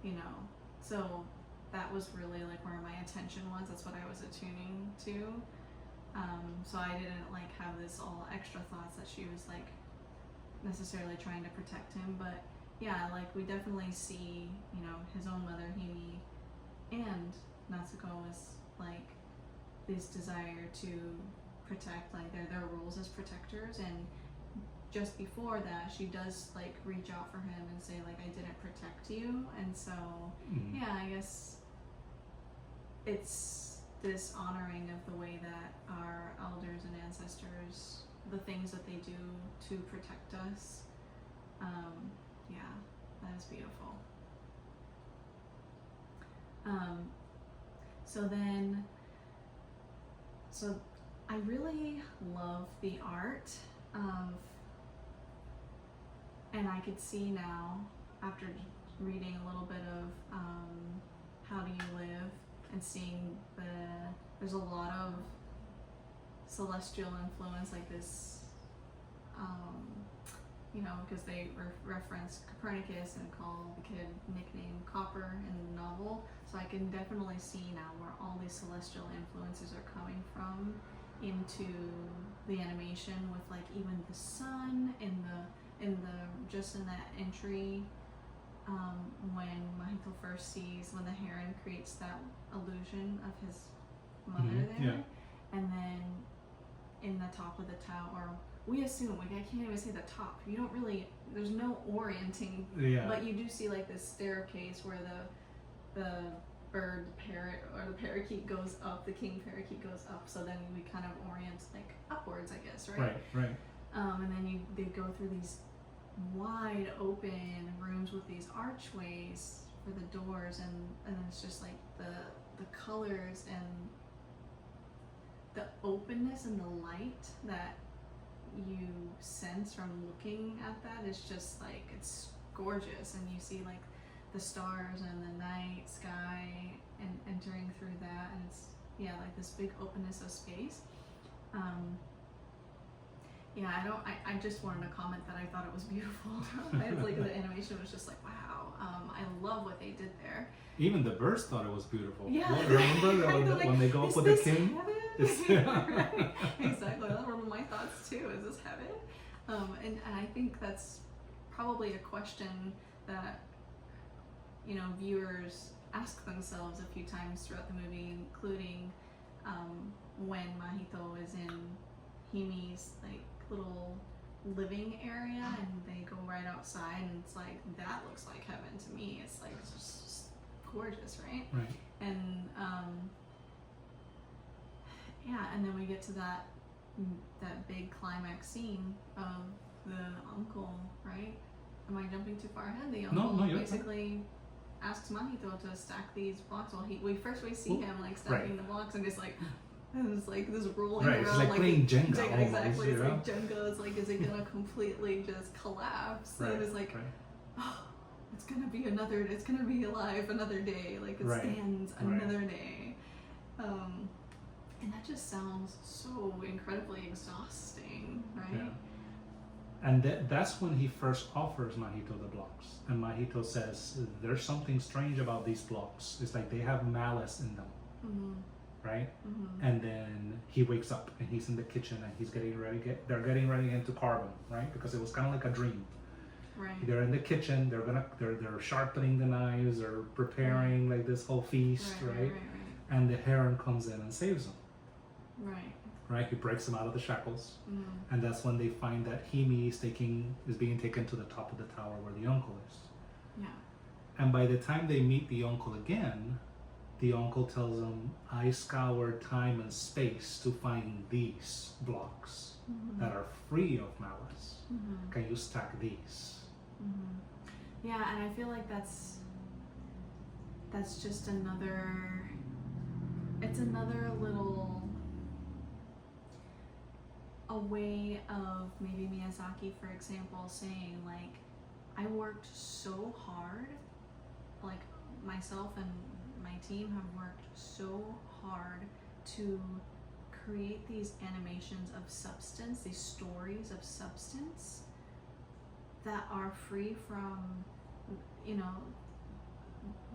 S2: you know so that was really like where my attention was. That's what I was attuning to. So I didn't like have this all extra thoughts that she was like necessarily trying to protect him, but yeah, like we definitely see, you know, his own mother Himi and Natsuko is like this desire to protect, like their roles as protectors, and just before that she does like reach out for him and say like I didn't protect you, and so yeah, I guess it's this honoring of the way that our elders and ancestors, the things that they do to protect us. Yeah, that is beautiful. So I really love the art of, and I could see now after reading a little bit of How Do You Live and seeing there's a lot of celestial influence like this, you know, because they reference Copernicus and call the kid nickname Copper in the novel. So I can definitely see now where all these celestial influences are coming from into the animation with like even the sun in the just in that entry when Mahito first sees when the heron creates that illusion of his mother there, and then in the top of the tower, we assume, like I can't even say the top, you don't really, there's no orienting, but you do see like this staircase where the bird parrot or the parakeet goes up, the king parakeet goes up, so then we kind of orient like upwards, I guess, right? And then they go through these wide open rooms with these archways for the doors, and it's just like the colors and the openness and the light that you sense from looking at that is just like, it's gorgeous, and you see like the stars and the night sky and entering through that, and it's like this big openness of space. I just wanted to comment that I thought it was beautiful. I was like, the animation was just like, wow. I love what they did there.
S1: Even the birds thought it was beautiful.
S2: Yeah.
S1: Remember when they go up with the king?
S2: Right. Exactly. That was one of my thoughts too. Is this heaven? And I think that's probably a question that, you know, viewers ask themselves a few times throughout the movie, including when Mahito is in Himi's like little living area and they go right outside, and it's like, that looks like heaven to me. It's like just gorgeous, right? And and then we get to that big climax scene of the uncle, right? Am I jumping too far ahead? The uncle basically asks Mahito to stack these blocks while we see him like stacking the blocks, and just like, and it's like this rolling around,
S1: it's like playing Jenga.
S2: Exactly, it's like Jenga. It's like, is it gonna completely just collapse? And it's like, oh, it's gonna be alive another day. Like it stands another day. And that just sounds so incredibly exhausting, right?
S1: Yeah. And that's when he first offers Mahito the blocks. And Mahito says, there's something strange about these blocks. It's like they have malice in them. right?
S2: Mm-hmm.
S1: And then he wakes up and he's in the kitchen and he's getting ready. They're getting ready to carve him, right? Because it was kind of like a dream.
S2: Right.
S1: They're in the kitchen. They're sharpening the knives. They're preparing like this whole feast, right? And the Heron comes in and saves them.
S2: Right.
S1: Right. He breaks them out of the shackles,
S2: Mm-hmm.
S1: and that's when they find that Himi is being taken to the top of the tower where the uncle is.
S2: Yeah.
S1: And by the time they meet the uncle again, the uncle tells them, "I scoured time and space to find these blocks that are free of malice.
S2: Mm-hmm.
S1: Can you stack these?"
S2: Mm-hmm. Yeah, and I feel like that's just another. It's another little a way of maybe Miyazaki, for example, saying like, I worked so hard, like myself and my team have worked so hard to create these animations of substance, these stories of substance that are free from, you know,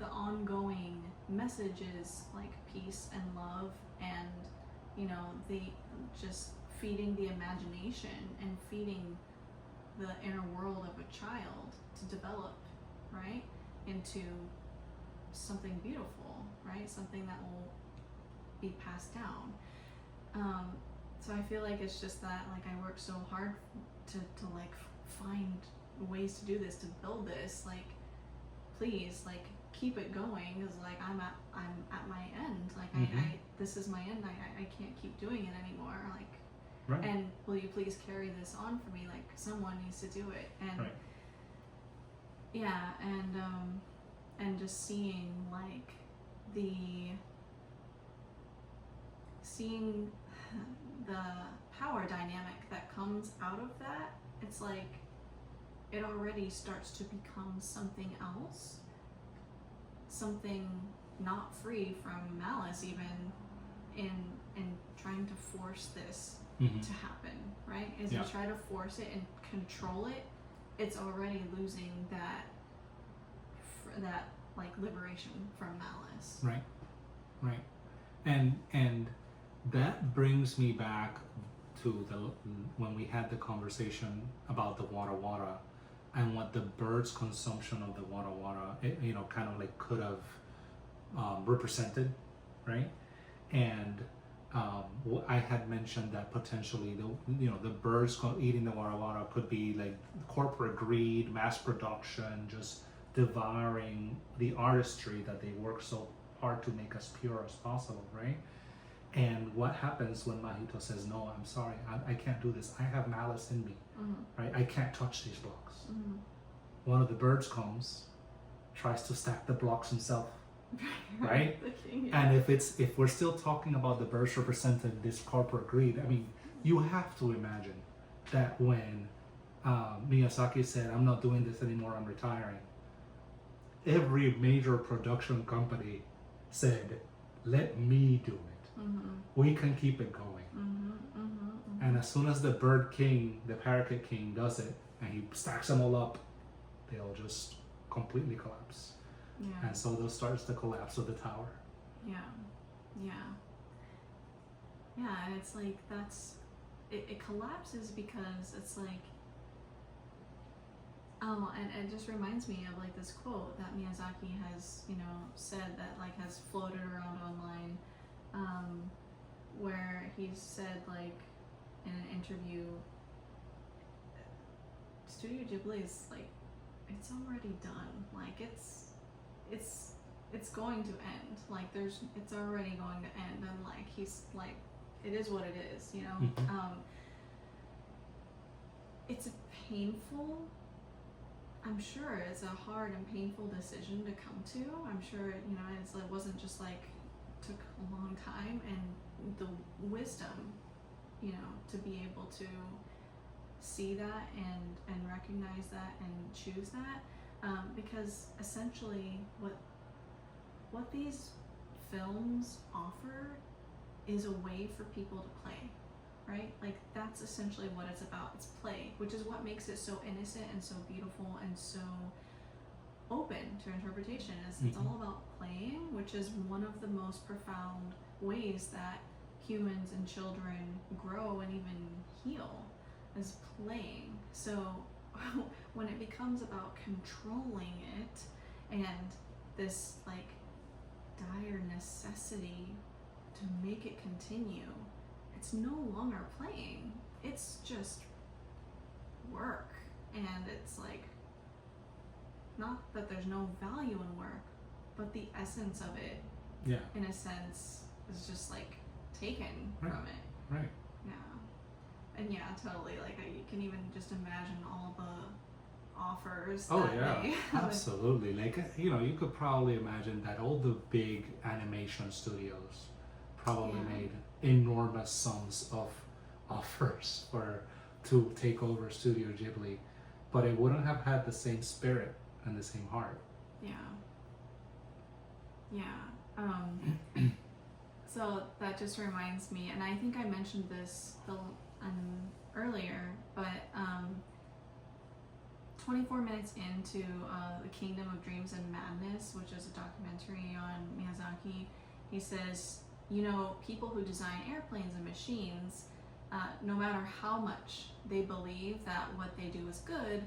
S2: the ongoing messages like peace and love and, you know, the just feeding the imagination and feeding the inner world of a child to develop, right, into something beautiful, right, something that will be passed down. So I feel like it's just that, like, I worked so hard to like find ways to do this, to build this, like, please, like, keep it going, because like I'm at my end, like I this is my end, I can't keep doing it anymore, like,
S1: Right.
S2: and will you please carry this on for me, like someone needs to do it. And
S1: Right.
S2: yeah, and just seeing like seeing the power dynamic that comes out of that, it's like it already starts to become something else, something not free from malice, even in trying to force this to happen, right? As you try to force it and control it, it's already losing that like liberation from malice.
S1: Right. And that brings me back to when we had the conversation about the wara and what the bird's consumption of the wara you know, kind of like could have represented, right? And I had mentioned that potentially the birds eating the wara could be like corporate greed, mass production, just devouring the artistry that they work so hard to make as pure as possible, right? And what happens when Mahito says, "No, I'm sorry, I can't do this. I have malice in me, right? I can't touch these blocks." One of the birds comes, tries to stack the blocks himself, right? And if we're still talking about the birds representing this corporate greed, I mean, you have to imagine that when Miyazaki said, "I'm not doing this anymore, I'm retiring," every major production company said, "Let me do it. We can keep it going." And as soon as the bird king, the parakeet king, does it, and he stacks them all up, they'll just completely collapse. And so that starts the collapse of the tower.
S2: And it's like it collapses because it's like, and it just reminds me of like this quote that Miyazaki has, you know, said that like has floated around online, where he said, like, in an interview, Studio Ghibli is like, it's already done, like it's going to end, like it's already going to end, and like he's like, it is what it is, you know. It's a painful, I'm sure it's a hard and painful decision to come to. I'm sure, you know, it wasn't just like, took a long time, and the wisdom, you know, to be able to see that and recognize that and choose that, because essentially what these films offer is a way for people to play, right? Like that's essentially what it's about. It's play, which is what makes it so innocent and so beautiful and so open to interpretation. It's all about playing, which is one of the most profound ways that humans and children grow and even heal is playing. So when it becomes about controlling it and this like dire necessity to make it continue, it's no longer playing. It's just work. And it's like, not that there's no value in work, but the essence of it,
S1: Yeah.
S2: in a sense, is just like taken
S1: Right.
S2: from it.
S1: Right.
S2: Yeah. And yeah, totally. Like, you can even just imagine all the offers
S1: Oh
S2: that
S1: yeah,
S2: they
S1: absolutely. Like, you know, you could probably imagine that all the big animation studios probably
S2: Yeah.
S1: made enormous sums of offers to take over Studio Ghibli, but it wouldn't have had the same spirit and the same heart.
S2: Yeah. Yeah. So that just reminds me, and I think I mentioned this earlier, but 24 minutes into The Kingdom of Dreams and Madness, which is a documentary on Miyazaki, he says, you know, people who design airplanes and machines, no matter how much they believe that what they do is good,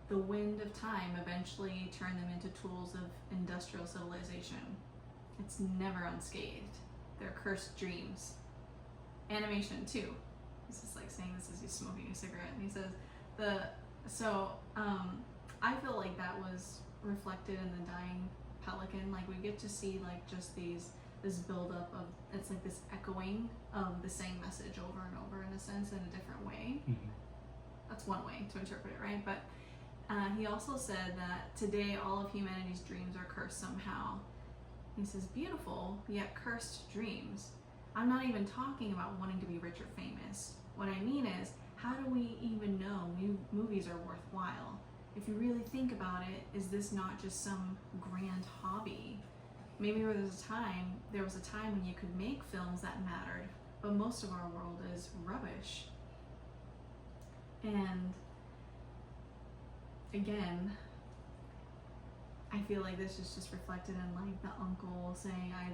S2: the wind of time eventually turn them into tools of industrial civilization. It's never unscathed. They're cursed dreams. Animation too. This is like saying this as he's smoking a cigarette. And he says I feel like that was reflected in The Dying Pelican. Like, we get to see like just this buildup of, it's like this echoing of the same message over and over, in a sense, in a different way.
S1: Mm-hmm.
S2: That's one way to interpret it, right? But he also said that today all of humanity's dreams are cursed somehow. He says, beautiful, yet cursed dreams. I'm not even talking about wanting to be rich or famous. What I mean is, how do we even know movies are worthwhile? If you really think about it, is this not just some grand hobby? Maybe there was a time when you could make films that mattered, but most of our world is rubbish. And again, I feel like this is just reflected in like the uncle saying, I've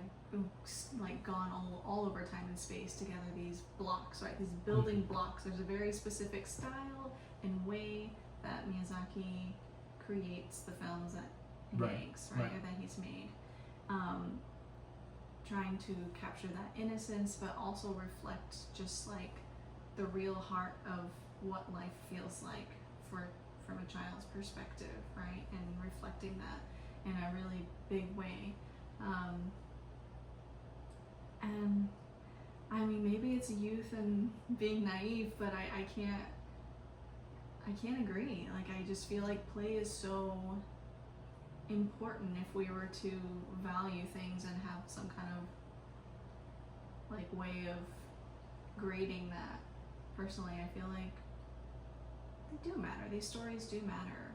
S2: like gone all over time and space to gather these blocks, right? These building blocks. There's a very specific style and way that Miyazaki creates the films that he makes, right? Or that he's made. Trying to capture that innocence, but also reflect just like the real heart of what life feels like from a child's perspective, right? And reflecting that in a really big way. And I mean, maybe it's youth and being naive, but I can't agree. Like, I just feel like play is so important if we were to value things and have some kind of like way of grading that. Personally, I feel like they do matter. These stories do matter.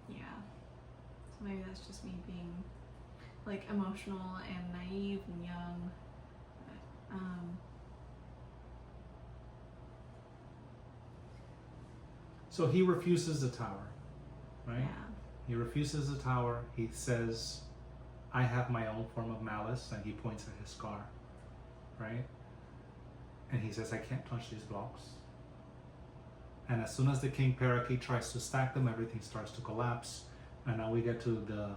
S2: Yeah. So maybe that's just me being like emotional and naive and young. But,
S1: So he refuses the tower, right?
S2: yeah.
S1: He refuses the tower. He says, I have my own form of malice, and he points at his scar, right? And he says, I can't touch these blocks. And as soon as the king parakeet tries to stack them, everything starts to collapse. And now we get to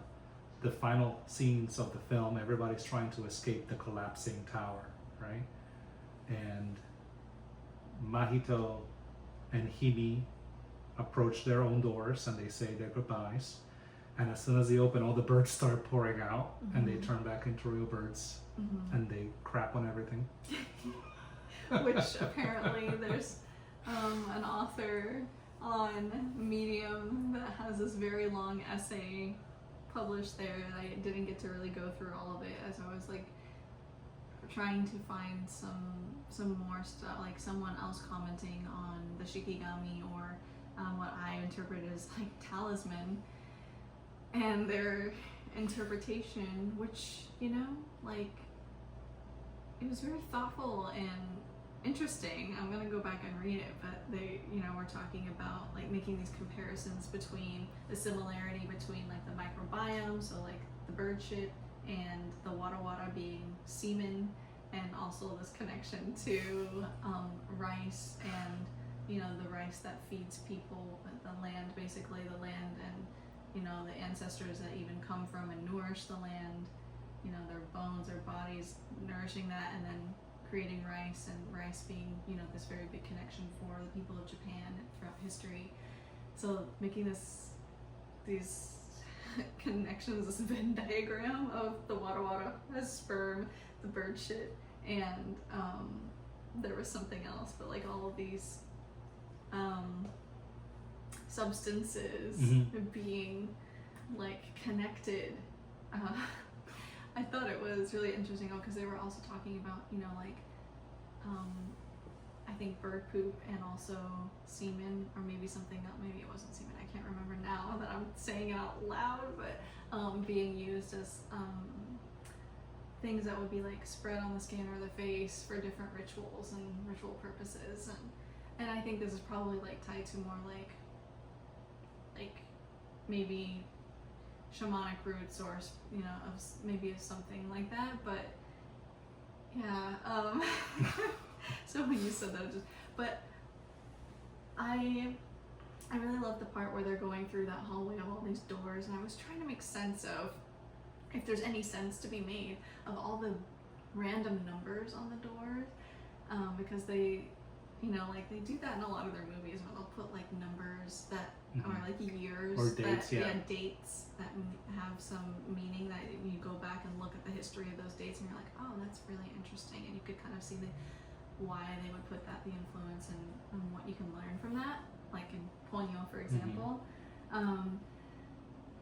S1: the final scenes of the film. Everybody's trying to escape the collapsing tower, right? And Mahito and Himi approach their own doors and they say their goodbyes. And as soon as they open, all the birds start pouring out, and they turn back into real birds, and they crap on everything.
S2: Which apparently there's an author on Medium that has this very long essay published there, and I didn't get to really go through all of it as I was like trying to find some more stuff, like someone else commenting on the Shikigami, or what I interpret as like talisman, and their interpretation, which, you know, like, it was very thoughtful and interesting. I'm gonna go back and read it, but they, you know, we're talking about like making these comparisons between the similarity between like the microbiome, so like the bird shit and the wara wara being semen, and also this connection to rice and, you know, the rice that feeds people, the land, basically the land, and, you know, the ancestors that even come from and nourish the land, you know, their bones, their bodies nourishing that, and then creating rice, and rice being, you know, this very big connection for the people of Japan throughout history. So making these connections, this Venn diagram of the wara wara as sperm, the bird shit, and there was something else, but like all of these substances being like connected. I thought it was really interesting because they were also talking about, you know, like I think bird poop and also semen, or maybe something else. Maybe it wasn't semen. I can't remember now that I'm saying it out loud, but being used as things that would be like spread on the skin or the face for different rituals and ritual purposes, and I think this is probably like tied to more like maybe shamanic roots, or, you know, maybe of something like that. But yeah, so when you said that, but I really love the part where they're going through that hallway of all these doors, and I was trying to make sense of if there's any sense to be made of all the random numbers on the doors, because they, you know, like they do that in a lot of their movies where they'll put like numbers that are like years
S1: or dates,
S2: that, dates that have some meaning, that you go back and look at the history of those dates and you're like, oh, that's really interesting, and you could kind of see why they would put that, the influence, and what you can learn from that, like in Ponyo, for example.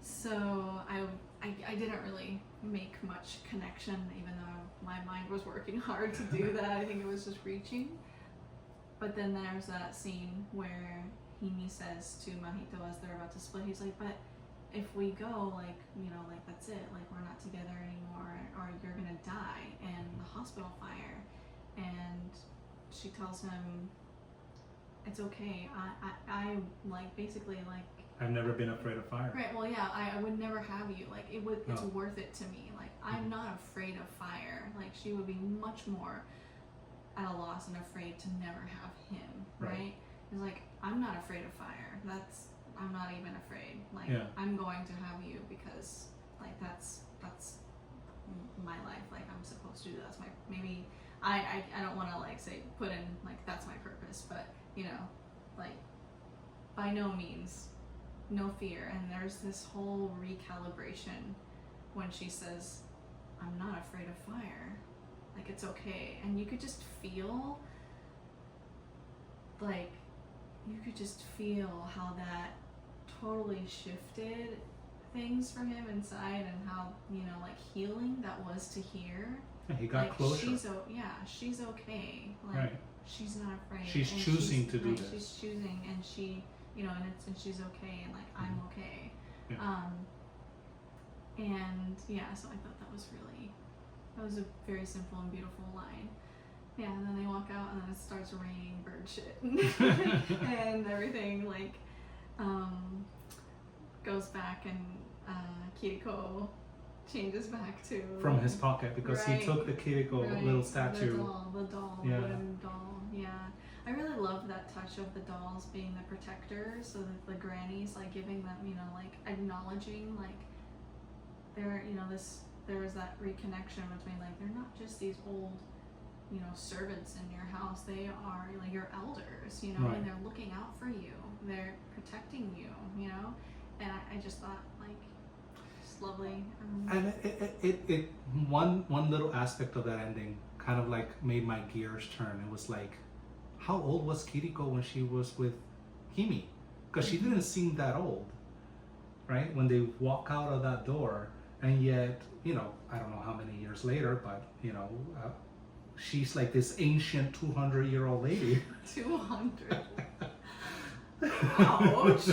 S2: So I didn't really make much connection, even though my mind was working hard to do that. I think it was just reaching. But then there's that scene where Himi says to Mahito as they're about to split, he's like, but if we go, like, you know, like that's it, like we're not together anymore, or you're gonna die in the hospital fire. And she tells him, it's okay, I like, basically, like,
S1: I've never been afraid of fire.
S2: Right, well, yeah, I would never have you, like, it's worth it to me, like, I'm not afraid of fire. Like, she would be much more at a loss and afraid to never have him, right? It's like, I'm not afraid of fire, I'm not even afraid, like, I'm going to have you because, like, that's my life, like, I'm supposed to do that. That's my, maybe, I don't want to, like, say, put in, like, that's my purpose, but, you know, like, by no means, no fear. And there's this whole recalibration when she says, I'm not afraid of fire, like, it's okay. And you could just feel, like, how that totally shifted things for him inside, and how, you know, like, healing that was to hear.
S1: Yeah, he got
S2: like,
S1: closure.
S2: She's okay. Like,
S1: right.
S2: She's not afraid.
S1: She's choosing to do this.
S2: She's choosing, and she, you know, and she's okay, and like, I'm okay.
S1: Yeah.
S2: And yeah, so I thought that was a very simple and beautiful line. Yeah, and then they walk out, and then it starts raining bird shit, and everything, like, goes back, and Kiriko changes back to
S1: from his pocket, because he took the Kiriko little statue.
S2: The doll, wooden doll. Yeah, I really love that touch of the dolls being the protectors, so that the grannies, like, giving them, you know, like, acknowledging, like, they're, you know, there was that reconnection between, like, they're not just these old, you know, servants in your house, they are, like, your elders, you know, and they're looking out for you, they're protecting you, you know, and I just thought, like, it's lovely.
S1: And it one little aspect of that ending kind of, like, made my gears turn. It was like, how old was Kiriko when she was with Himi? Because she didn't seem that old, right? When they walk out of that door, and yet, you know, I don't know how many years later, but, you know, she's like this ancient 200-year-old lady. 200.
S2: Ouch.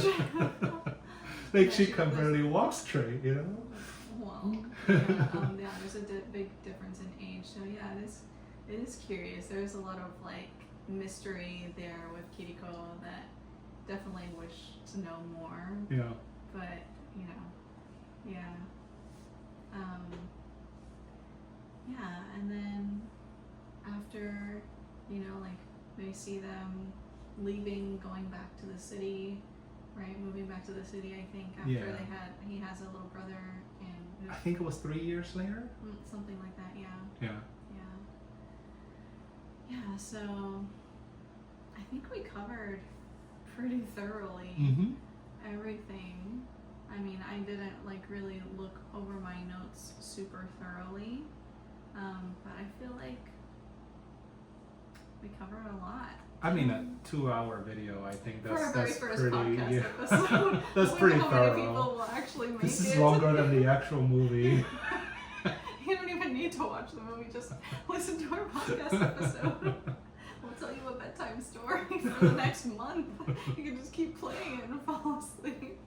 S1: Like, she can barely walk straight, you know?
S2: Well, yeah, there's a big difference in age. So yeah, it is curious. There's a lot of, like, mystery there with Kiriko that definitely wish to know more.
S1: Yeah.
S2: But, you know, yeah. we see them leaving, going back to the city, right? Moving back to the city, I think, after
S1: Yeah.
S2: he has a little brother, and
S1: I think it was 3 years later.
S2: something like that. Yeah.
S1: Yeah.
S2: Yeah, so I think we covered pretty thoroughly
S1: Mm-hmm.
S2: everything. I mean, I didn't like really look over my notes super thoroughly, but I feel like we covered a lot.
S1: I mean, a 2-hour video. I think
S2: For our
S1: that's
S2: very first
S1: pretty.
S2: podcast
S1: Yeah.
S2: episode.
S1: That's
S2: I
S1: pretty
S2: wonder how many
S1: thorough.
S2: people will actually make
S1: This is
S2: it.
S1: longer than the actual movie.
S2: You don't even need to watch the movie, just listen to our podcast episode. We'll tell you a bedtime story for the next month. You can just keep playing it and fall asleep.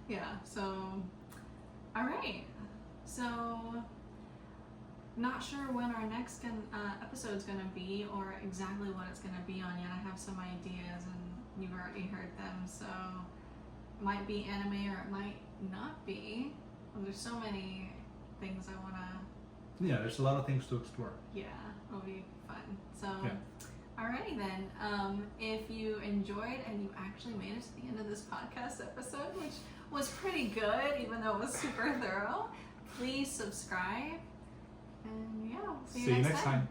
S2: Yeah, so, alright. So, not sure when our next episode's going to be or exactly what it's going to be on yet. I have some ideas and you've already heard them, so it might be anime or it might not be. There's so many things I want to...
S1: Yeah, there's a lot of things to explore.
S2: Yeah, it'll be fun. So,
S1: Yeah.
S2: alrighty then. If you enjoyed and you actually made it to the end of this podcast episode, which was pretty good, even though it was super thorough, please subscribe. And yeah, we'll see you next time.